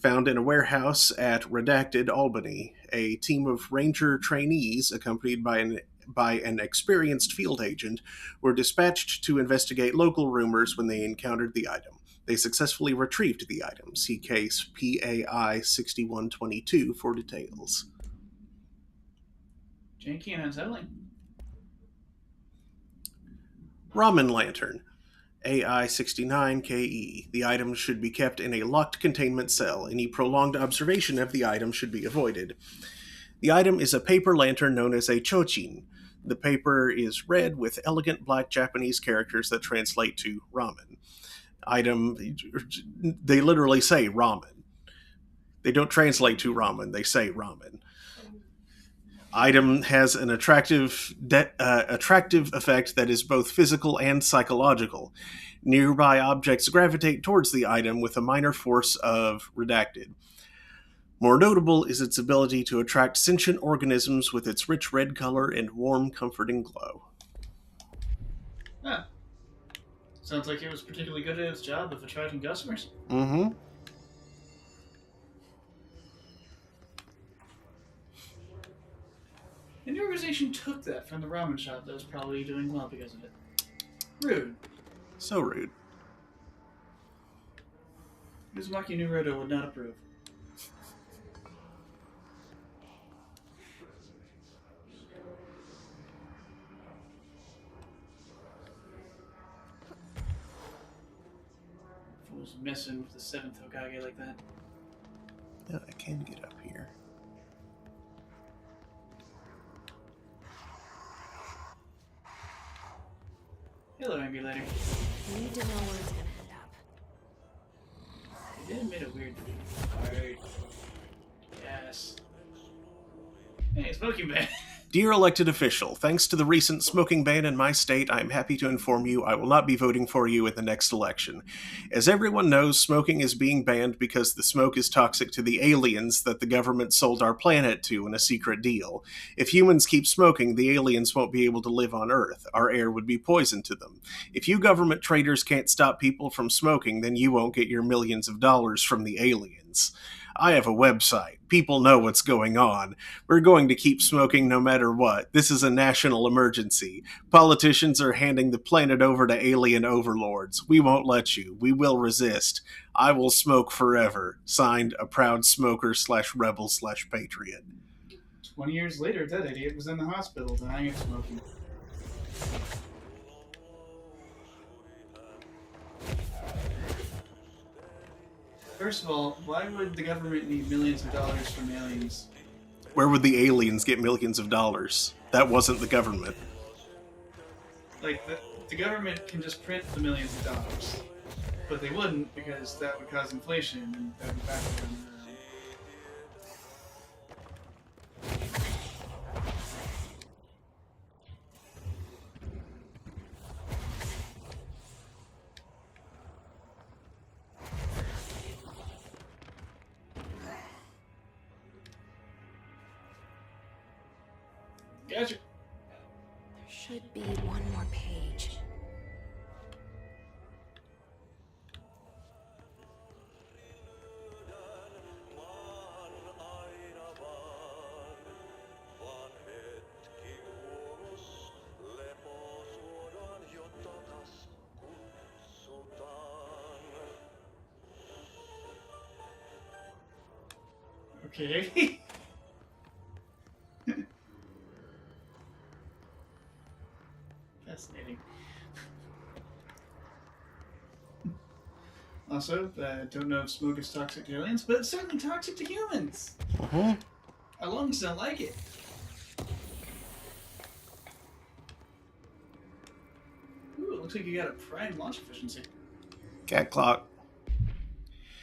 Found in a warehouse at Redacted, Albany, a team of ranger trainees, accompanied by an experienced field agent, were dispatched to investigate local rumors when they encountered the item. They successfully retrieved the item. See case PAI 6122 for details. Janky and unsettling. Ramen Lantern. AI69KE. The item should be kept in a locked containment cell. Any prolonged observation of the item should be avoided. The item is a paper lantern known as a chochin. The paper is red with elegant black Japanese characters that translate to ramen. Item, they literally say ramen. They don't translate to ramen, they say ramen. Item has an attractive effect that is both physical and psychological. Nearby objects gravitate towards the item with a minor force of redacted. More notable is its ability to attract sentient organisms with its rich red color and warm, comforting glow. Huh. Sounds like it was particularly good at its job of attracting customers. Mm-hmm. And the organization took that from the ramen shop that was probably doing well because of it. Rude. So rude. Uzumaki Naruto would not approve. Fool's messing with the 7th Hokage like that. Yeah, I can get up here. Hello, Angry Lady. Need to know where it's gonna end up. They did admit a weird card. Yes. Hey, smoking ban. Dear elected official, thanks to the recent smoking ban in my state, I am happy to inform you I will not be voting for you in the next election. As everyone knows, smoking is being banned because the smoke is toxic to the aliens that the government sold our planet to in a secret deal. If humans keep smoking, the aliens won't be able to live on Earth. Our air would be poison to them. If you government traitors can't stop people from smoking, then you won't get your millions of dollars from the aliens. I have a website. People know what's going on. We're going to keep smoking no matter what. This is a national emergency. Politicians are handing the planet over to alien overlords. We won't let you. We will resist. I will smoke forever. Signed, a proud smoker/rebel/patriot. 20 years later, that idiot was in the hospital dying of smoking. First of all, why would the government need millions of dollars from aliens? Where would the aliens get millions of dollars? That wasn't the government. Like, the government can just print the millions of dollars. But they wouldn't, because that would cause inflation, and that would backfire on their own. Gotcha. There should be one more page. Okay. Fascinating. Also, don't know if smoke is toxic to aliens, but it's certainly toxic to humans. Uh-huh. Our lungs don't like it. Ooh, it looks like you got a prime launch efficiency. Cat clock.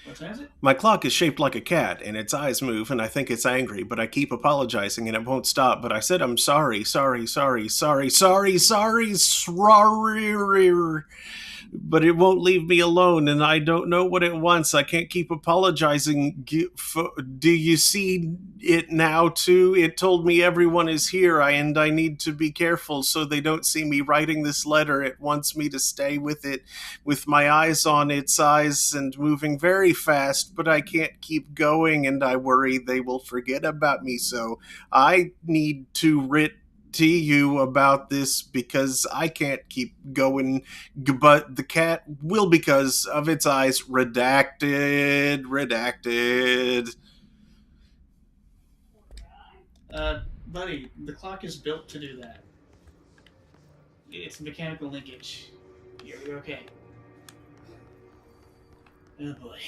What time is it? My clock is shaped like a cat, and its eyes move, and I think it's angry, but I keep apologizing, and it won't stop. But I said I'm sorry. But it won't leave me alone, and I don't know what it wants. I can't keep apologizing. Do you see it now, too? It told me everyone is here, and I need to be careful so they don't see me writing this letter. It wants me to stay with it, with my eyes on its eyes and moving very fast, but I can't keep going, and I worry they will forget about me, so I need to to you about this because I can't keep going, but the cat will because of its eyes. Redacted. Buddy, the clock is built to do that. It's mechanical linkage. You're okay. Oh boy.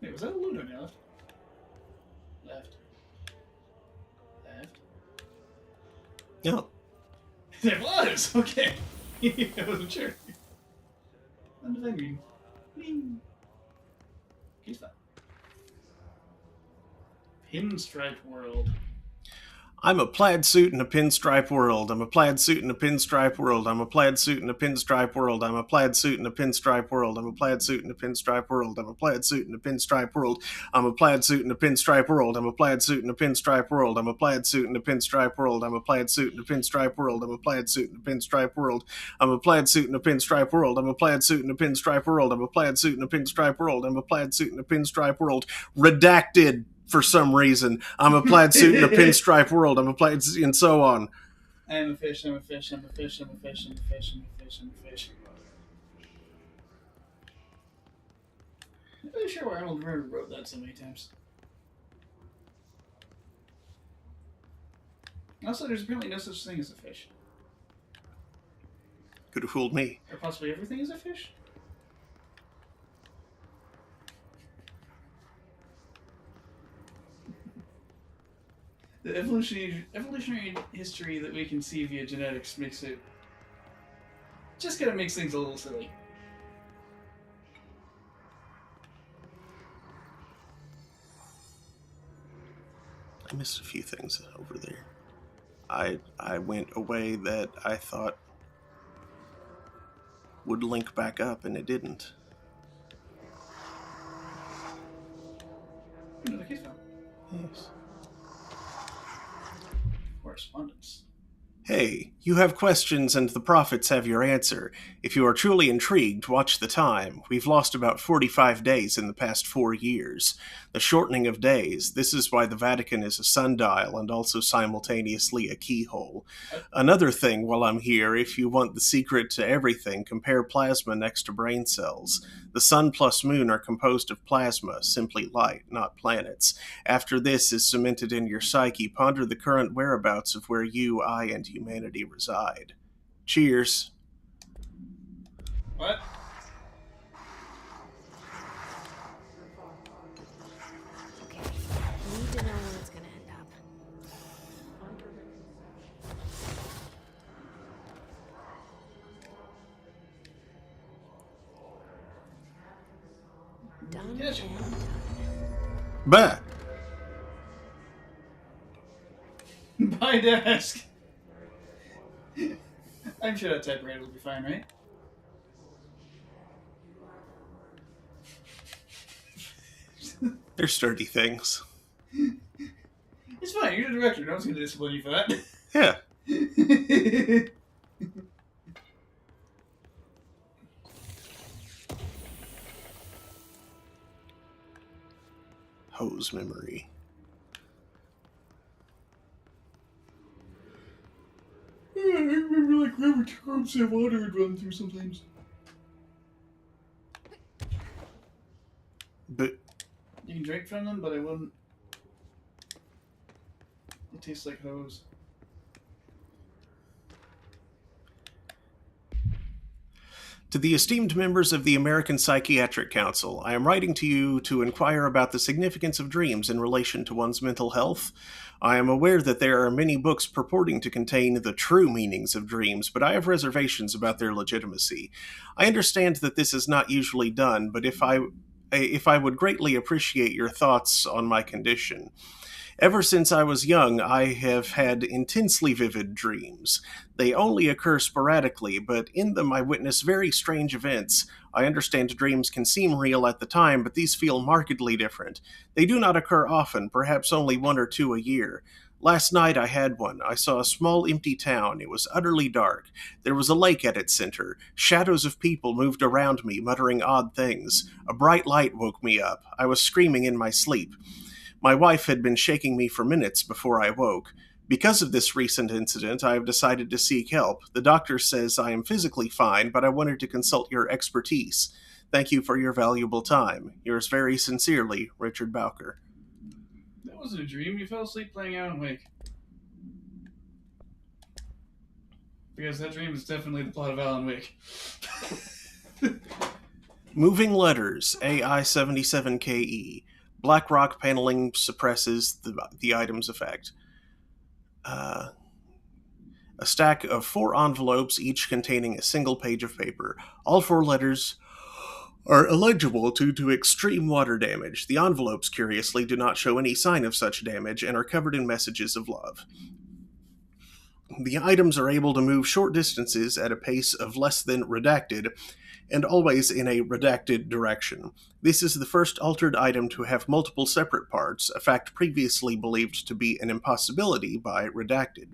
Wait, was that a Ludo left? Left. Left. No. It was! Okay. I wasn't sure. Undefined. Bling. He's fine. Pinstripe World. I'm a plaid suit in a pinstripe world. I'm a plaid suit in a pinstripe world. I'm a plaid suit in a pinstripe world. I'm a plaid suit in a pinstripe world. I'm a plaid suit in a pinstripe world. I'm a plaid suit in a pinstripe world. I'm a plaid suit in a pinstripe world. I'm a plaid suit in a pinstripe world. I'm a plaid suit in a pinstripe world. I'm a plaid suit in a pinstripe world. I'm a plaid suit in a pinstripe world. I'm a plaid suit in a pinstripe world. I'm a plaid suit in a pinstripe world. I'm a plaid suit in a pinstripe world. I'm a plaid suit in a pinstripe world. Redacted. For some reason, I'm a plaid suit in a pinstripe world. I'm a plaid, and so on. I am a fish. I'm a fish. I'm a fish. I'm a fish. I'm a fish. I'm a fish. I'm a fish. I'm not really sure why Arnold River wrote that so many times. Also, there's apparently no such thing as a fish. Could have fooled me. Or possibly everything is a fish. The evolutionary history that we can see via genetics makes it just kind of makes things a little silly. I missed a few things over there. I went away that I thought would link back up, and it didn't. Another case file. Yes. Correspondence. Hey, you have questions and the prophets have your answer. If you are truly intrigued, watch the time. We've lost about 45 days in the past 4 years. The shortening of days, this is why the Vatican is a sundial and also simultaneously a keyhole. Another thing while I'm here, if you want the secret to everything, compare plasma next to brain cells. The sun plus moon are composed of plasma, simply light, not planets. After this is cemented in your psyche, ponder the current whereabouts of where you, I, and humanity reside. Cheers. What? Okay, I need to know where it's gonna end up. Done Yes. and done. Bah! My desk. I'm sure that typewriter will be fine, right? They're sturdy things. It's fine. You're the director. No one's going to discipline you for that. Yeah. Hose memory. I remember like rubber tubes that water would run through sometimes. But You can drink from them, but I wouldn't. It tastes like hose. to the esteemed members of the American Psychiatric Council, I am writing to you to inquire about the significance of dreams in relation to one's mental health. I am aware that there are many books purporting to contain the true meanings of dreams, but I have reservations about their legitimacy. I understand that this is not usually done, but if I would greatly appreciate your thoughts on my condition. Ever since I was young, I have had intensely vivid dreams. They only occur sporadically, but in them I witness very strange events. I understand dreams can seem real at the time, but these feel markedly different. They do not occur often, perhaps only 1 or 2 a year. Last night I had one. I saw a small empty town. It was utterly dark. There was a lake at its center. Shadows of people moved around me, muttering odd things. A bright light woke me up. I was screaming in my sleep. My wife had been shaking me for minutes before I woke. Because of this recent incident, I have decided to seek help. The doctor says I am physically fine, but I wanted to consult your expertise. Thank you for your valuable time. Yours very sincerely, Richard Bowker. That wasn't a dream. You fell asleep playing Alan Wake. Because that dream is definitely the plot of Alan Wake. Moving letters, AI77KE. Black rock paneling suppresses the item's effect. A stack of 4 envelopes, each containing a single page of paper. All 4 letters are illegible due to extreme water damage. The envelopes, curiously, do not show any sign of such damage and are covered in messages of love. The items are able to move short distances at a pace of less than redacted, and always in a redacted direction. This is the first altered item to have multiple separate parts, a fact previously believed to be an impossibility by redacted.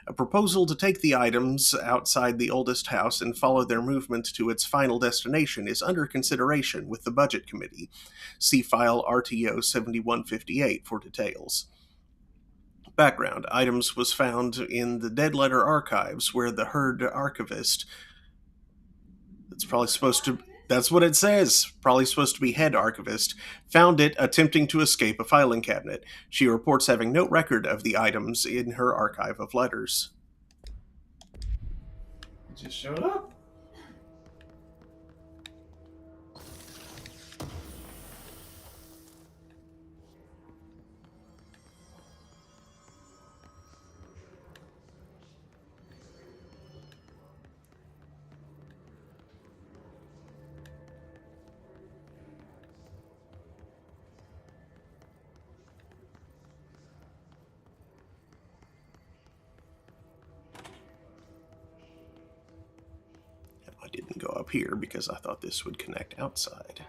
A proposal to take the items outside the oldest house and follow their movement to its final destination is under consideration with the Budget Committee. See file RTO 7158 for details. Background. Items was found in the Dead Letter Archives, where the Herd archivist... That's what it says. Probably supposed to be head archivist. Found it attempting to escape a filing cabinet. She reports having no record of the items in her archive of letters. It just showed up. I didn't go up here because I thought this would connect outside.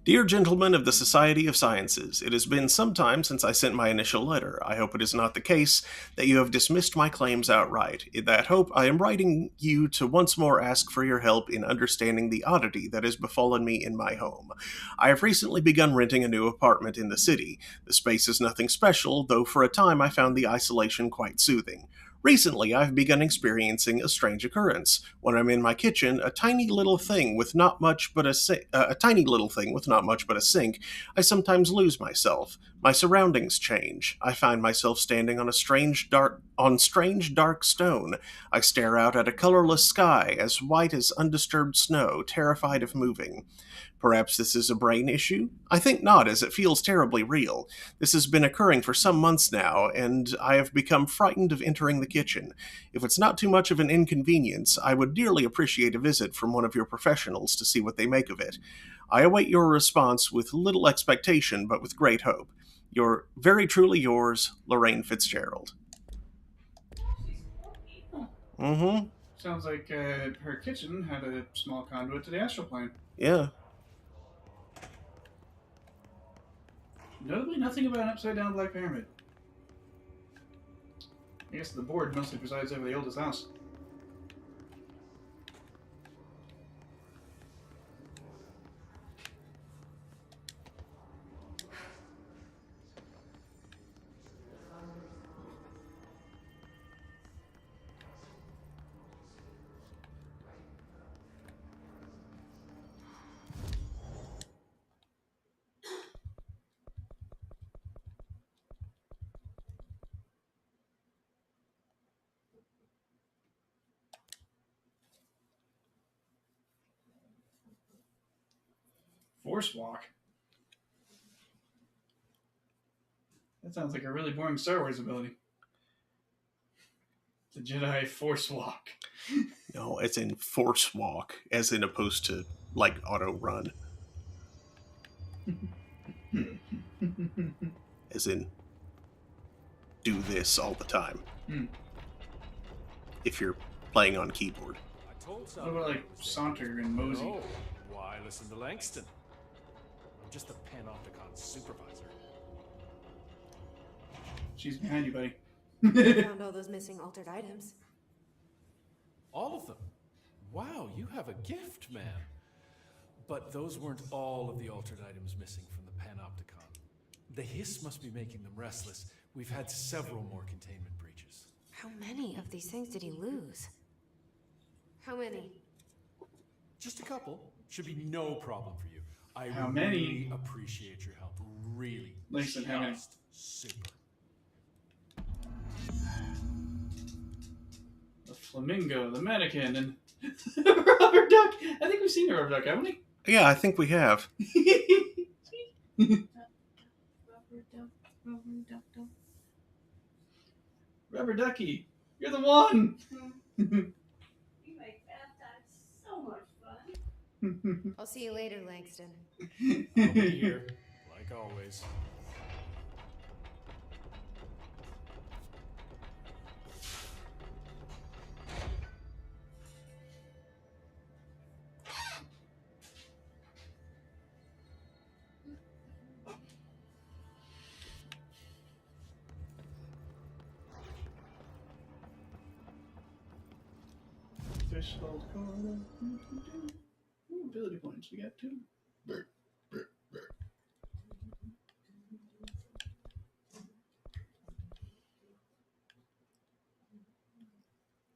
Dear gentlemen of the Society of Sciences, it has been some time since I sent my initial letter. I hope it is not the case that you have dismissed my claims outright. In that hope, I am writing you to once more ask for your help in understanding the oddity that has befallen me in my home. I have recently begun renting a new apartment in the city. The space is nothing special, though for a time I found the isolation quite soothing. Recently, I've begun experiencing a strange occurrence. When I'm in my kitchen, a tiny little thing with not much but a sink, I sometimes lose myself. My surroundings change. I find myself standing on strange dark stone. I stare out at a colorless sky, as white as undisturbed snow, terrified of moving. Perhaps this is a brain issue? I think not, as it feels terribly real. This has been occurring for some months now, and I have become frightened of entering the kitchen. If it's not too much of an inconvenience, I would dearly appreciate a visit from one of your professionals to see what they make of it. I await your response with little expectation, but with great hope. Very truly yours, Lorraine Fitzgerald. Mm-hmm. Sounds like her kitchen had a small conduit to the astral plane. Yeah. Notably, nothing about an upside-down black pyramid. I guess the board mostly presides over the oldest house. Force walk? That sounds like a really boring Star Wars ability. The Jedi Force walk. No, it's in force walk, as in opposed to, like, auto run. As in, do this all the time. If you're playing on keyboard. What about, like, saunter and mosey? No. Why listen to Langston. I'm just the Panopticon supervisor. She's behind you, buddy. I found all those missing altered items. All of them? Wow, you have a gift, man. But those weren't all of the altered items missing from the Panopticon. The hiss must be making them restless. We've had several more containment breaches. How many of these things did he lose? How many? Just a couple. Should be no problem for you. I How really many? appreciate your help. Really. Langston, how many? Just super. The flamingo, the mannequin, and the rubber duck. I think we've seen a rubber duck, haven't we? Yeah, I think we have. Rubber ducky, you're the one. You make bath time so much fun. I'll see you later, Langston. I'll be here, like always. Fish hold corner. Ooh, ability points. We got 2.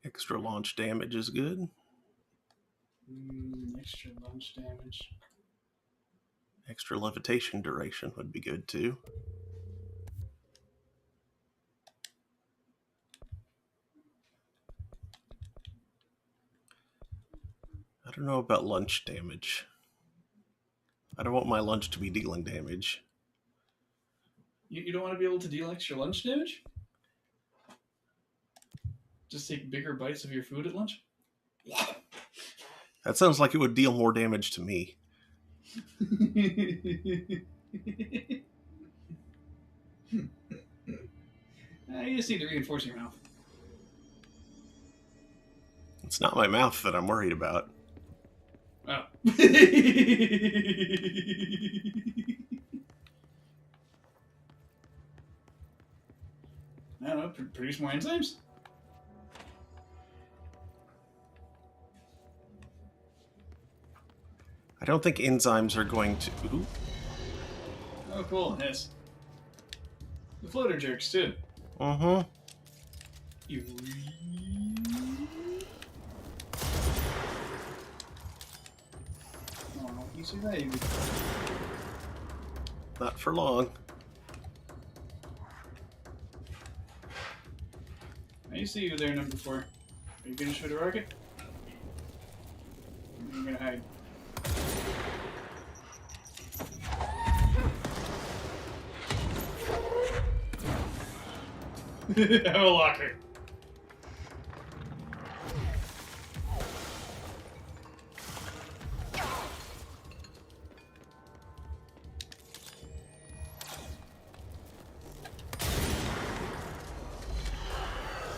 Extra launch damage is good. Extra launch damage. Extra levitation duration would be good too. I don't know about lunch damage. I don't want my lunch to be dealing damage. You don't want to be able to deal extra lunch damage? Just take bigger bites of your food at lunch? That sounds like it would deal more damage to me. You just need to reinforce your mouth. It's not my mouth that I'm worried about. Oh. I don't know, produce more enzymes? I don't think enzymes are going to... Ooh. Oh, cool, yes. The floater jerks, too. Uh-huh. You... Oh, easy baby. Not for long. I see you there, number 4. Are you gonna shoot a rocket? I'm gonna hide. Have a locker.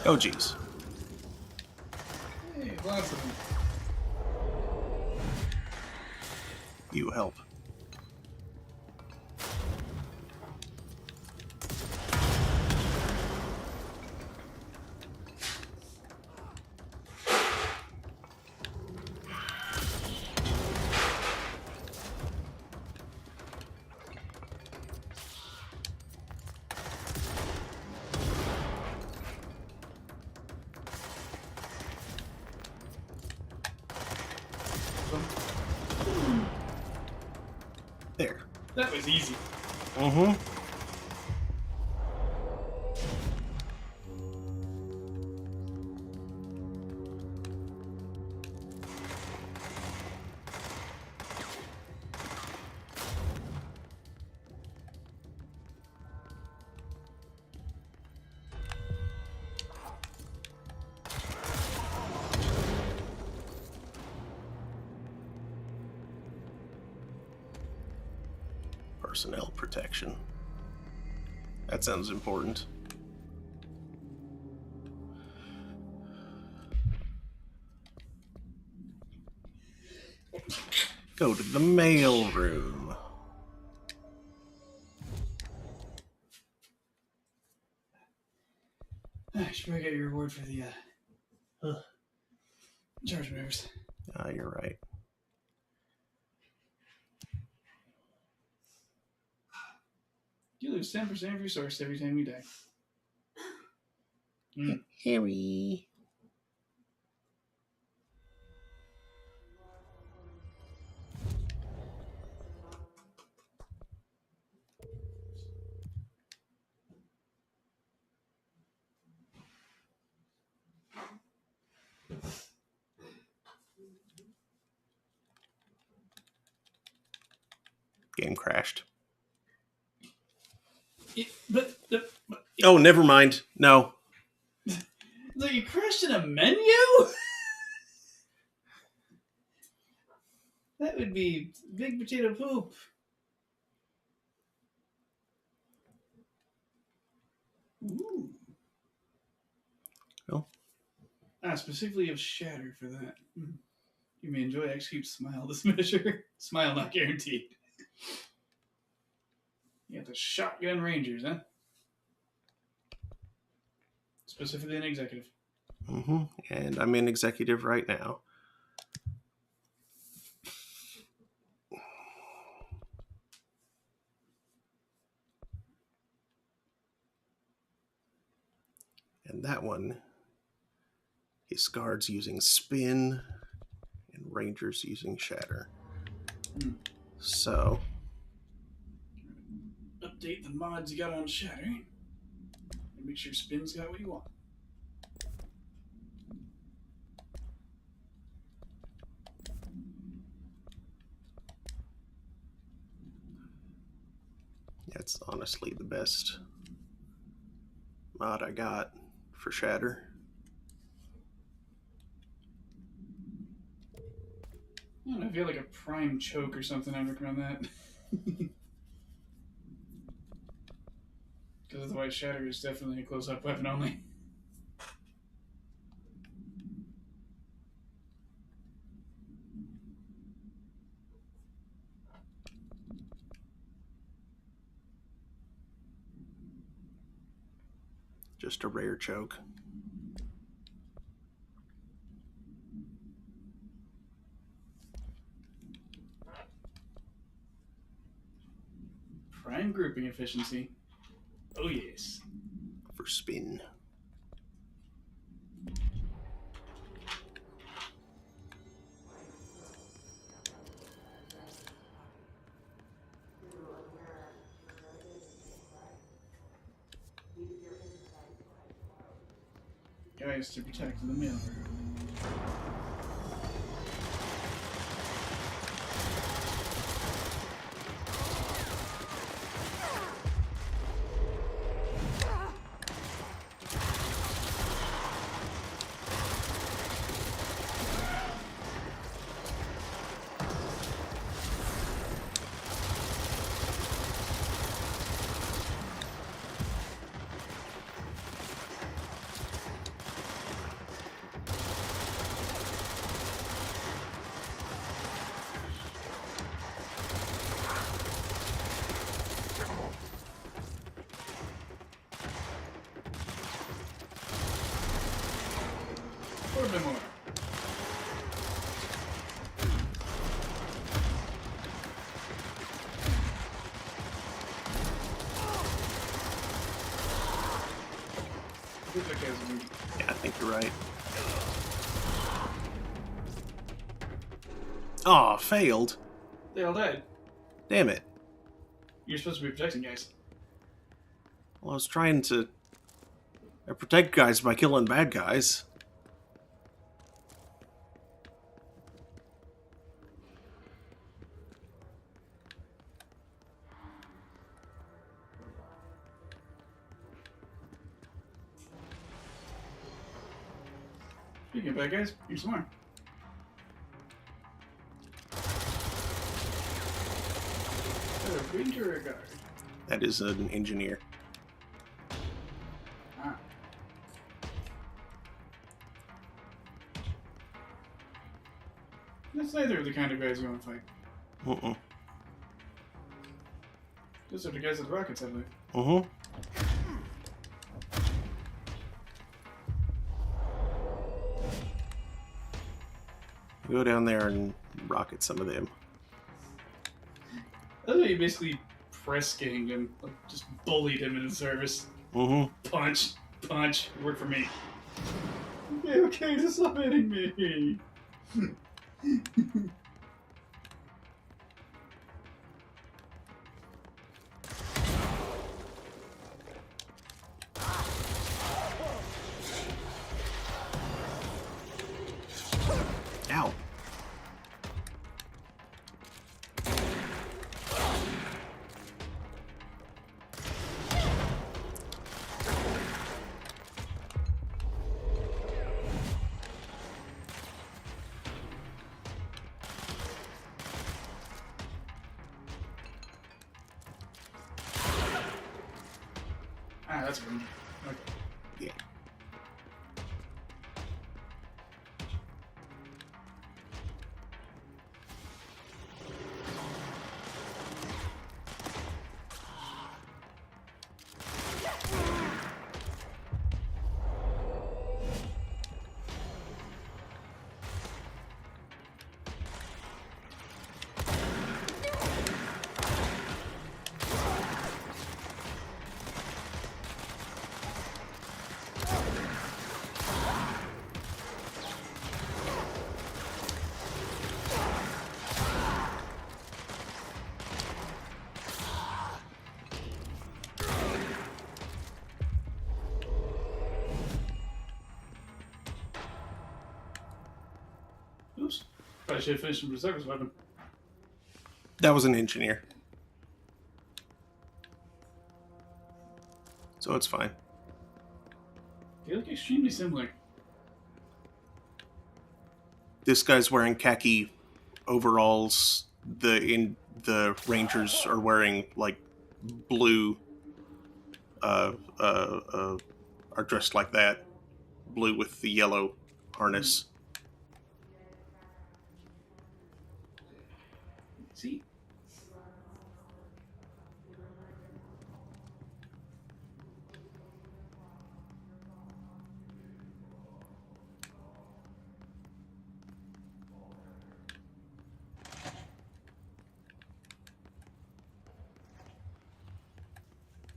Oh, geez. Hey, lots of them. You help. There. That was easy. Mm-hmm. Personnel protection. That sounds important. Go to the mail room. I should probably get your reward for the charge maneuvers. Ah, you're right. You lose 10% of your source every time you die. Harry. Game crashed. But Oh, never mind. No. so you crashed in a menu? That would be big potato poop. Ooh. Oh. Specifically of shatter for that. You may enjoy execute smile this measure. Smile not guaranteed. You got the shotgun rangers, huh? Specifically an executive. Mm-hmm. And I'm in executive right now. And that one, his guards using spin and rangers using shatter. So Update the mods you got on shatter. And make sure spin's got what you want. that's honestly the best mod I got for shatter. I don't know, if you had like a prime choke or something, I'd recommend that. Because otherwise shatter is definitely a close-up weapon only. Just a rare choke. Prime grouping efficiency. Oh yes. For spin. Guys to protect the mail room. Or a bit more. Yeah, I think you're right. Aw, failed. They all died. Damn it. You're supposed to be protecting guys. Well, I was trying to protect guys by killing bad guys. Speaking of bad guys, here's some more. A ranger or a guard? That is an engineer. Ah. That's neither of the kind of guys you want to fight. Mm-mm. Those are the guys with rockets, I believe. Mm-hmm. Go down there and rocket some of them. That's why you basically press ganged him, like, just bullied him in the service. Mm-hmm. Punch, punch, work for me. Okay, just stop hitting me. Ow. Ah, that's rude. Okay. Yeah. Oops. Probably should have finished the Berserker's weapon. That was an engineer. So it's fine. They look extremely similar. This guy's wearing khaki overalls. The Rangers are wearing like blue. Are dressed like that, blue with the yellow harness. See?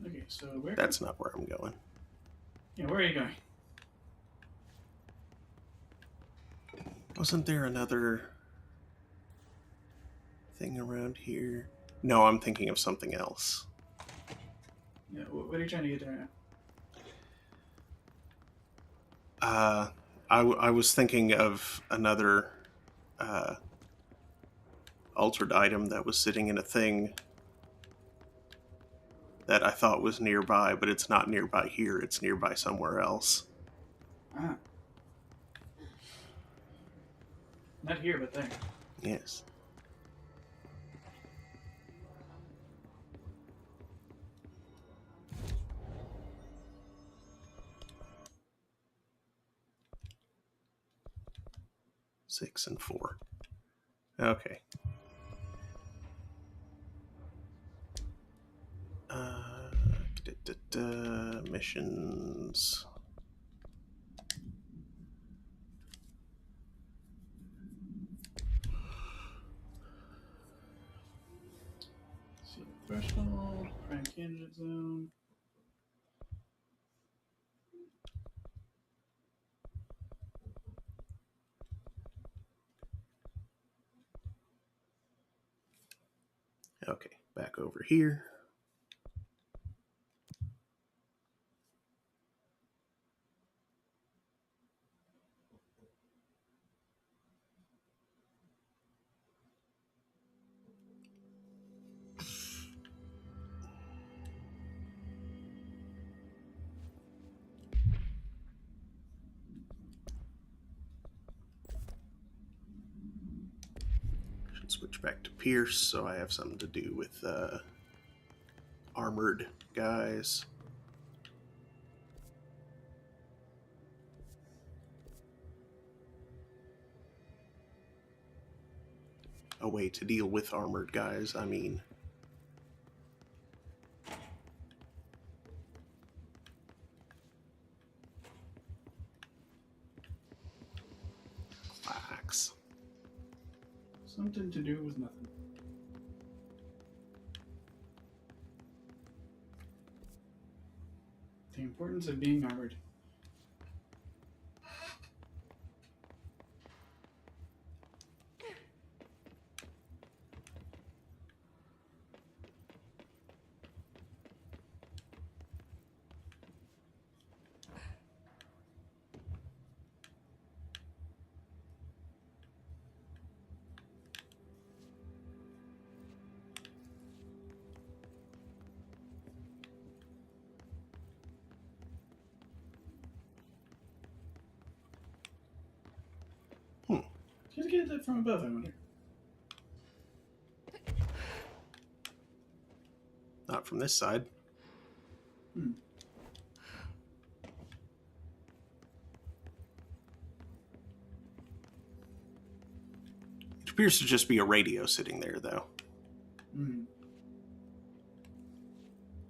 Okay, so where? That's not where I'm going. Yeah, where are you going? Wasn't there another thing around here? No, I'm thinking of something else. Yeah, what are you trying to get to right now? I was thinking of another altered item that was sitting in a thing that I thought was nearby, but it's not nearby here. It's nearby somewhere else. Ah. Not here, but there. Yes. Six and 4. Okay. Missions. So, threshold, prime candidate zone. Okay, back over here. Should switch back to Pierce so I have something to do with armored guys. a way to deal with armored guys. I mean, facts. Something to do with nothing. The importance of being armored. Just get that from above, I wonder. Not from this side. It appears to just be a radio sitting there, though.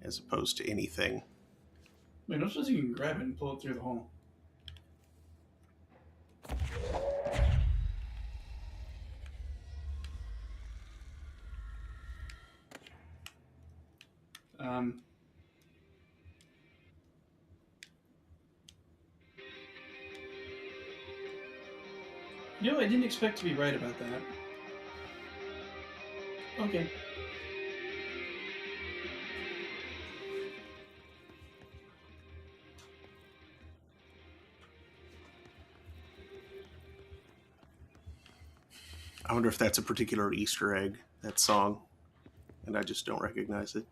As opposed to anything. Wait, don't suppose you can grab it and pull it through the hole. You know, I didn't expect to be right about that. Okay. I wonder if that's a particular Easter egg, that song, and I just don't recognize it.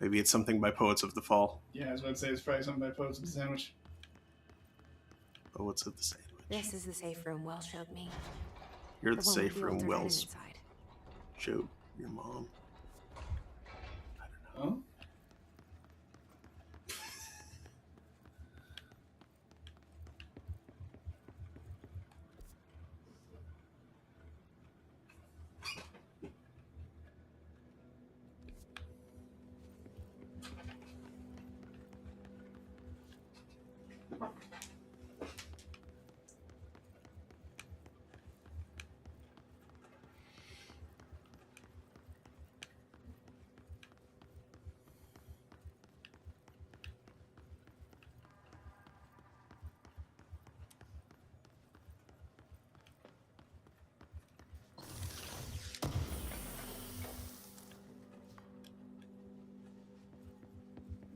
Maybe it's something by Poets of the Fall. Yeah, I was about to say it's probably something by Poets of the Sandwich. Poets of the Sandwich. This is the safe room Wells showed me. You're the one with safe the room alternate Wells inside. showed your mom. I don't know. Oh?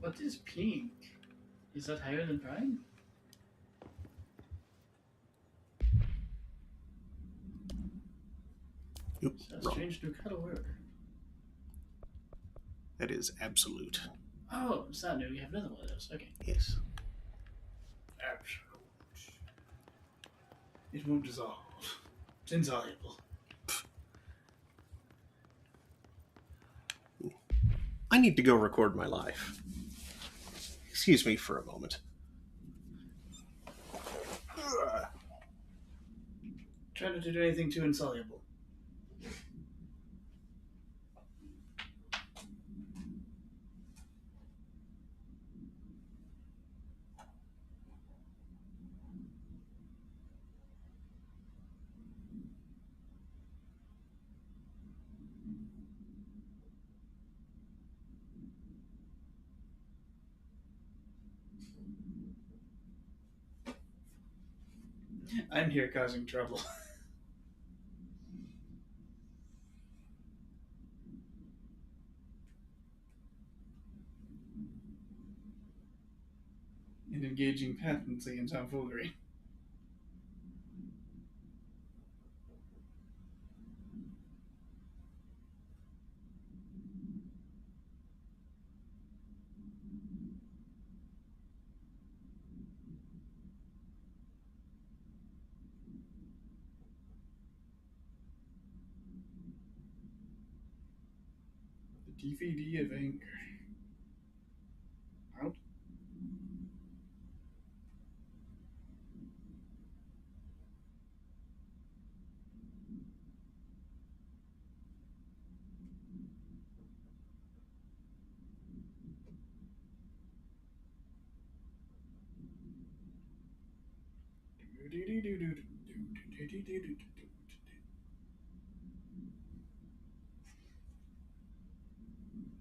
What is pink? Is that higher than prime? Oop, That's wrong. strange new color word. That is absolute. Oh, it's not new. You have another one of those. Okay. Yes. Absolute. It won't dissolve. It's insoluble. I need to go record my life. Excuse me for a moment. Try not to do anything too insoluble. I'm here causing trouble. And engaging patently in tomfoolery. The DVD of anger. Out.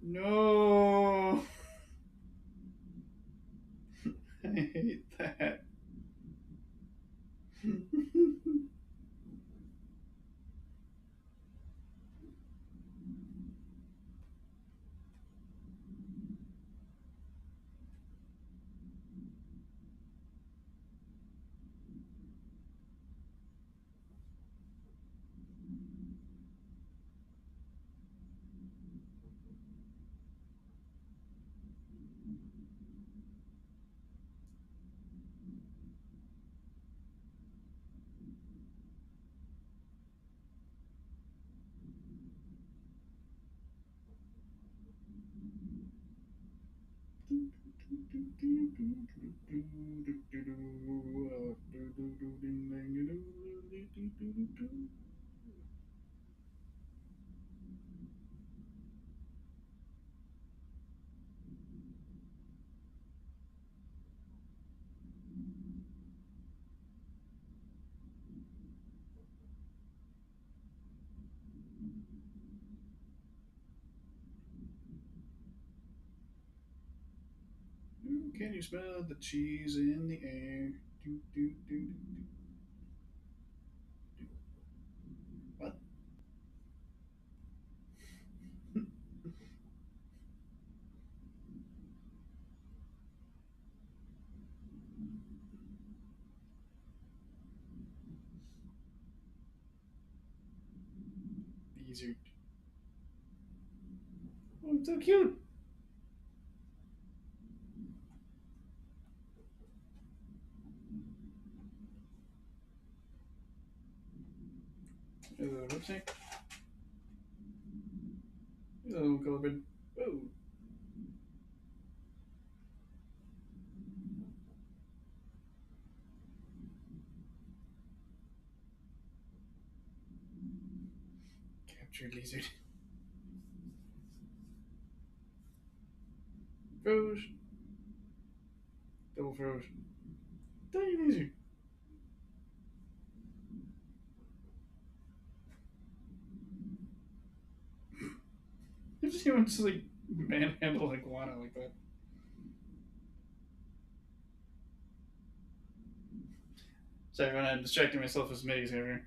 No. I hate that. Can you smell the cheese in the air? What? These are. Oh, it's so cute. Whoopsie. Oh, Corbin. Oh. Captured lizard. Froze. Double froze. Tiny lizard. I just want to like manhandle an iguana like that. Sorry, when I'm distracting myself with Smitty's over.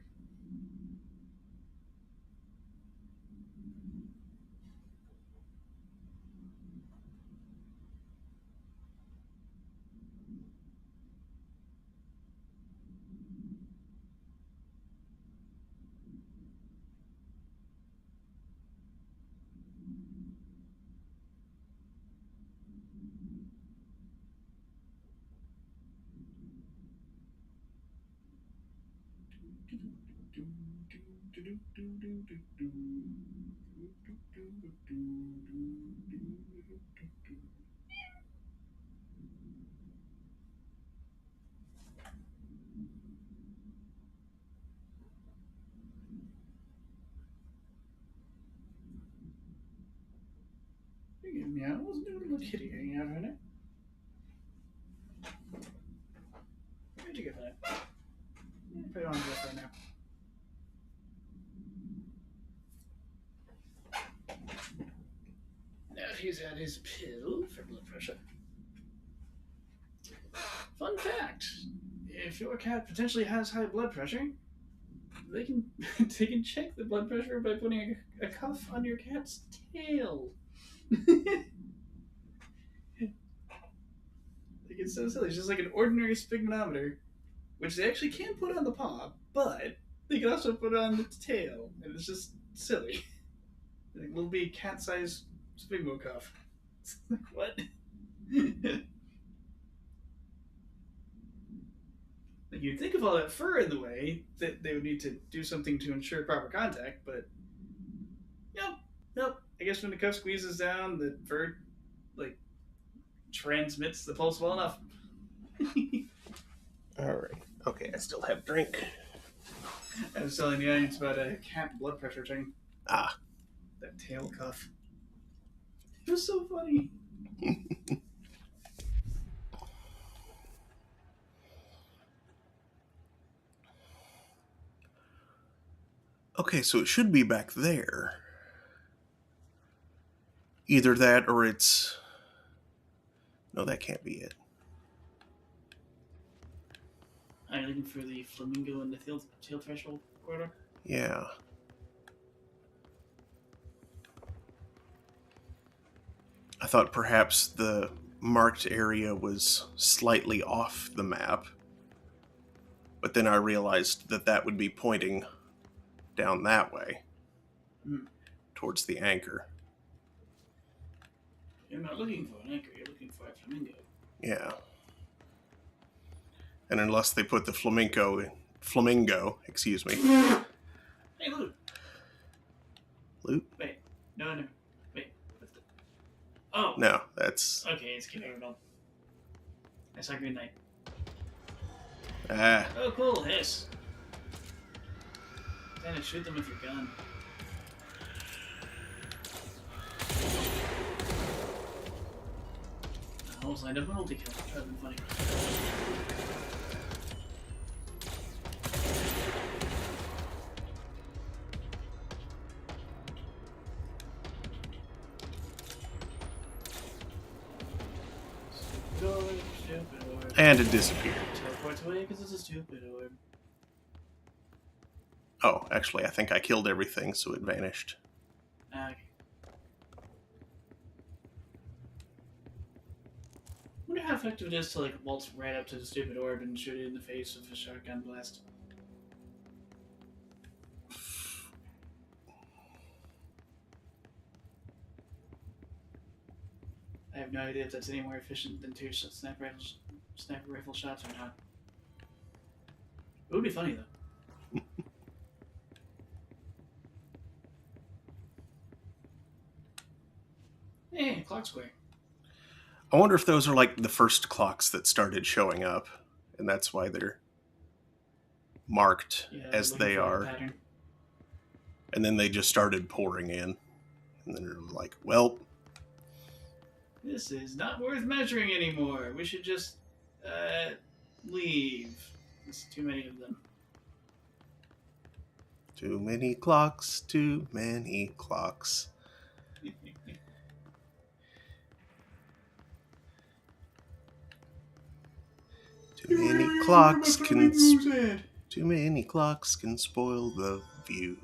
Yeah, I wasn't doing a little kitty hanging out in it. Where'd you get that? Put it on the left right now. Now he's had his pill for blood pressure. Fun fact: if your cat potentially has high blood pressure, they can they can check the blood pressure by putting a cuff on your cat's tail. Like, it's so silly. It's just like an ordinary sphygmomanometer, which they actually can put on the paw, but they can also put on the tail, and it's just silly. Like little bitty cat-sized sphygmo cuff. It's like, what? Like, you'd think of all that fur in the way that they would need to do something to ensure proper contact, but nope. I guess when the cuff squeezes down, the fur like transmits the pulse well enough. All right. Okay, I still have drink. I was telling the audience about a cat blood pressure thing. Ah. That tail cuff. It was so funny. Okay, so it should be back there. Either that or it's... No, that can't be it. I'm looking for the flamingo and the tail threshold corridor. Yeah. I thought perhaps the marked area was slightly off the map, but then I realized that that would be pointing down that way, towards the anchor. You're not looking for an anchor, you're looking for a flamingo. Yeah. And unless they put the flamingo, excuse me. Hey, loot! Loot? Wait, no. Wait. Oh! No, that's... Okay, it's Kid Arnold. I saw Green Knight. Ah. Oh, cool, hiss. Then to shoot them with your gun. I was lined up a multi-kill. That would have been funny. And it disappeared. Teleports away because it's a stupid orb. Oh, actually, I think I killed everything, so it vanished. Okay. I wonder how effective it is to like waltz right up to the stupid orb and shoot it in the face with a shotgun blast. I have no idea if that's any more efficient than two sniper rifle shots or not. It would be funny though. Hey, clock square. I wonder if those are like the first clocks that started showing up, and that's why they're marked as they are. And then they just started pouring in. And then they're like, well... This is not worth measuring anymore. We should just, leave. There's too many of them. Too many clocks, too many clocks. Too many clocks can spoil the view.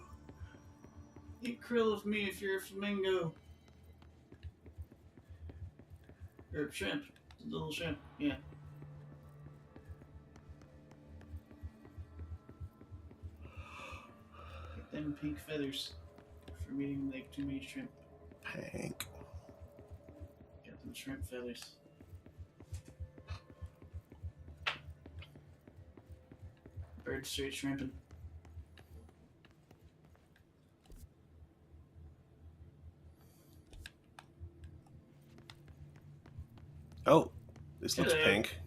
Eat krill of me if you're a flamingo. Or shrimp. The little shrimp, yeah. Get them pink feathers for eating like too many shrimp. Pink. Get them shrimp feathers. Bird straight shrimping. Oh, this looks Hello. pink.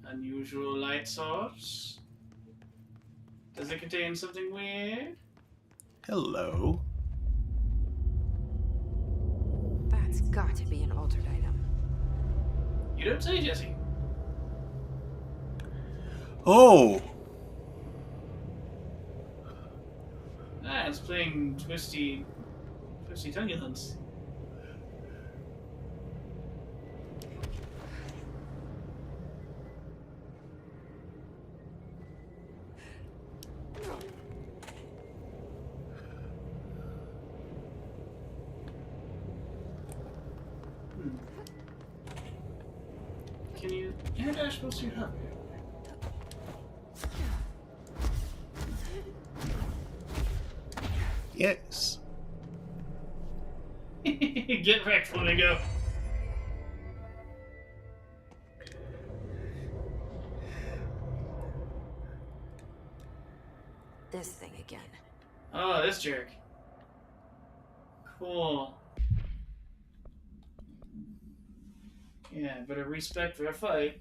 Unusual light source. Does it contain something weird? Hello. That's got to be an altered item. You don't say, Jesse. Oh! Ah, it's playing twisty tungulence. Can you air dash whilst you hover? Yes. Get wrecked, Flamingo. This thing again. Oh, this jerk. Cool. Yeah, better respect for a fight.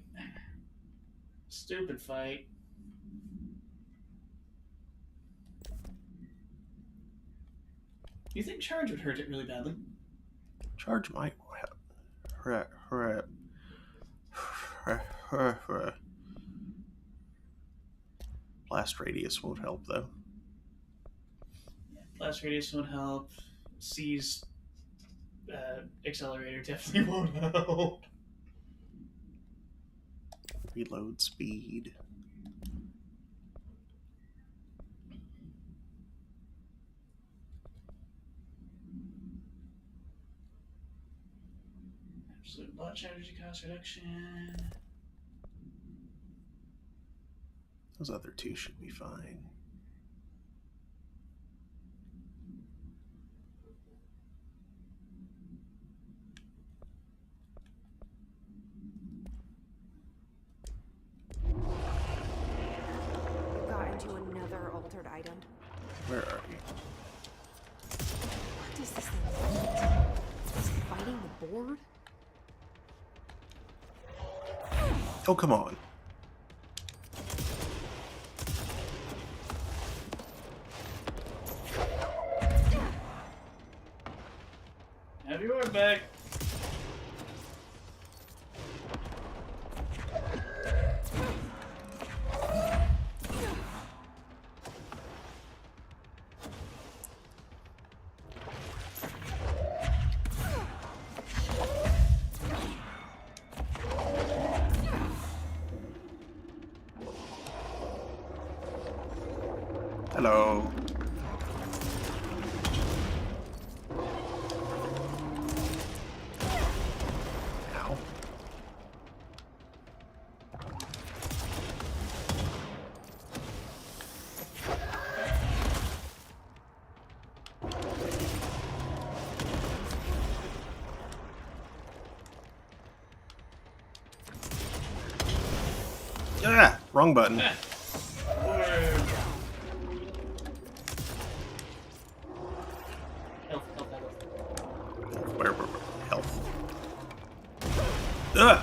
Stupid fight. You think charge would hurt it really badly? Charge might... Blast radius won't help, though. Blast radius won't help. C's accelerator definitely won't help. Reload speed. Absolute launch energy cost reduction. Those other two should be fine. Got into another altered item. Where are you? What does this thing want? Is it fighting the board? Oh, come on. Have your word back. Hello. Ow. Ah, wrong button. Where? Health. Ugh!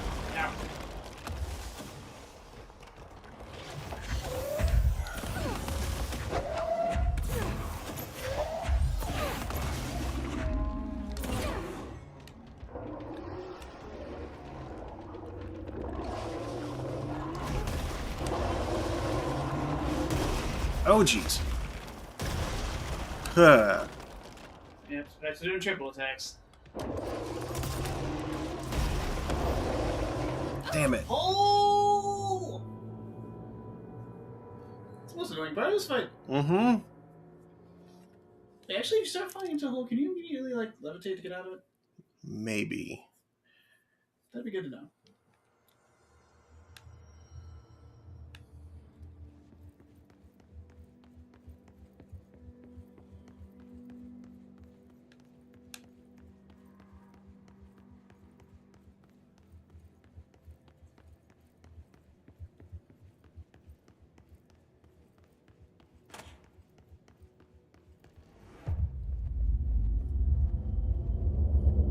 Oh, jeez. Huh. Yep, that's doing triple attacks. Damn it. Oh! It's the most annoying part of this fight. Mm-hmm. Actually, if you start fighting into a hole, can you immediately, like, levitate to get out of it? Maybe. That'd be good to know.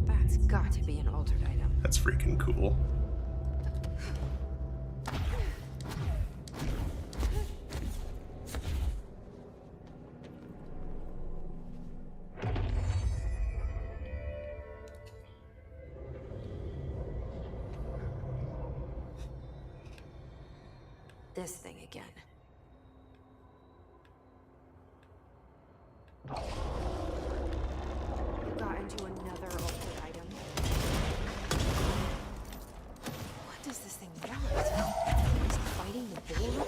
That's got to be an altered item. That's freaking cool. This thing again. Got into another altered item. What does this thing want? Is it fighting the board?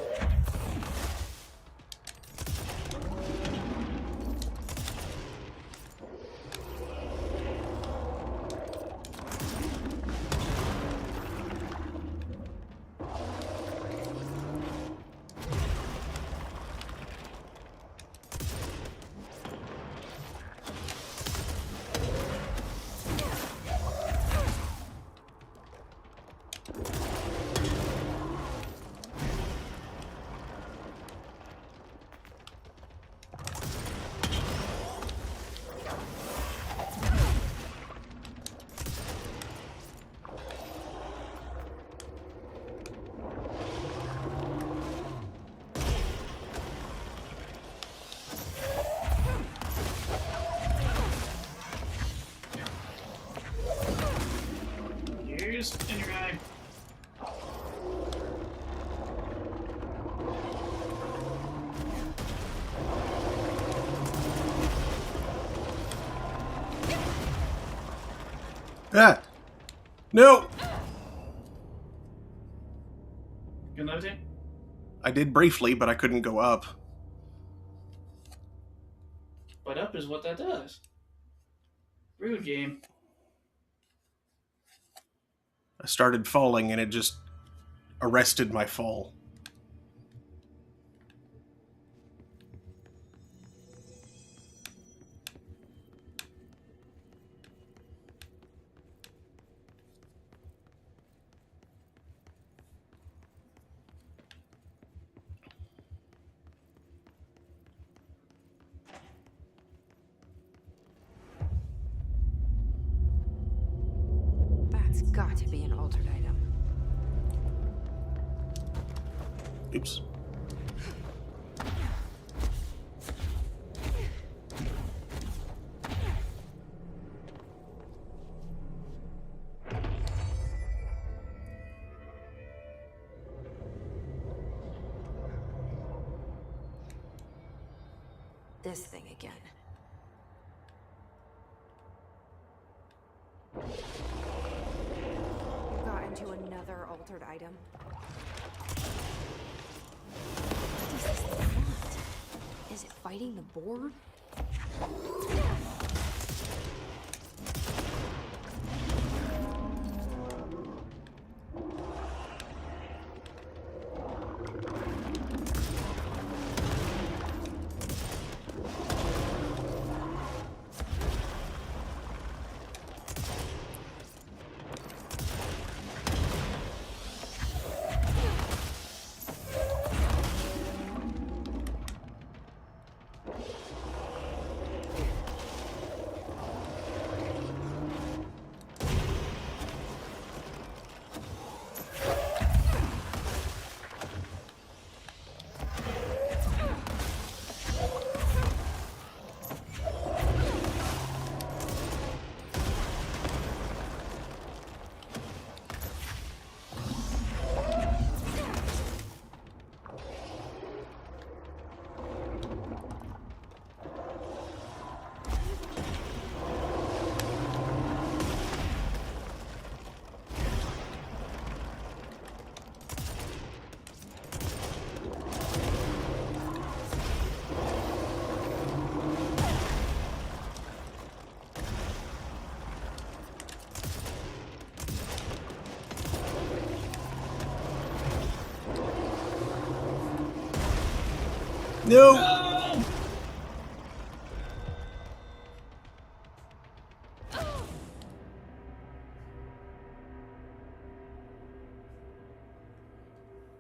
Ah! No! Good levitate? I did briefly, but I couldn't go up. But up is what that does. Rude game. I started falling and it just arrested my fall. That's got to be an altered item. Oops. This thing again. We've got into another altered item. What does this thing want? Is it fighting the board? No!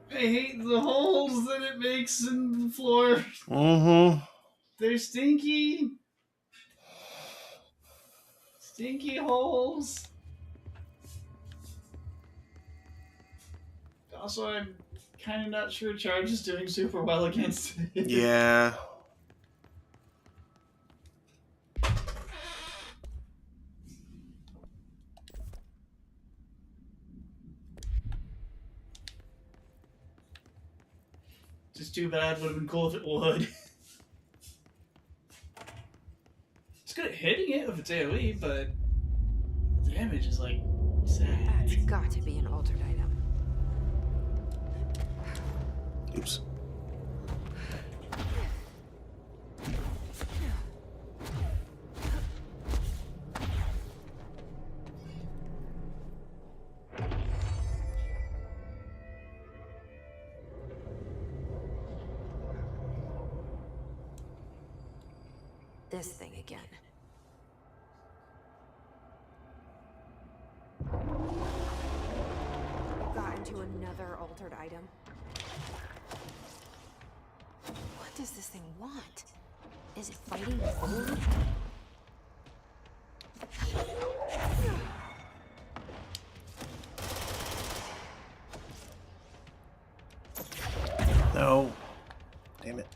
I hate the holes that it makes in the floor. Mm-hmm. They're stinky. Stinky holes. Also, I'm kind of not sure Charge is doing super well against it. Yeah. Just too bad. Would have been cool if it would. It's good at hitting it if it's AoE, but damage is like sad. That's got to be an altered item. Oops. This thing again. We've got into another altered item. What does this thing want? Is it fighting the board? No. Damn it.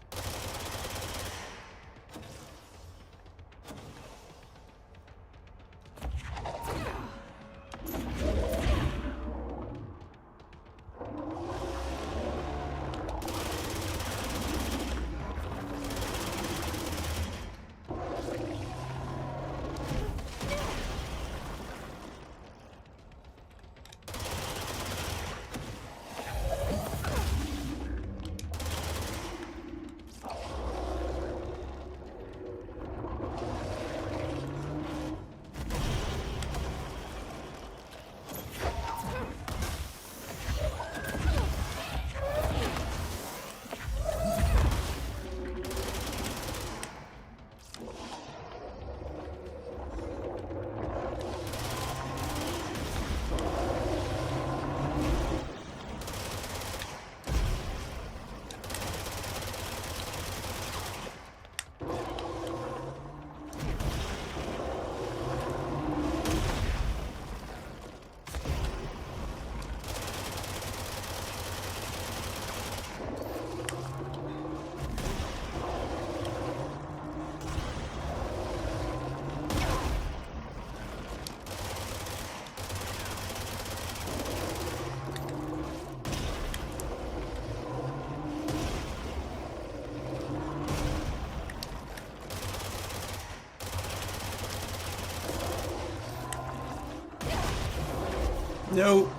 No.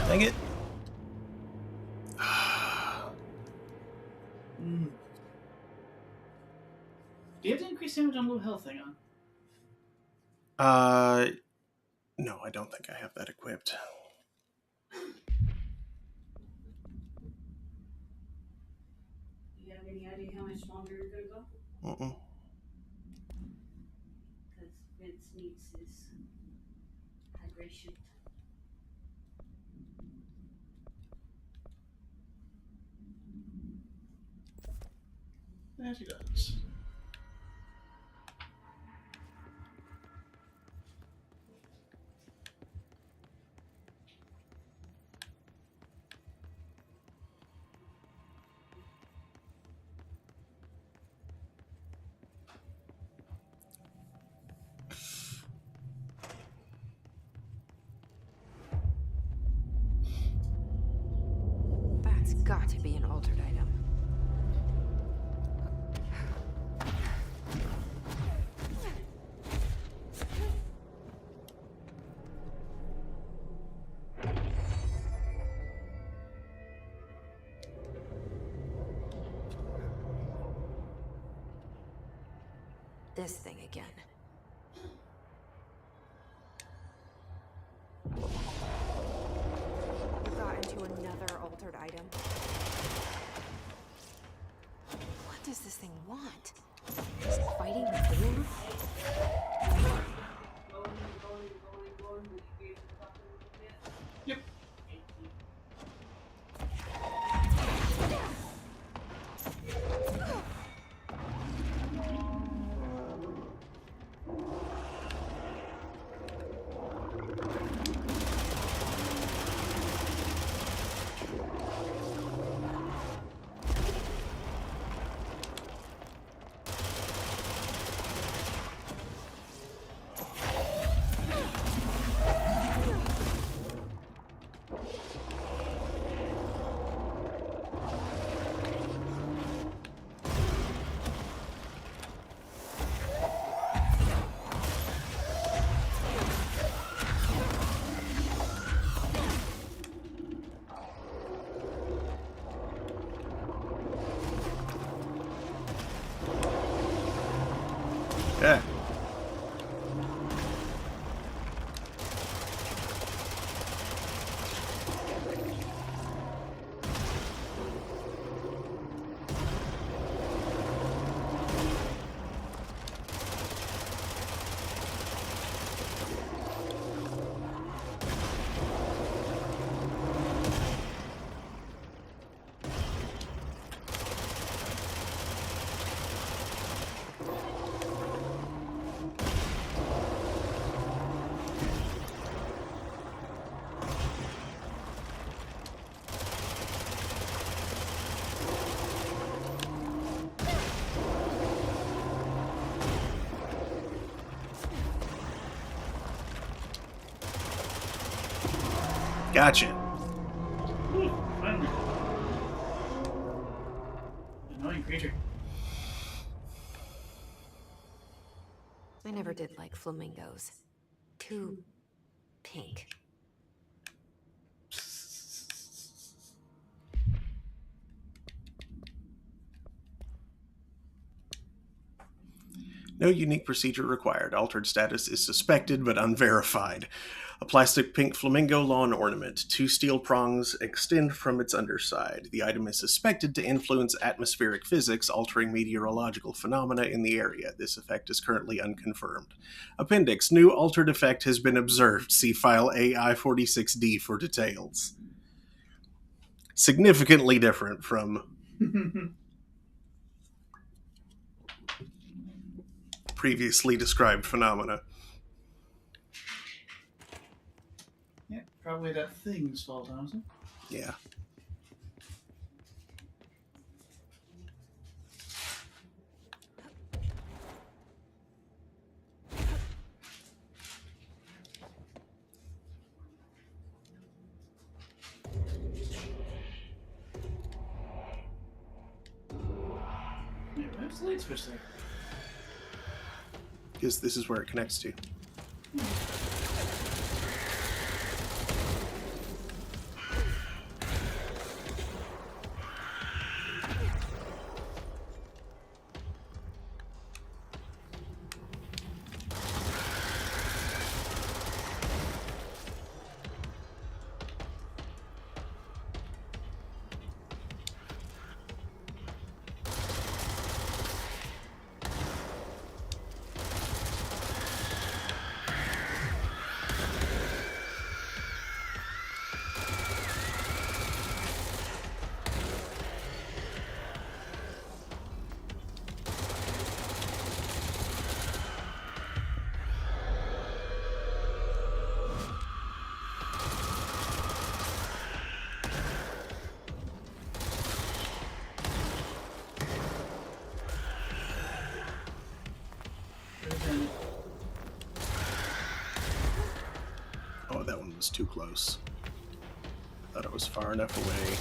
Dang it. Do you have to increase damage on low health thing on? No, I don't think I have that equipped. Do you have any idea how much longer you're going to go? Because Vince needs his hydration. That he does. That's got to be an altered item. This thing again. We got into another altered item. What does this thing want? Is it fighting with Doom? Yep. Yeah. Gotcha. Ooh, fun. Annoying creature. I never did like flamingos. Too pink. No unique procedure required. Altered status is suspected but unverified. A plastic pink flamingo lawn ornament. 2 steel prongs extend from its underside. The item is suspected to influence atmospheric physics, altering meteorological phenomena in the area. This effect is currently unconfirmed. Appendix. New altered effect has been observed. See file AI46D for details. Significantly different from previously described phenomena. Yeah, probably that thing's fault, honestly. Yeah. the light switch there? Because this is where it connects to. Oh, that one was too close. Thought it was far enough away.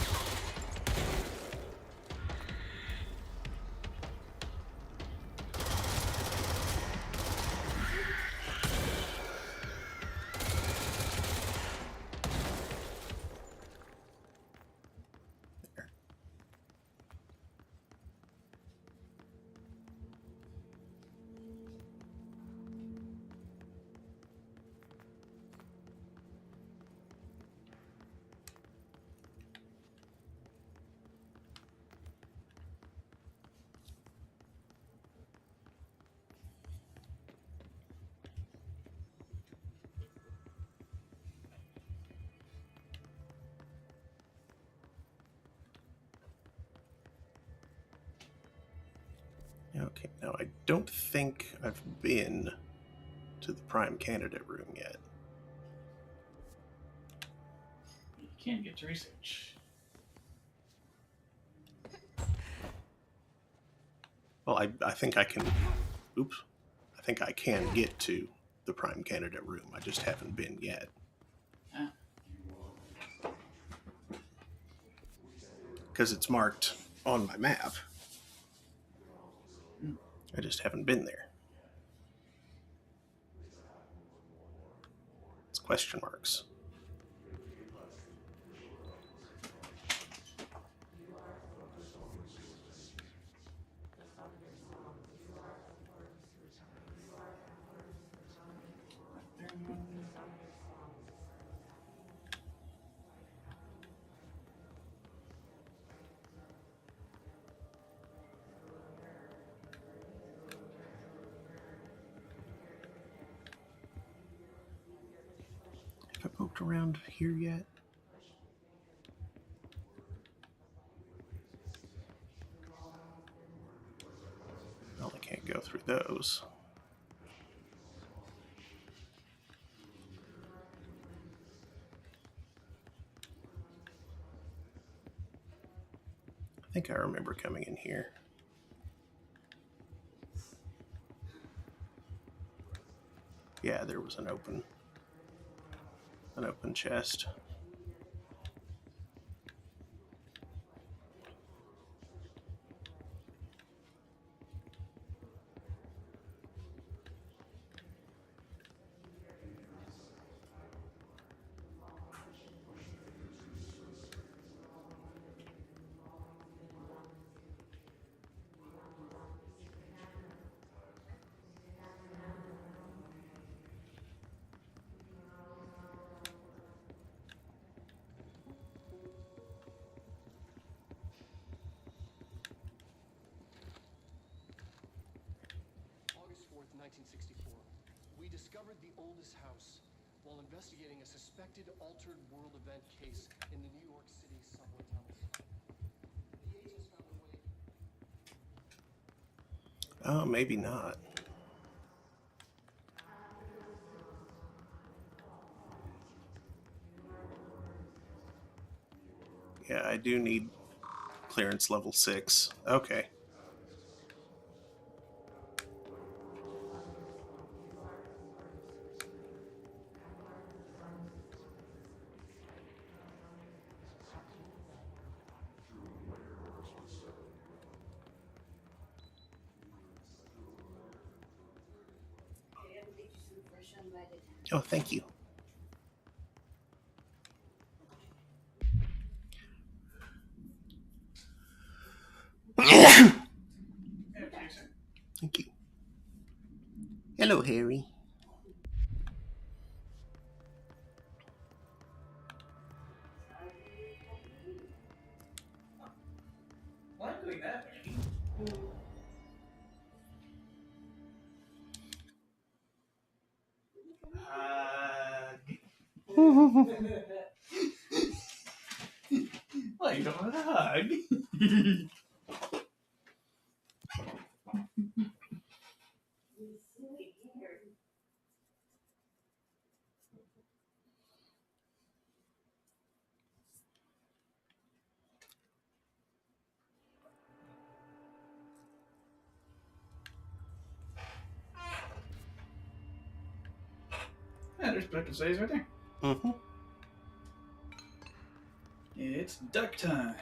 Okay, now I don't think I've been to the Prime Candidate room yet. You can't get to research. Well, I think I can... Oops. I think I can get to the Prime Candidate room. I just haven't been yet. Ah. Because it's marked on my map. I just haven't been there. It's question marks. Have I poked around here yet? Well, I can't go through those. I think I remember coming in here. Yeah, there was an open chest. August 4th, 1964. We discovered the oldest house while investigating a suspected altered world event case in the New York City subway tunnels. The agents found a way. Oh, maybe not. Yeah, I do need clearance level 6. Okay. Oh, thank you. Thank you. Hello, Harry. Why am I doing that? Why you don't want a hug? Yeah, there's Dr. Say's right there. Mm-hmm. It's duck time.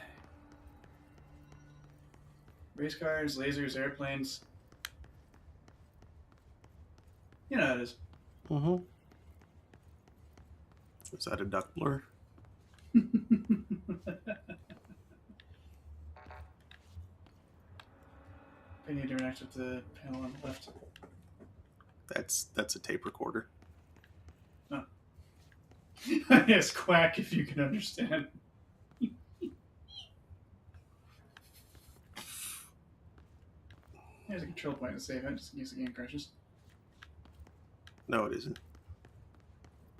Race cars, lasers, airplanes. You know how it is. Mm-hmm. Is that a duck blur? I need to interact with the panel on the left. That's a tape recorder. Oh. Yes, quack if you can understand. There's a control point to save it, just in case the game crashes. No, it isn't.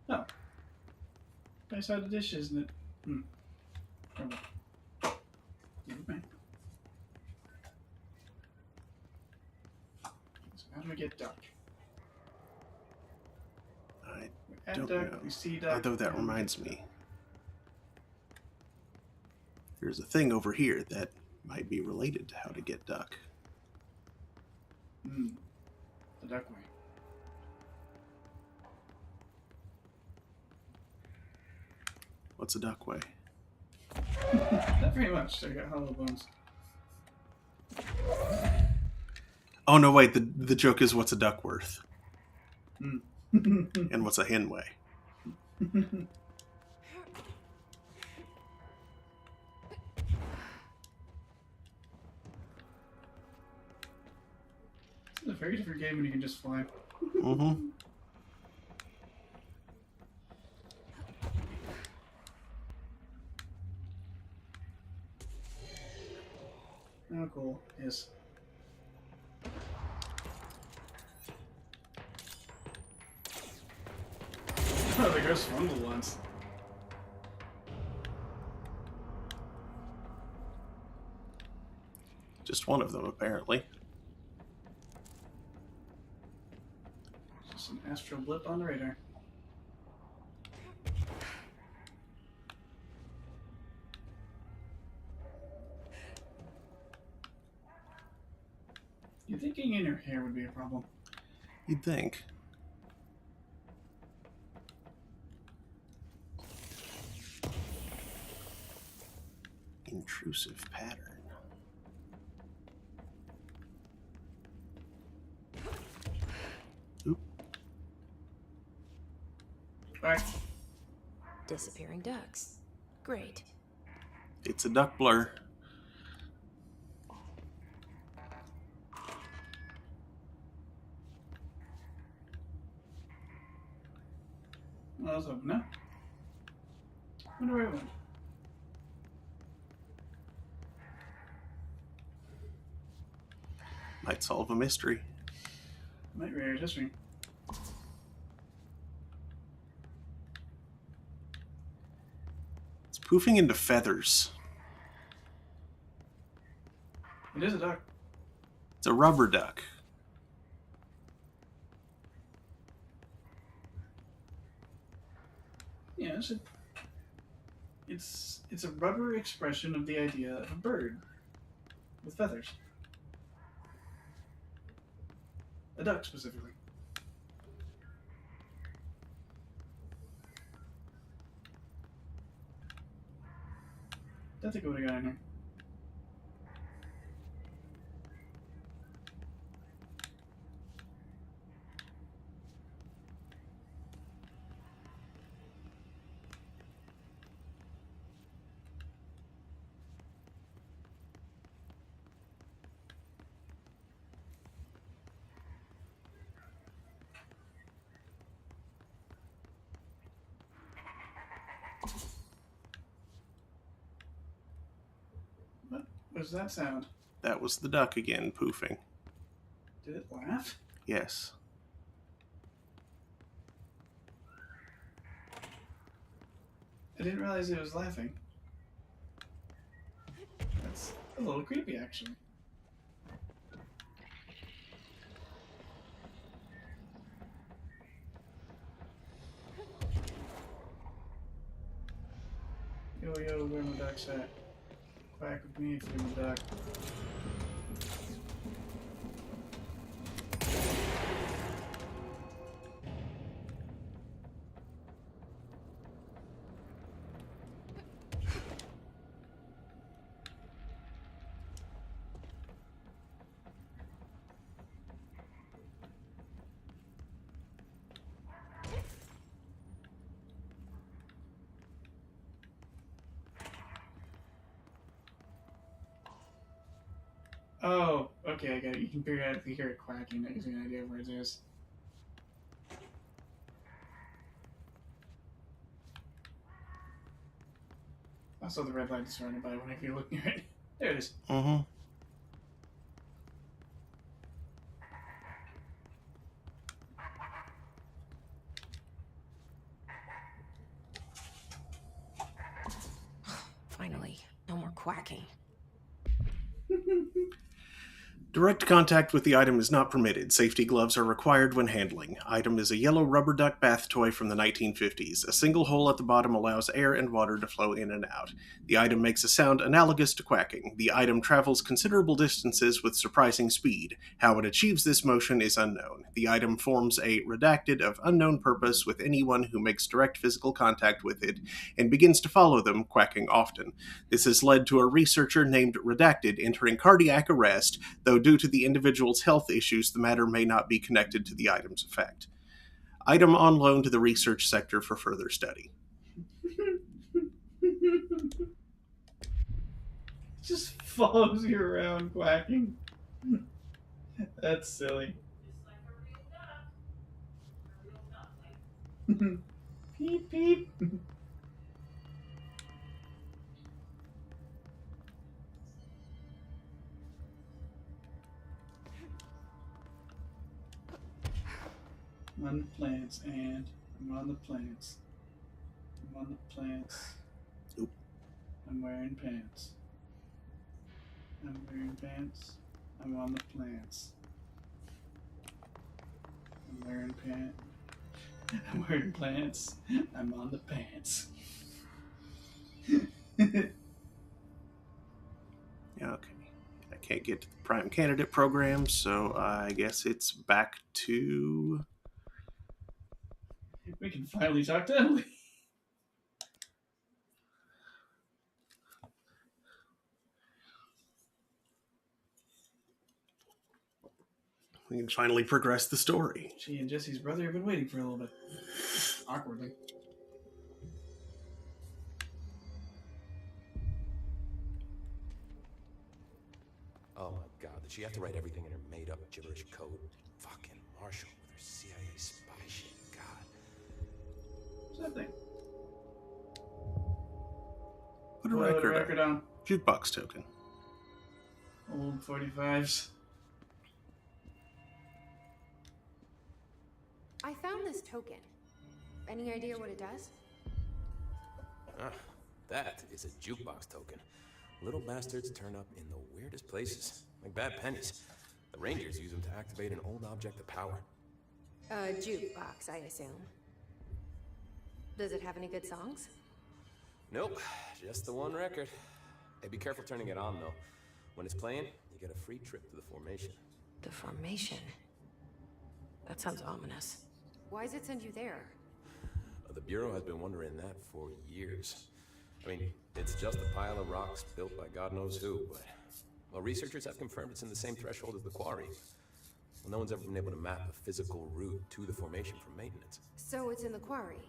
Oh. I saw the dish, isn't it? Hmm. Probably. Okay. So how do we get duck? I Add don't duck, know. we see duck. Although that reminds me. There's a thing over here that might be related to how to get duck. Hmm. The duck way. What's a duck way? Not very much. I got hollow bones. Oh no, wait. The joke is what's a duck worth, Hmm. and what's a hen way. It's a very different game when you can just fly. Mm-hmm. Oh, cool. Yes. Oh, the ghost fungal ones. Just one of them, apparently. Just an astral blip on the radar. You'd think getting in your hair would be a problem. You'd think. Intrusive pattern. Oop. Alright. Disappearing ducks. Great. It's a duck blur. Well, let's open that. What do I want? Might solve a mystery. Might read history. It's poofing into feathers. It is a duck. It's a rubber duck. Yeah, it's a rubber expression of the idea of a bird with feathers. A duck specifically. Don't think I would have got in here. was that sound? That was the duck again, poofing. Did it laugh? Yes. I didn't realize it was laughing. That's a little creepy, actually. Yo, where my duck's at? Quack with me if you're my duck. Oh, okay, I got it. You can periodically hear it quacking. That gives me an idea of where it is. Also, the red light is surrounded by whenever you look near it. There it is. Mm-hmm. Finally, no more quacking. Direct contact with the item is not permitted. Safety gloves are required when handling. Item is a yellow rubber duck bath toy from the 1950s. A single hole at the bottom allows air and water to flow in and out. The item makes a sound analogous to quacking. The item travels considerable distances with surprising speed. How it achieves this motion is unknown. The item forms a redacted of unknown purpose with anyone who makes direct physical contact with it and begins to follow them, quacking often. This has led to a researcher named Redacted entering cardiac arrest, though due to the individual's health issues, the matter may not be connected to the item's effect. Item on loan to the research sector for further study. Just follows you around quacking. That's silly. Peep, peep. I'm on the plants, and I'm on the plants. I'm on the plants. Oop. I'm wearing pants. I'm wearing pants. I'm on the plants. I'm wearing pants. I'm wearing plants. I'm on the pants. Okay. I can't get to the prime candidate program, so I guess it's back to... We can finally talk to Emily. We can finally progress the story. She and Jesse's brother have been waiting for a little bit. Awkwardly. Oh my god, did she have to write everything in her made-up gibberish code? Fucking Marshall with her CIA spy shit, god. What's that thing? Put a Put a record, record on. Jukebox token. Old 45s. I found this token. Any idea what it does? Ah, that is a jukebox token. Little bastards turn up in the weirdest places, like bad pennies. The Rangers use them to activate an old object of power. A jukebox, I assume. Does it have any good songs? Nope, just the one record. Hey, be careful turning it on, though. When it's playing, you get a free trip to the formation. The formation? That sounds ominous. Why does it send you there? The Bureau has been wondering that for years. I mean, it's just a pile of rocks built by God knows who, but... Well, researchers have confirmed it's in the same threshold as the quarry. Well, no one's ever been able to map a physical route to the formation for maintenance. So it's in the quarry.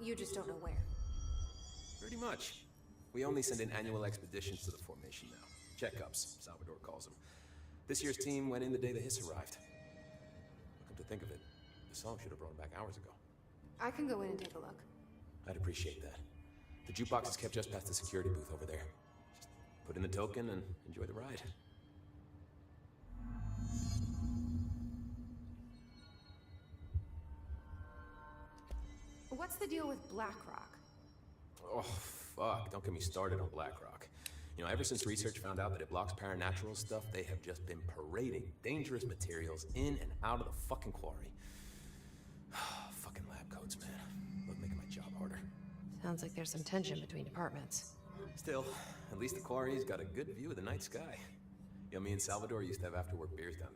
You just don't know where. Pretty much. We only send in annual expeditions to the formation now. Checkups, Salvador calls them. This year's team went in the day the hiss arrived. Come to think of it, the song should have brought them back hours ago. I can go in and take a look. I'd appreciate that. The jukebox is kept just past the security booth over there. Just put in the token, and enjoy the ride. What's the deal with BlackRock? Oh, fuck. Don't get me started on BlackRock. You know, ever since research found out that it blocks paranatural stuff, they have just been parading dangerous materials in and out of the fucking quarry. Fucking lab coats, man. Look, making my job harder. Sounds like there's some tension between departments. Still, at least the quarry's got a good view of the night sky. You know, me and Salvador used to have after-work beers down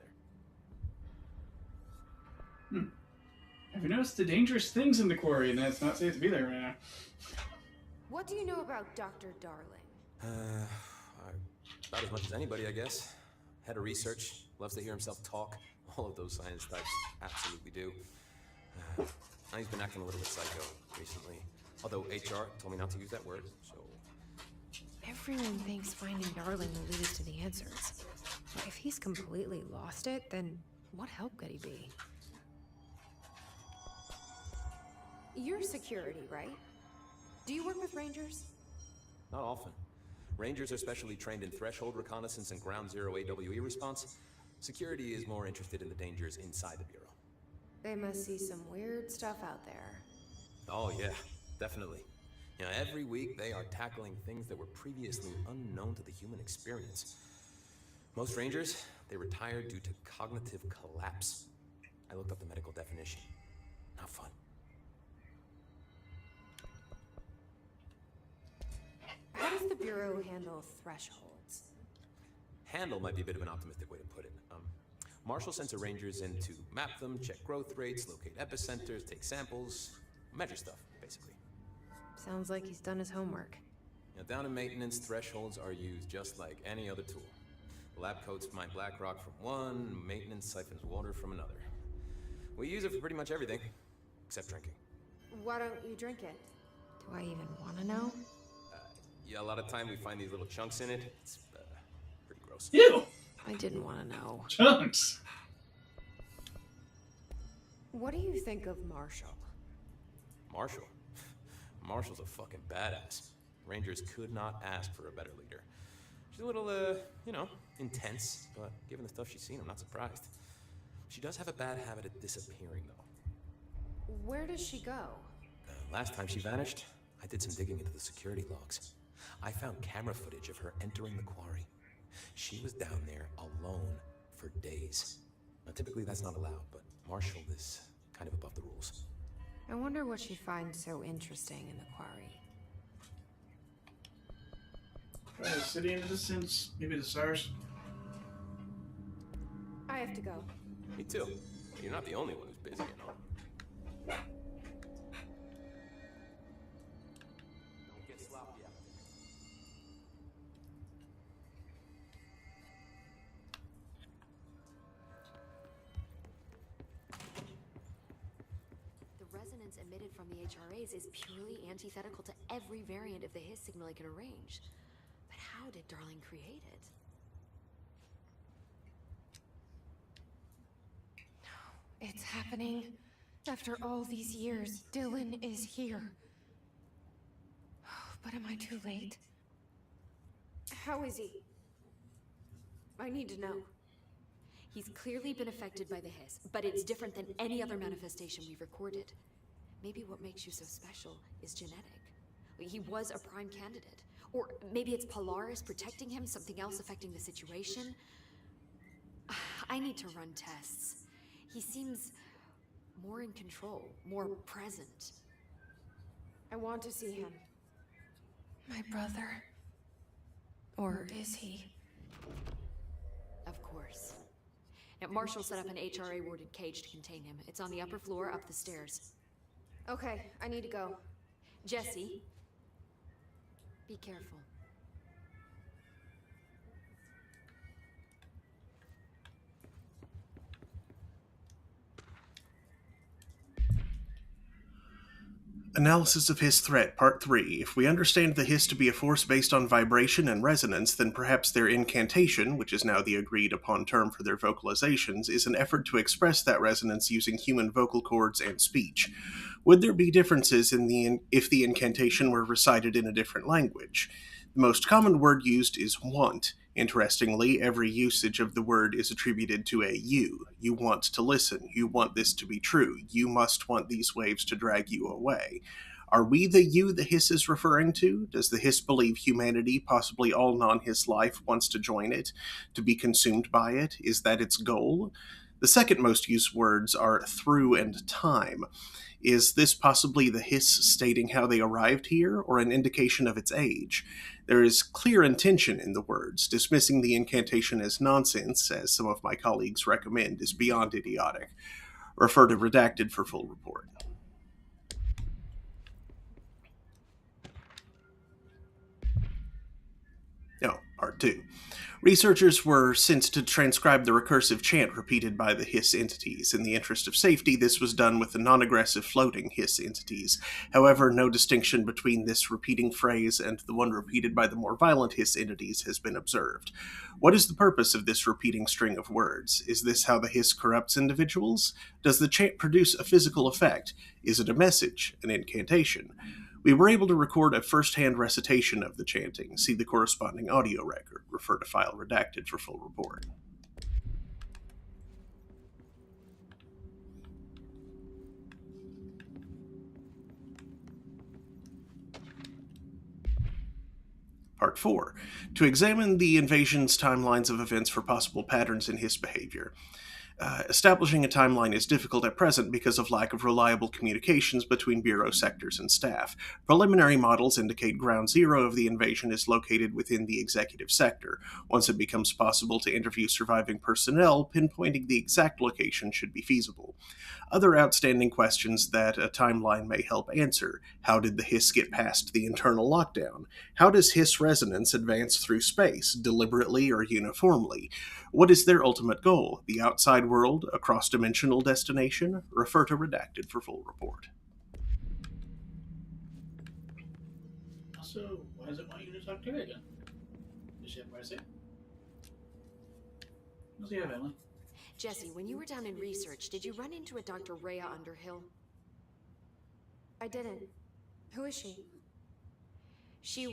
there. Have you noticed the dangerous things in the quarry, and that's not safe to be there right now? What do you know about Dr. Darling? About as much as anybody, I guess. Head of research, loves to hear himself talk. All of those science types absolutely do. He's been acting a little bit psycho recently. Although HR told me not to use that word, so... Everyone thinks finding Darling will lead us to the answers. But if he's completely lost it, then what help could he be? You're security, right? Do you work with Rangers? Not often. Rangers are specially trained in threshold reconnaissance and ground zero AWE response. Security is more interested in the dangers inside the Bureau. They must see some weird stuff out there. Oh yeah, definitely. You know, every week they are tackling things that were previously unknown to the human experience. Most Rangers, they retire due to cognitive collapse. I looked up the medical definition. Not fun. How does the Bureau handle thresholds? Handle might be a bit of an optimistic way to put it. Marshall sends her Rangers in to map them, check growth rates, locate epicenters, take samples, measure stuff, basically. Sounds like he's done his homework. Now, down in maintenance, thresholds are used just like any other tool. The lab coats find black rock from one, maintenance siphons water from another. We use it for pretty much everything, except drinking. Why don't you drink it? Do I even want to know? Yeah, a lot of time we find these little chunks in it. It's pretty gross. Ew! I didn't want to know. Chunks! What do you think of Marshall? Marshall? Marshall's a fucking badass. Rangers could not ask for a better leader. She's a little, you know, intense, but given the stuff she's seen, I'm not surprised. She does have a bad habit of disappearing, though. Where does she go? Last time she vanished, I did some digging into the security logs. I found camera footage of her entering the quarry. She was down there alone for days. Now, typically that's not allowed, but Marshall is kind of above the rules. I wonder what she finds so interesting in the quarry. Probably a city in the distance, maybe the stars. I have to go. Me too. You're not the only one who's busy, you know. Don't get sloppy out there. The resonance emitted from the HRAs is purely antithetical to every variant of the His signal I can arrange. But how did Darling create it? It's happening. After all these years, Dylan is here. But am I too late? How is he? I need to know. He's clearly been affected by the Hiss, but it's different than any other manifestation we've recorded. Maybe what makes you so special is genetic. He was a prime candidate. Or maybe it's Polaris protecting him, something else affecting the situation. I need to run tests. He seems more in control, more present. I want to see him. My brother. Or is he? Of course. Now, Marshall set up an HRA-warded cage to contain him. It's on the upper floor, up the stairs. Okay, I need to go. Jesse, be careful. Analysis of Hiss Threat, Part 3. If we understand the Hiss to be a force based on vibration and resonance, then perhaps their incantation, which is now the agreed-upon term for their vocalizations, is an effort to express that resonance using human vocal cords and speech. Would there be differences in if the incantation were recited in a different language? The most common word used is want. Interestingly, every usage of the word is attributed to a you. You want to listen. You want this to be true. You must want these waves to drag you away. Are we the you the Hiss is referring to? Does the Hiss believe humanity, possibly all non-Hiss life, wants to join it, to be consumed by it? Is that its goal? The second most used words are through and time. Is this possibly the Hiss stating how they arrived here, or an indication of its age? There is clear intention in the words. Dismissing the incantation as nonsense, as some of my colleagues recommend, is beyond idiotic. Refer to redacted for full report. No, part 2. Researchers were sent to transcribe the recursive chant repeated by the Hiss entities. In the interest of safety, this was done with the non-aggressive floating Hiss entities. However, no distinction between this repeating phrase and the one repeated by the more violent Hiss entities has been observed. What is the purpose of this repeating string of words? Is this how the Hiss corrupts individuals? Does the chant produce a physical effect? Is it a message, an incantation? We were able to record a first-hand recitation of the chanting. See the corresponding audio record. Refer to file redacted for full report. Part 4. To examine the invasion's timelines of events for possible patterns in Hiss behavior. Establishing a timeline is difficult at present because of lack of reliable communications between Bureau sectors and staff. Preliminary models indicate ground zero of the invasion is located within the executive sector. Once it becomes possible to interview surviving personnel, pinpointing the exact location should be feasible. Other outstanding questions that a timeline may help answer. How did the Hiss get past the internal lockdown? How does Hiss resonance advance through space, deliberately or uniformly? What is their ultimate goal? The outside world? A cross-dimensional destination? Refer to redacted for full report. Also, why does it want you to talk to her again? Does she have more to say? What do you have, Emily? Jesse, when you were down in research, did you run into a Dr. Rhea Underhill? I didn't. Who is she? She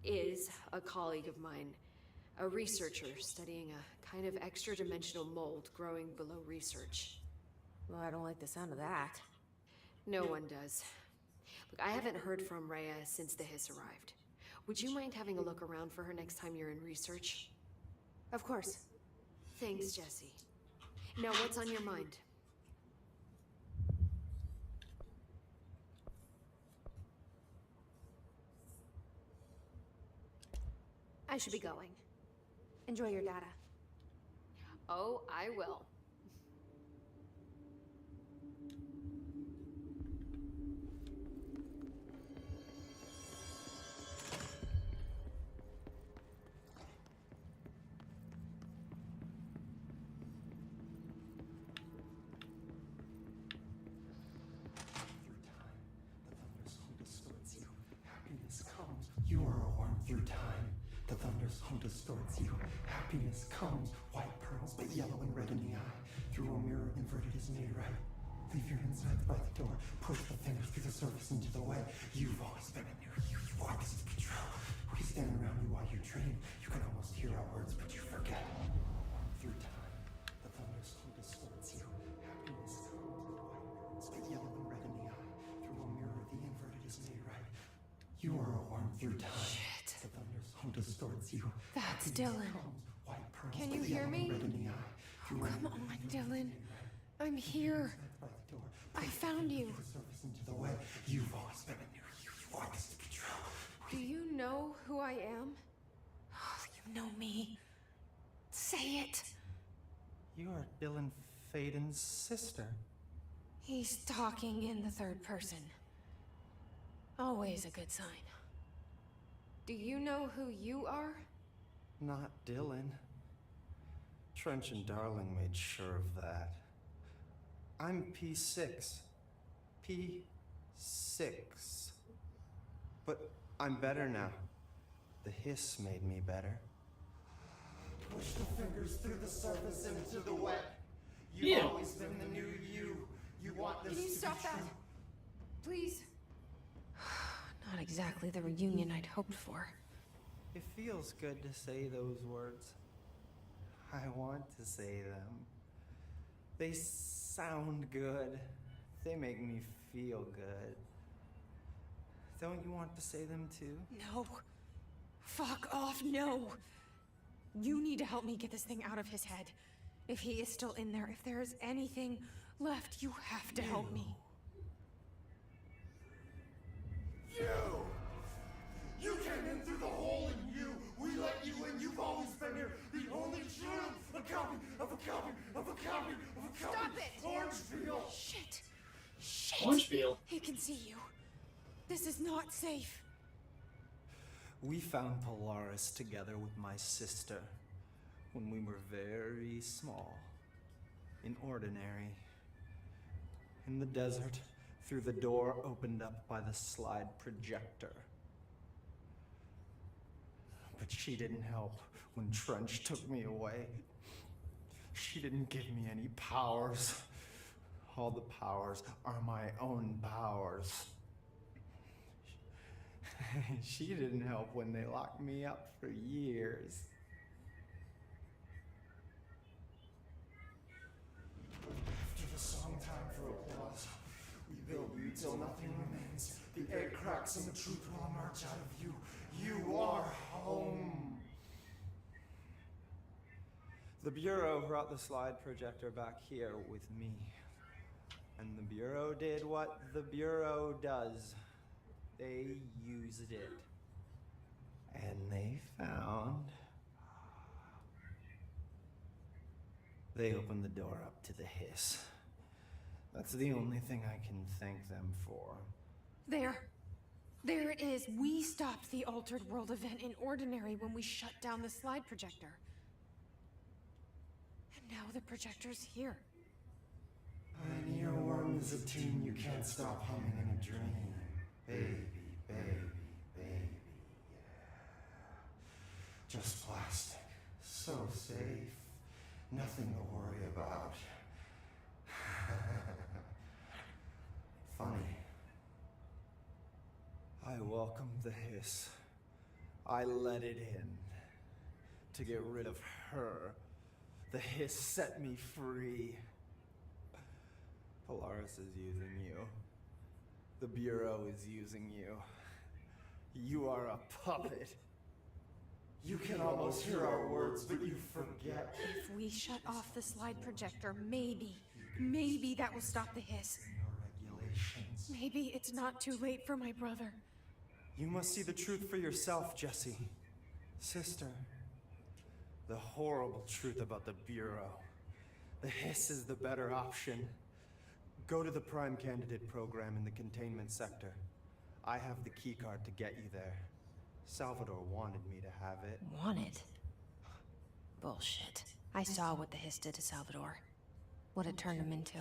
is a colleague of mine. A researcher studying a kind of extra-dimensional mold growing below research. Well, I don't like the sound of that. No one does. Look, I haven't heard from Rhea since the Hiss arrived. Would you mind having a look around for her next time you're in research? Of course. Thanks, Jesse. Now, what's on your mind? I should be going. Enjoy your data. Oh, I will. You are a worm through time. The thunder's home distorts you. Happiness comes. White pearls, but yellow and red in the eye. Through a mirror inverted is made right. Leave your insides by the door. Push the fingers through the surface into the way. You've always been a new you. You want this to be true. We stand around you while you dream. You can almost hear our words, but you forget. Through time, the thunder's home distorts you. Happiness comes. White pearls, but yellow and red in the eye. Through a mirror, the inverted is made right. You are a worm through time. Shit. The thunder's home distorts you. That's Dylan. Can you hear me? Oh, come on, Dylan. I'm here. I found you. You've always been a new you. You want this to be true. Do you know who I am? Oh, you know me. Say it. You are Dylan Faden's sister. He's talking in the third person. Always a good sign. Do you know who you are? Not Dylan. Trench and Darling made sure of that. I'm P6. P6. But I'm better now. The Hiss made me better. Push the fingers through the surface into the wet. You've always been the new you. You want this Can you to stop be that? true. Please? Not exactly the reunion I'd hoped for. It feels good to say those words. I want to say them. They sound good. They make me feel good. Don't you want to say them too? No. Fuck off, no. You need to help me get this thing out of his head. If he is still in there, if there is anything left, you have to help me. You came in through the hole in you. We let you in. You've always been here. The only truth. A copy of a copy of a copy of a copy. Stop it! Orange peel. Shit. Shit. Orange peel. He can see you. This is not safe. We found Polaris together with my sister when we were very small, in Ordinary, in the desert, through the door opened up by the slide projector. But she didn't help when Trench took me away. She didn't give me any powers. All the powers are my own powers. She didn't help when they locked me up for years. After the song time for applause, we build you till nothing remains. The egg cracks and the truth will emerge out of you. You are home. The Bureau brought the slide projector back here with me. And the Bureau did what the Bureau does. They used it. And they found... They opened the door up to the hiss. That's the only thing I can thank them for. There. There it is. We stopped the Altered World event in Ordinary when we shut down the slide projector. And now the projector's here. An earworm is a tune you can't stop humming in a dream. Baby, baby, baby, yeah. Just plastic. So safe. Nothing to worry about. Funny. I welcomed the hiss. I let it in. To get rid of her. The hiss set me free. Polaris is using you. The Bureau is using you. You are a puppet. You can almost hear our words, but you forget. If we shut off the slide projector, maybe that will stop the hiss. Regulations. Maybe it's not too late for my brother. You must see the truth for yourself, Jesse. Sister. The horrible truth about the Bureau. The hiss is the better option. Go to the Prime Candidate program in the containment sector. I have the keycard to get you there. Salvador wanted me to have it. Wanted? Bullshit. I saw what the hiss did to Salvador. What it turned him into.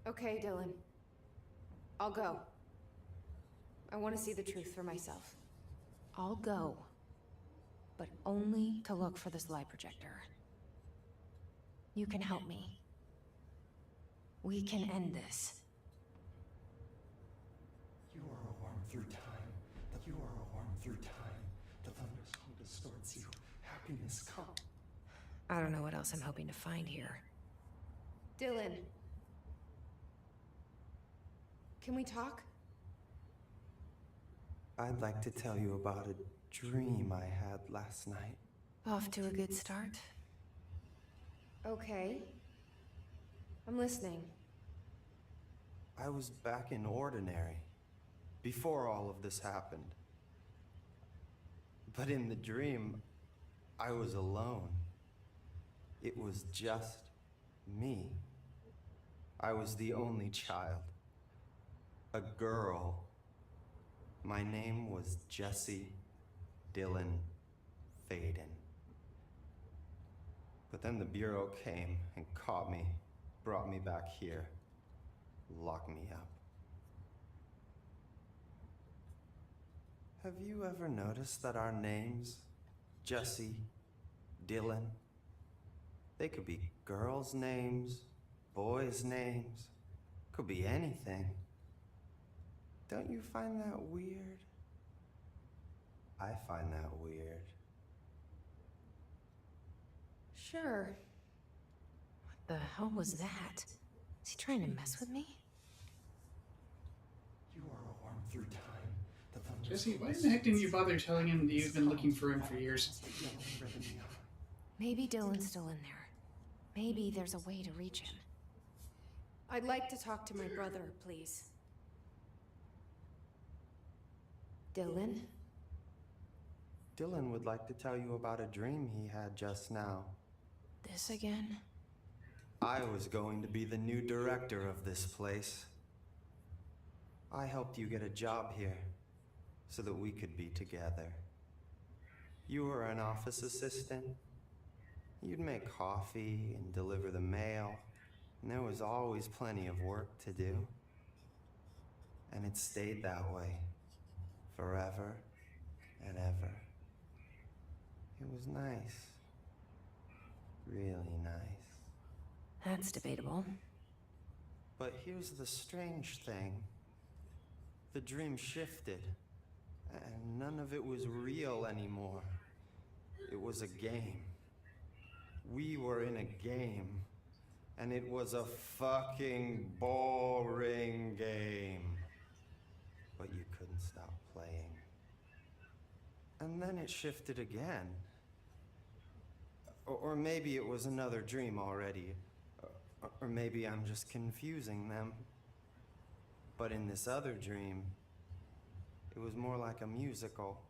Okay, Dylan. I'll go. I want to see the truth for myself. I'll go. But only to look for the slide projector. You can help me. We can end this. You are a worm through time. You are a worm through time. The thunderstorm distorts you. Happiness comes. I don't know what else I'm hoping to find here. Dylan. Can we talk? I'd like to tell you about a dream I had last night. Off to a good start. Okay. I'm listening. I was back in Ordinary, before all of this happened. But in the dream, I was alone. It was just me. I was the only child. A girl. My name was Jesse Dylan Faden. But then the Bureau came and caught me, brought me back here, locked me up. Have you ever noticed that our names, Jesse, Dylan, they could be girls' names, boys' names, could be anything. Don't you find that weird? I find that weird. Sure. What the hell was that? Is he trying to mess with me? You are a worm through time. The thunders Jesse, why in the heck didn't you bother telling him that you've been looking for him for years? Maybe Dylan's still in there. Maybe there's a way to reach him. I'd like to talk to my brother, please. Dylan? Dylan would like to tell you about a dream he had just now. This again? I was going to be the new director of this place. I helped you get a job here so that we could be together. You were an office assistant. You'd make coffee and deliver the mail, and there was always plenty of work to do. And it stayed that way forever and ever. It was nice. Really nice. That's debatable. But here's the strange thing. The dream shifted, and none of it was real anymore. It was a game. We were in a game, and it was a fucking boring game. But you couldn't stop playing. And then it shifted again. Or maybe it was another dream already. Or maybe I'm just confusing them. But in this other dream, it was more like a musical.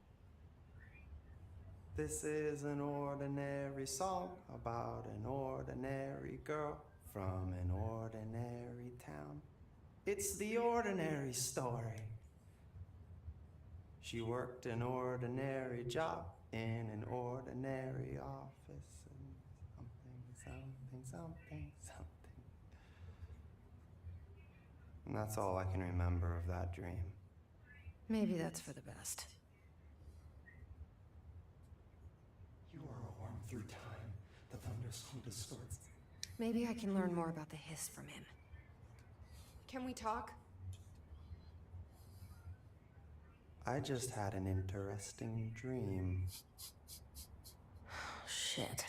This is an ordinary song about an ordinary girl from an ordinary town. It's the ordinary story. She worked an ordinary job in an ordinary office and something. And that's all I can remember of that dream. Maybe that's for the best. You are a worm through time. The thunderstorm distorts. Maybe I can learn more about the hiss from him. Can we talk? I just had an interesting dream. Shit.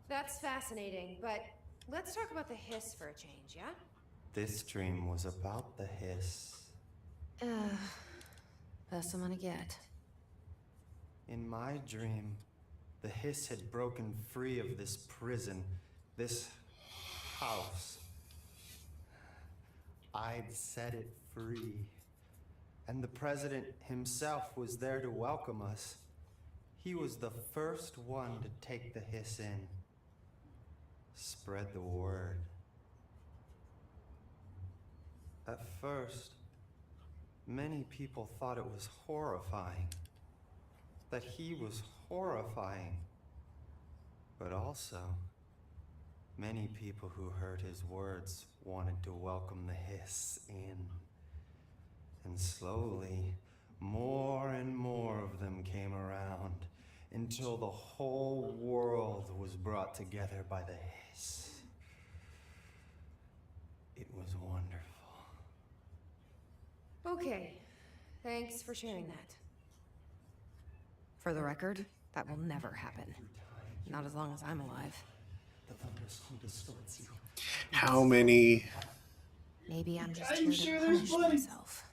That's fascinating, but let's talk about the hiss for a change, yeah? This dream was about the hiss. Best I'm gonna get. In my dream, the hiss had broken free of this prison, this house. I'd set it free. And the president himself was there to welcome us. He was the first one to take the hiss in. Spread the word. At first, many people thought it was horrifying. That he was horrifying. But also, many people who heard his words wanted to welcome the hiss in. And slowly, more and more of them came around until the whole world was brought together by the hiss. It was wonderful. Okay, thanks for sharing that. For the record, that will never happen. Not as long as I'm alive. The thunderstorm distorts you. How many? Maybe I'm just I'm here sure to there's punish plenty. myself.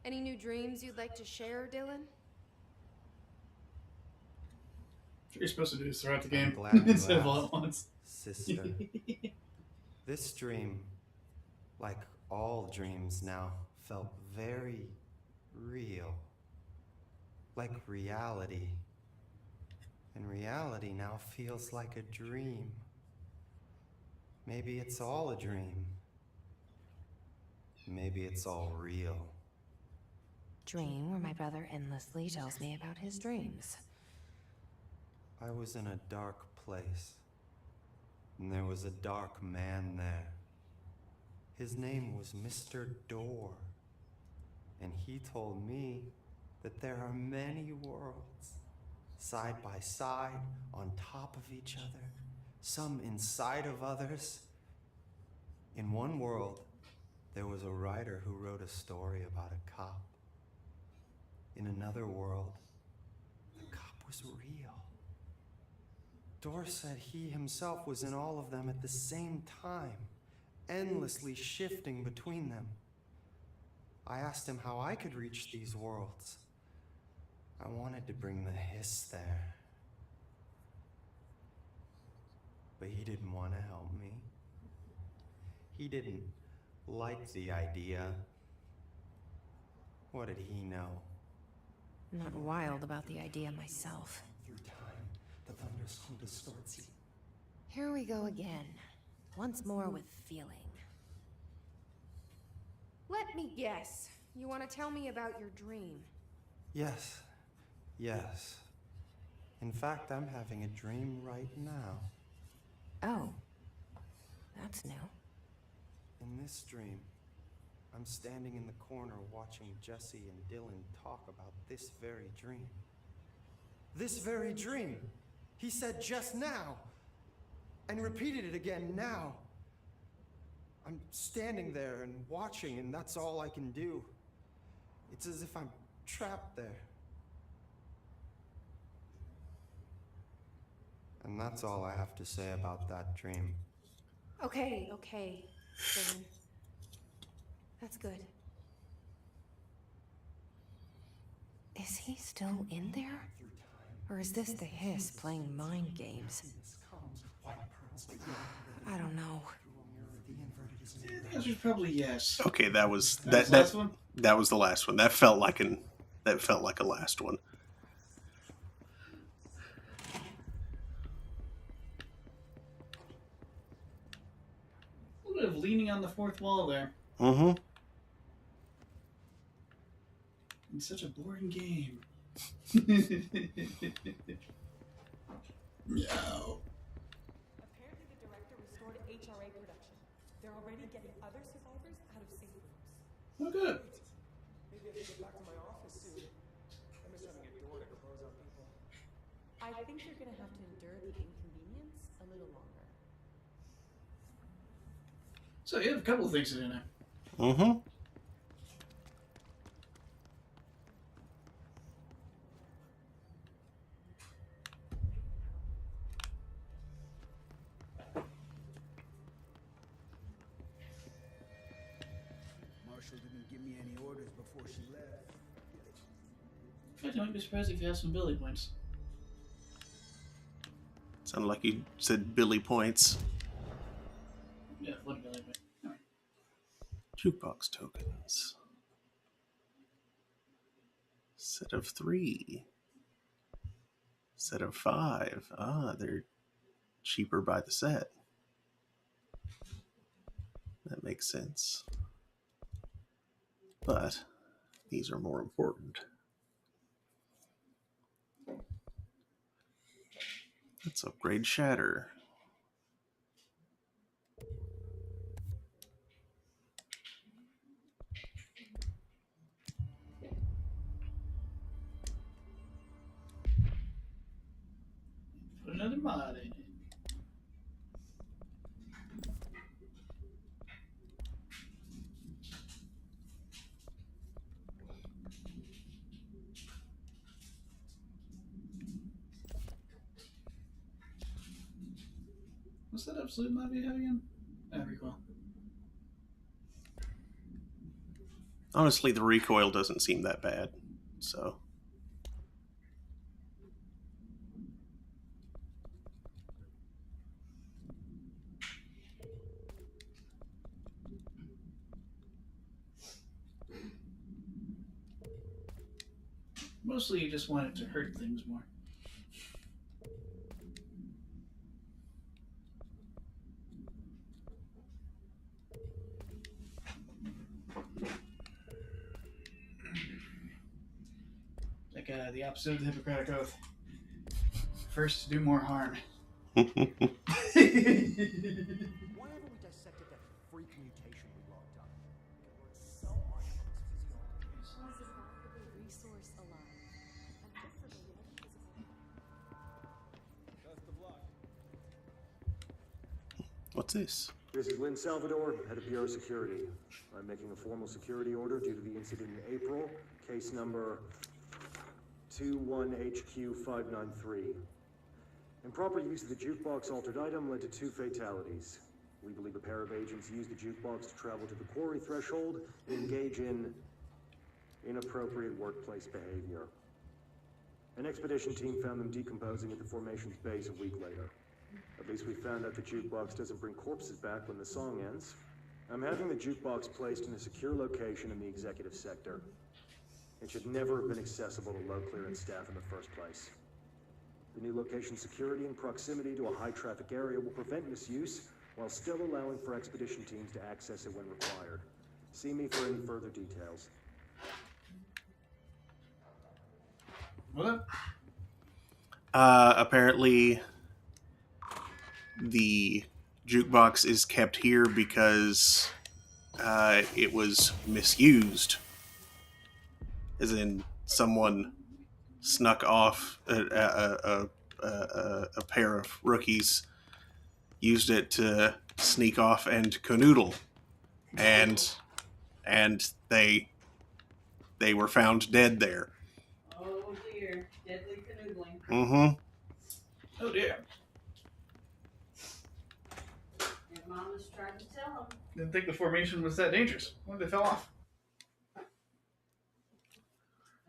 Any new dreams you'd like to share, Dylan? What you're supposed to do is throughout the game I'm glad you instead of all asked, at once. Sister. This dream, like all dreams now, felt very real. Like reality. And reality now feels like a dream. Maybe it's all a dream. Maybe it's all real. Dream where my brother endlessly tells me about his dreams. I was in a dark place, and there was a dark man there. His name was Mr. Door, and he told me that there are many worlds, side by side, on top of each other, some inside of others. In one world, there was a writer who wrote a story about a cop. In another world, the cop was real. Dor said he himself was in all of them at the same time, endlessly shifting between them. I asked him how I could reach these worlds. I wanted to bring the hiss there. But he didn't want to help me. He didn't like the idea. What did he know? I'm not wild about the idea myself. Through time, the thunderstorm distorts you. Here we go again. Once more with feeling. Let me guess. You want to tell me about your dream? Yes. Yes. In fact, I'm having a dream right now. Oh. That's new. In this dream, I'm standing in the corner watching Jesse and Dylan talk about this very dream. This very dream! He said just now! And repeated it again now! I'm standing there and watching, and that's all I can do. It's as if I'm trapped there. And that's all I have to say about that dream. Okay. Dylan. That's good. Is he still in there? Or is this the hiss playing mind games? I don't know. The answer's probably yes. Okay, that was the last one? That was the last one. That felt like a last one. A little bit of leaning on the fourth wall there. Mm-hmm. It's such a boring game. Meow. Apparently the director restored HRA production. They're already getting other survivors out of safe rooms. Oh, good. Maybe I can get back to my office soon. I miss having a door to close on people. I think you're gonna have to endure the inconvenience a little longer. So you have a couple of things to do now. Mm-hmm. Marshall didn't give me any orders before she left. In fact, I might be surprised if you have some Billy points. Sounded like you said Billy points. Yeah, one Billy point. Alright. Jukebox tokens. Set of 3. Set of 5. Ah, they're cheaper by the set. That makes sense. But these are more important. Let's upgrade Shatter. Put another mod in it. What's that absolute mod we have again? Recoil. Honestly, the recoil doesn't seem that bad, so. Mostly you just want it to hurt things more. Like the opposite of the Hippocratic Oath. First, to do more harm. Why haven't we dissected that freak mutation we logged up? We can learn so much from its physiology. Most valuable resource alive. And hopefully metaphysical. Best of luck. What's this? This is Lynn Salvador, head of Bureau Security. I'm making a formal security order due to the incident in April, case number 21HQ593. Improper use of the jukebox altered item led to 2 fatalities. We believe a pair of agents used the jukebox to travel to the quarry threshold and engage in inappropriate workplace behavior. An expedition team found them decomposing at the formation's base a week later. At least we found out the jukebox doesn't bring corpses back when the song ends. I'm having the jukebox placed in a secure location in the executive sector. It should never have been accessible to low clearance staff in the first place. The new location's security and proximity to a high-traffic area will prevent misuse, while still allowing for expedition teams to access it when required. See me for any further details. What? Apparently, the jukebox is kept here because it was misused. As in, someone snuck off a pair of rookies, used it to sneak off and canoodle, and they were found dead there. Oh dear, deadly canoodling. Mm-hmm. Oh dear. And Mama's tried to tell him. Didn't think the formation was that dangerous. When they fell off.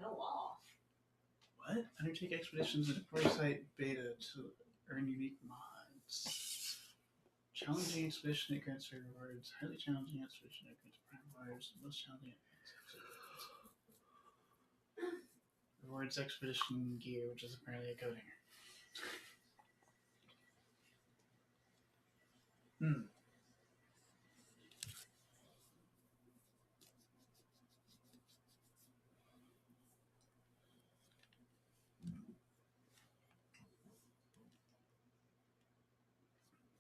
Fell off. What? Undertake expeditions at a quarry site beta to earn unique mods. Challenging expedition that grants fair rewards. Highly challenging expedition that grants prime rewards. Most challenging rewards expedition gear, which is apparently a coat hanger.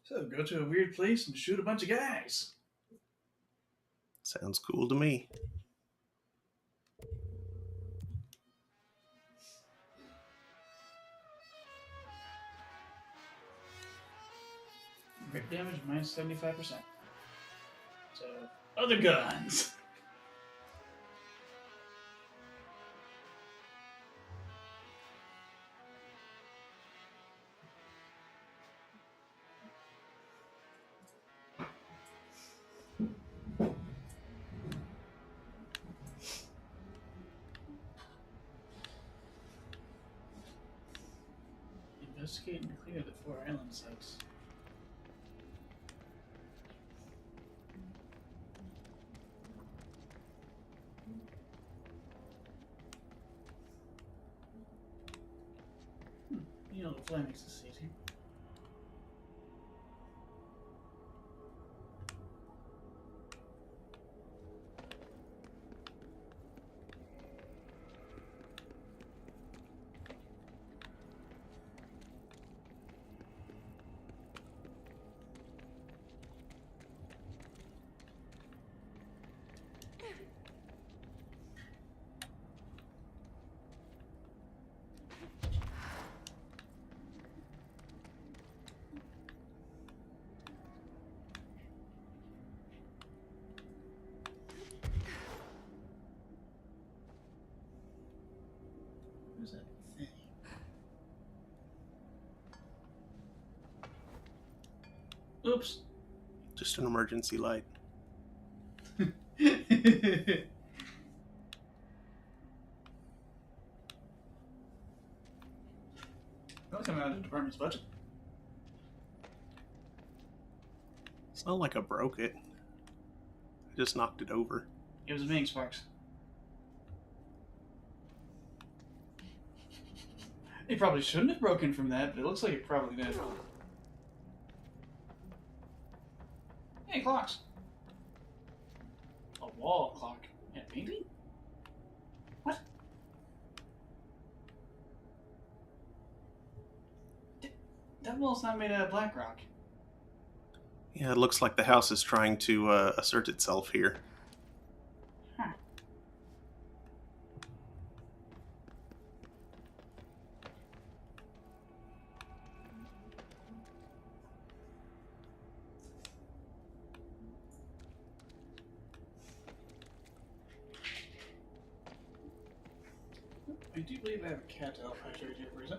So, go to a weird place and shoot a bunch of guys. Sounds cool to me. Crit damage minus 75%. So, other guns. Investigate and clear the 4 island sites. You know, the fly makes this easy. Where's that thing? Oops. Just an emergency light. That'll come out of the department's budget. It's not like I broke it. I just knocked it over. It was being sparks. It probably shouldn't have broken from that, but it looks like it probably did. Hey, clocks. A wall clock. And a painting? What? That wall's not made out of black rock. Yeah, it looks like the house is trying to assert itself here. Huh. I do believe I have a cat elf I showed you for a reason.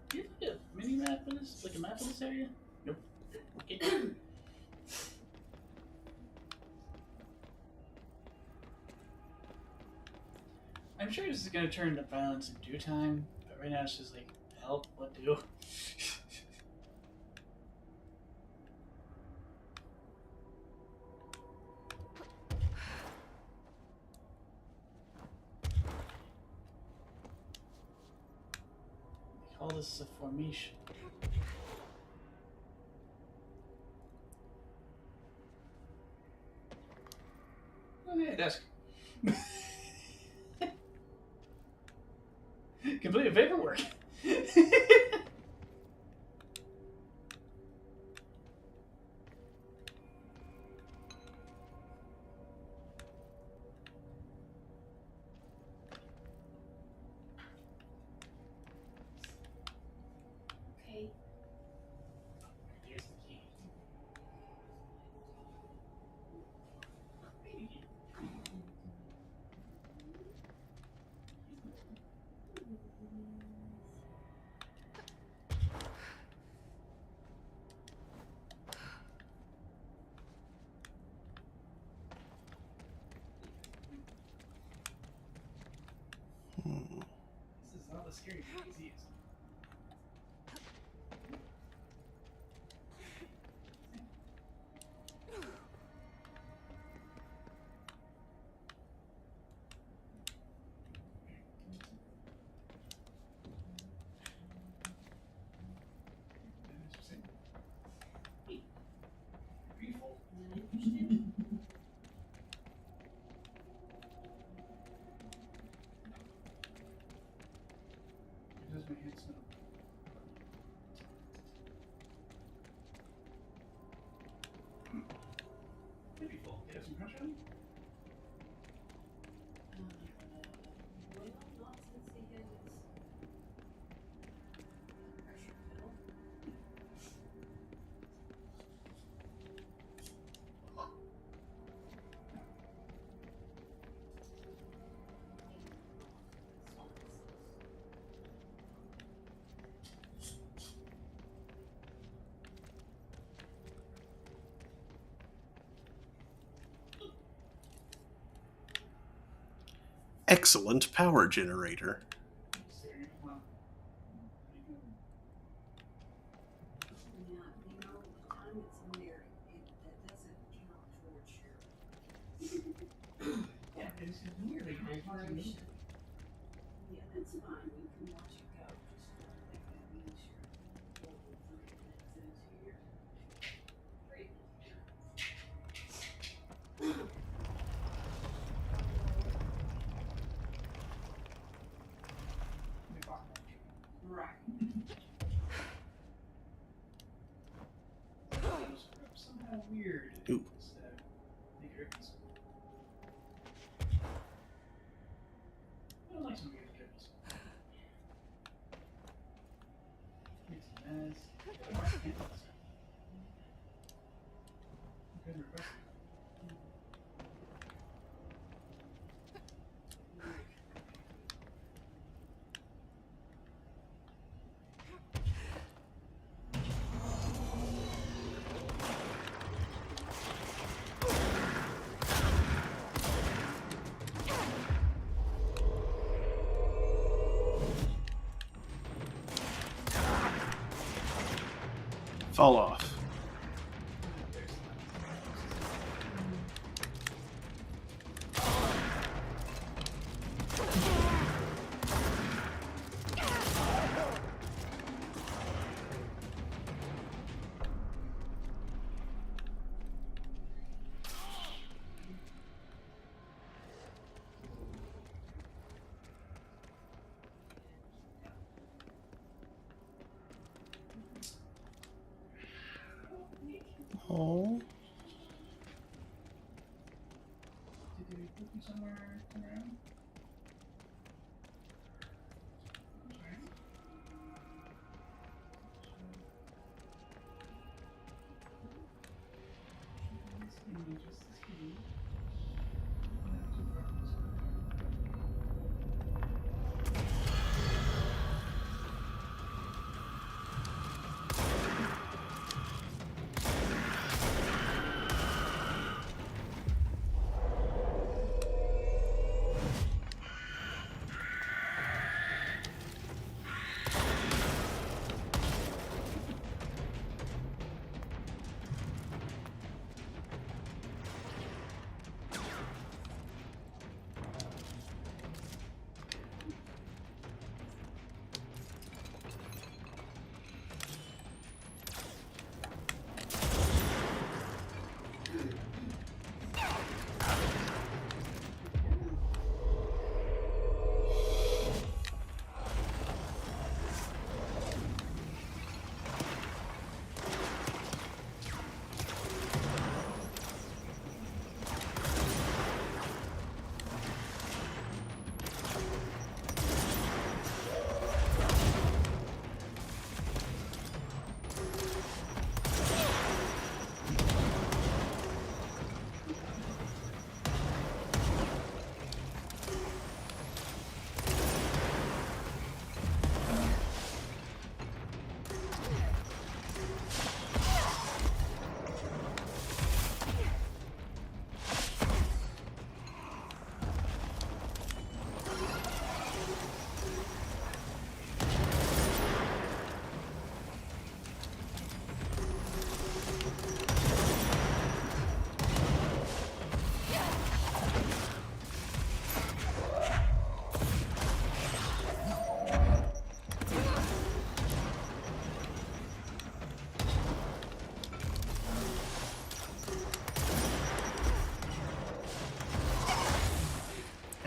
Do you have a mini map of this? Like a map of this area? Nope. Okay. I'm sure this is gonna turn to violence in due time, but right now it's just like, help, what do? They call this a formation. Oh, yeah, desk. Completed paperwork. Okay. Here's the key. This is not the scary thing is. Beautiful. It does make it smell. Could be full. Get us some crunch on it? Well, not since he had his pressure pedal. Excellent power generator. Yeah, you know, the time it's in there, that doesn't count towards your Yeah, it's nearly hydration. Yeah, that's fine. We can watch it go. Just don't think that means you're over 3 minutes into your treatment. Right. Somehow weird. Ooh. Make it ripples. I don't like some weird ripples. Makes a mess. Good request. Fall off. Oh. somewhere around?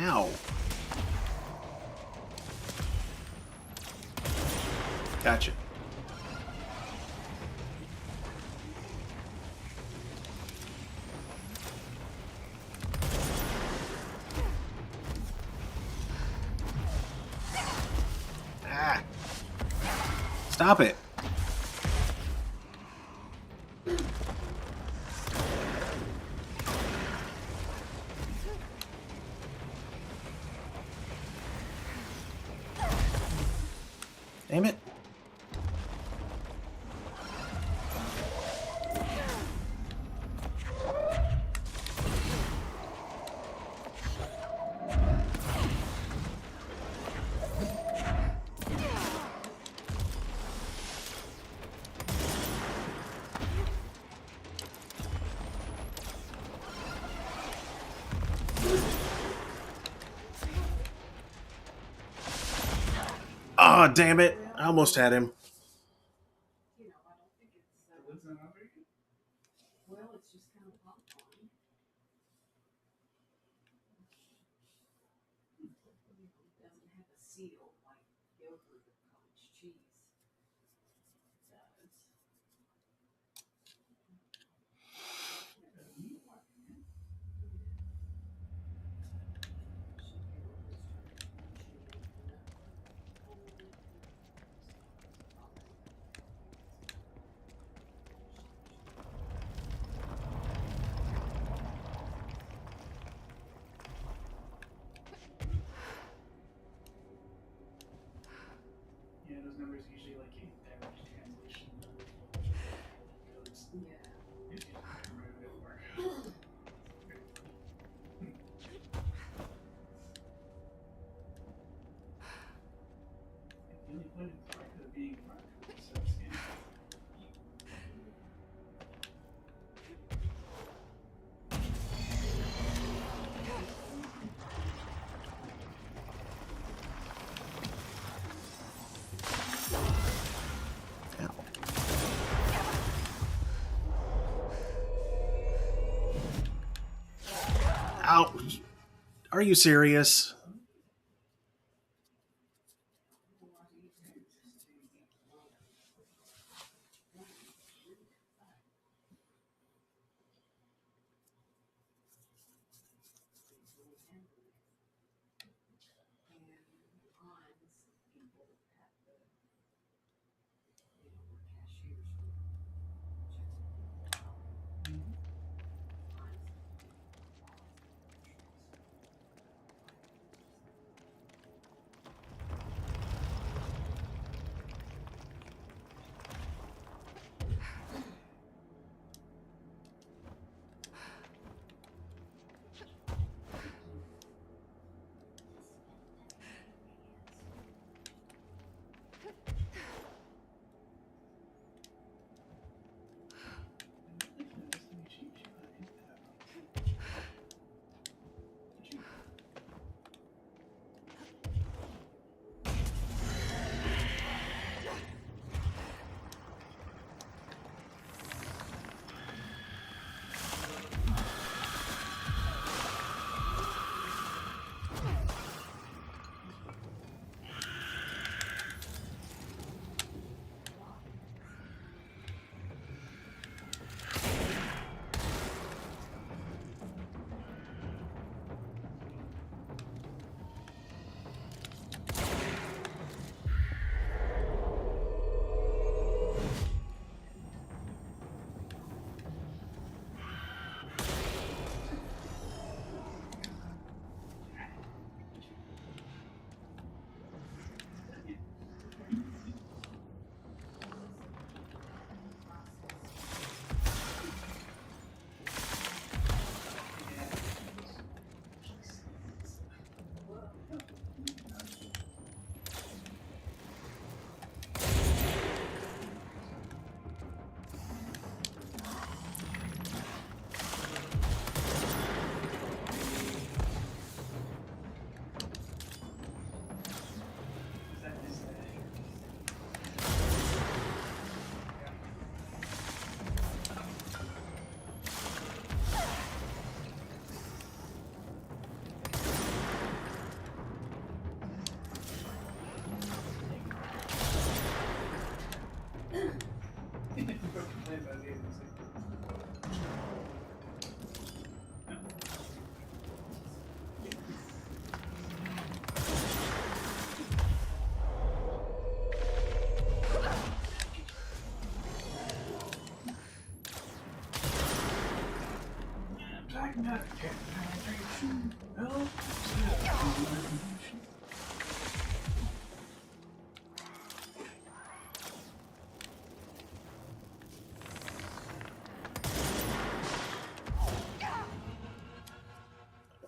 Ow. Gotcha. Ah. Stop it. Damn it. Oh, damn it. I almost had him. Well, it's just kind of popcorn. It doesn't have a seal like yogurt or cottage cheese does. Yeah, those numbers usually like a direct translation of codes. Yeah. It remove it more. The only point of barcode being a barcode is so scanning. Ow. Are you serious?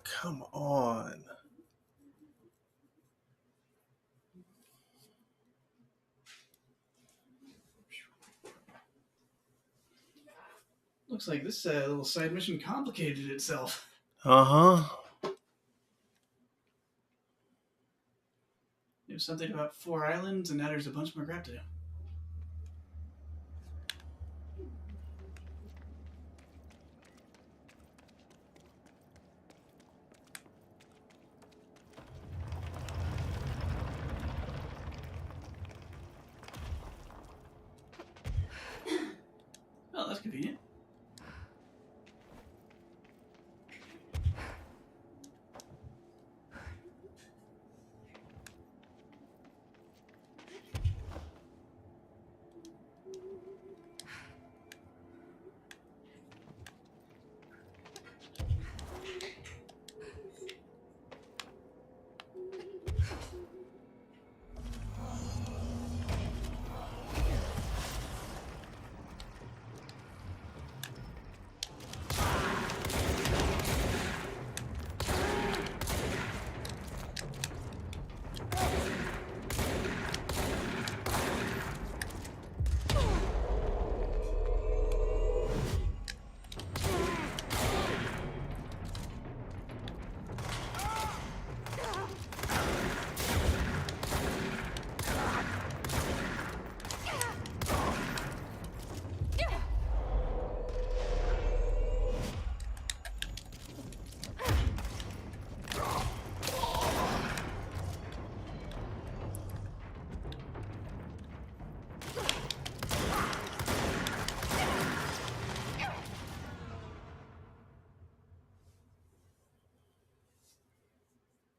Come on. Looks like this little side mission complicated itself. Uh-huh. There's something about 4 islands, and now there's a bunch more crap to do. Oh, that's convenient.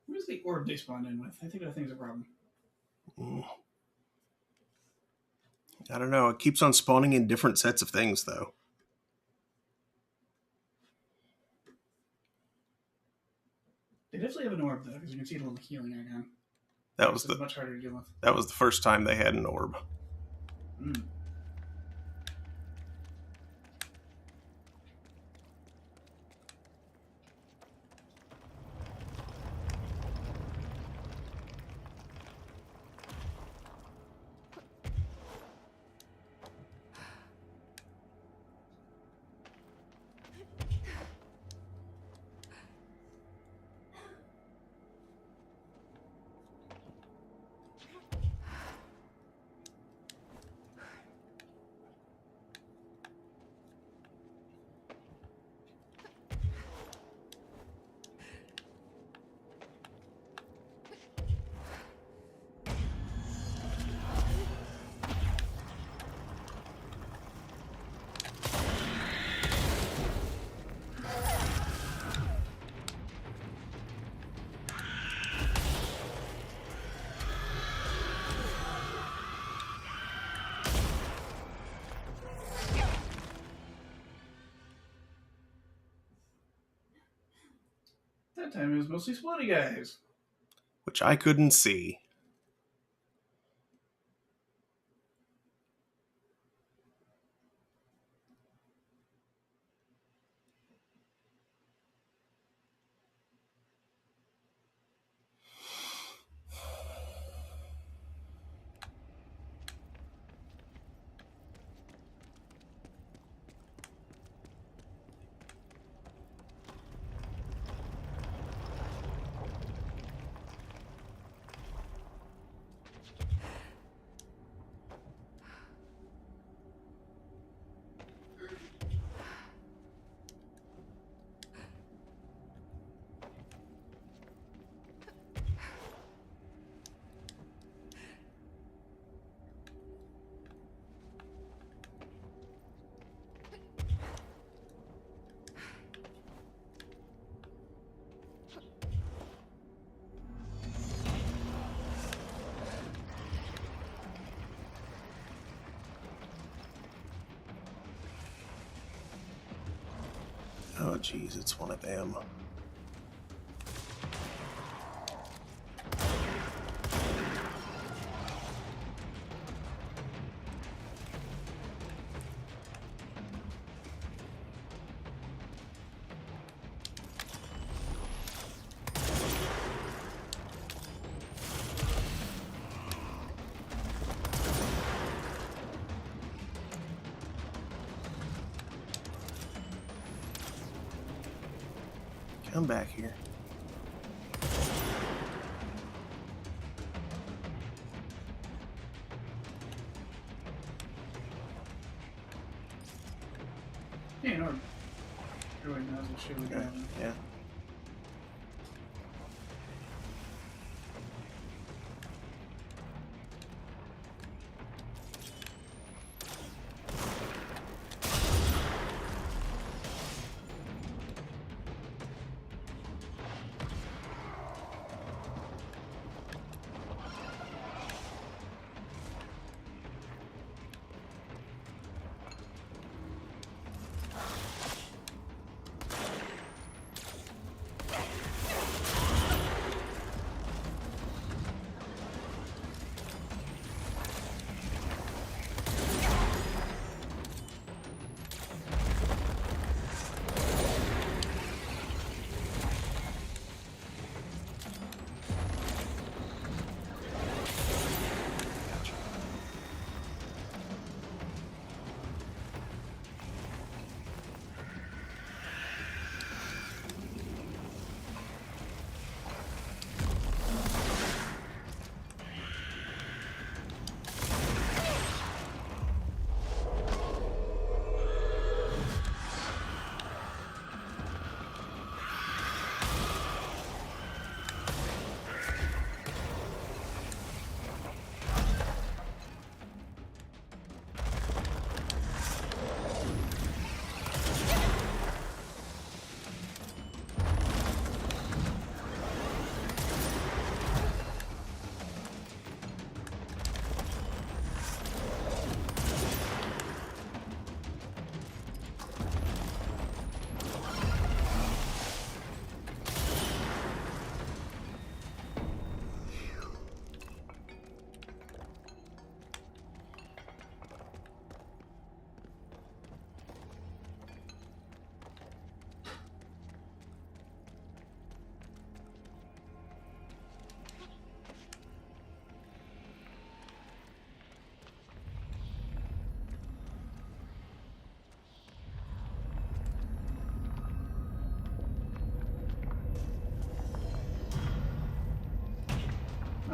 Where's the orb they spawned in with? I think that thing's a problem. I don't know. It keeps on spawning in different sets of things, though. They definitely have an orb, though, because you can see the little healing icon. That was It's much harder to deal with. That was the first time they had an orb. Mm. That time it was mostly splitty guys. Which I couldn't see. Oh, geez, it's one of them. Come back here. Yeah, no. Everybody knows what shit we got. Yeah.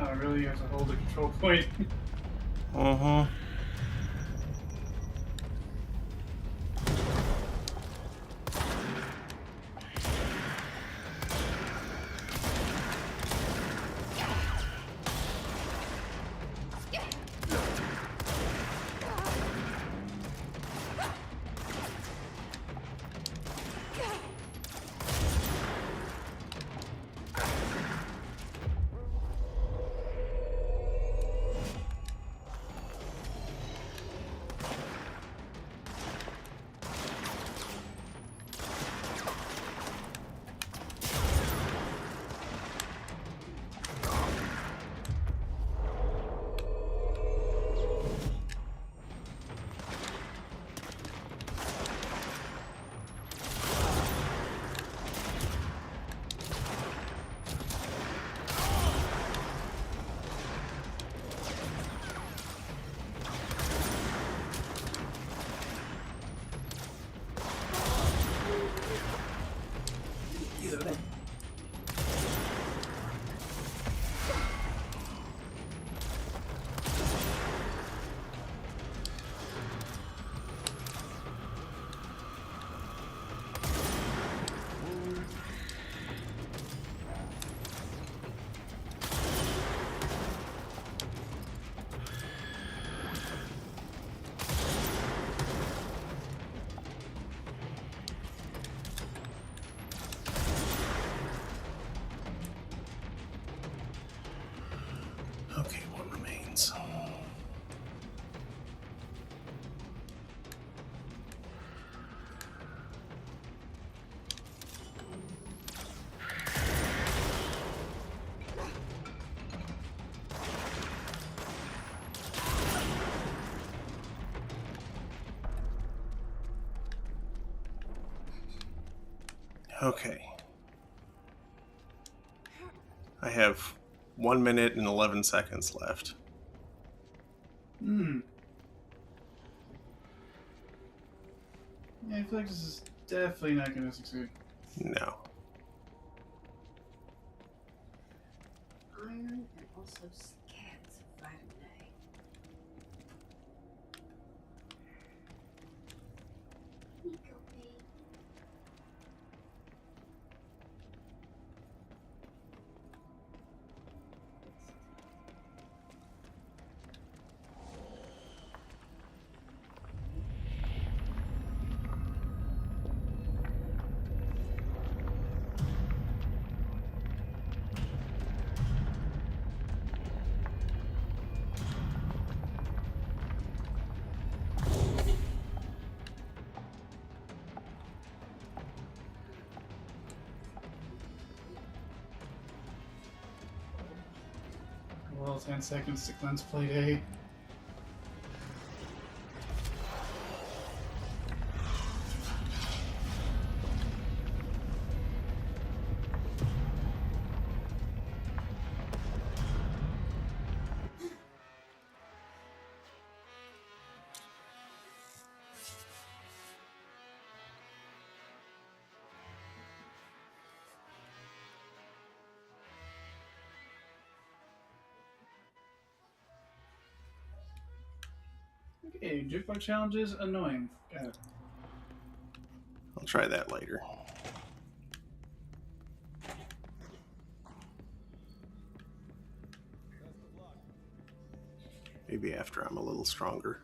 Oh, it really has a hold the control point. Uh-huh. Okay. I have 1 minute and 11 seconds left. Yeah, I feel like this is definitely not going to succeed. No. Iron and also scats of vitamin A. Well, 10 seconds to cleanse plate A. Okay, jukebox challenges annoying. Got it. I'll try that later. Maybe after I'm a little stronger.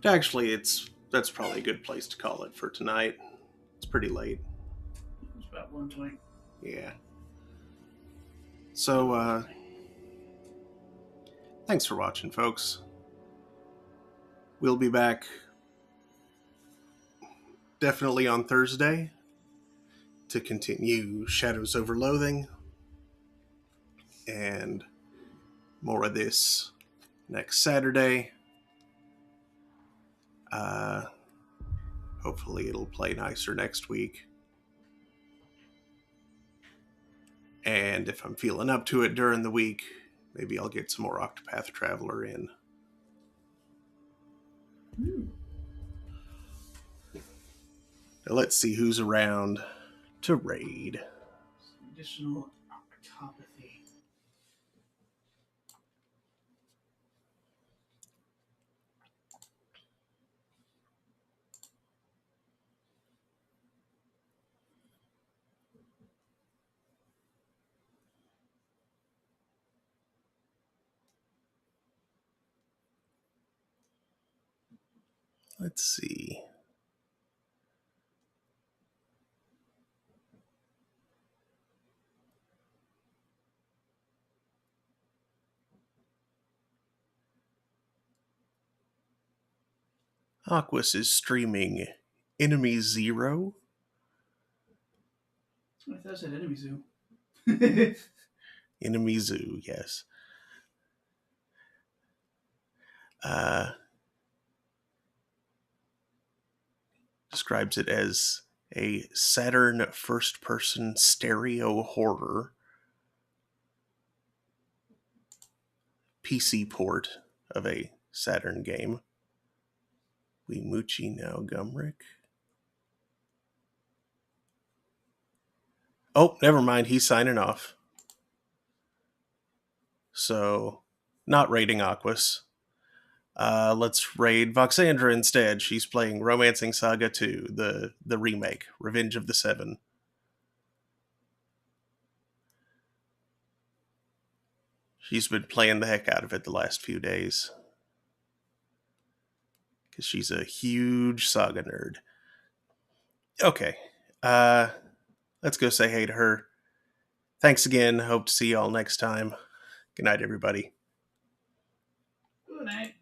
Actually, that's probably a good place to call it for tonight. It's pretty late. It's about 1:20. Yeah. So, thanks for watching, folks. We'll be back definitely on Thursday to continue Shadows Over Loathing, and more of this next Saturday. Hopefully it'll play nicer next week. And if I'm feeling up to it during the week, maybe I'll get some more Octopath Traveler in. Now let's see who's around to raid. Some additional octopathy. Let's see. Aquas is streaming Enemy Zero. I thought I said Enemy Zoo. Enemy Zoo, yes. Describes it as a Saturn first-person stereo horror PC port of a Saturn game. Wimuchi now Gumrick. Oh, never mind. He's signing off. So, not raiding Aquas. Let's raid Voxandra instead. She's playing Romancing Saga 2, the remake, Revenge of the Seven. She's been playing the heck out of it the last few days. Because she's a huge Saga nerd. Okay. Let's go say hey to her. Thanks again. Hope to see you all next time. Good night, everybody. Good night.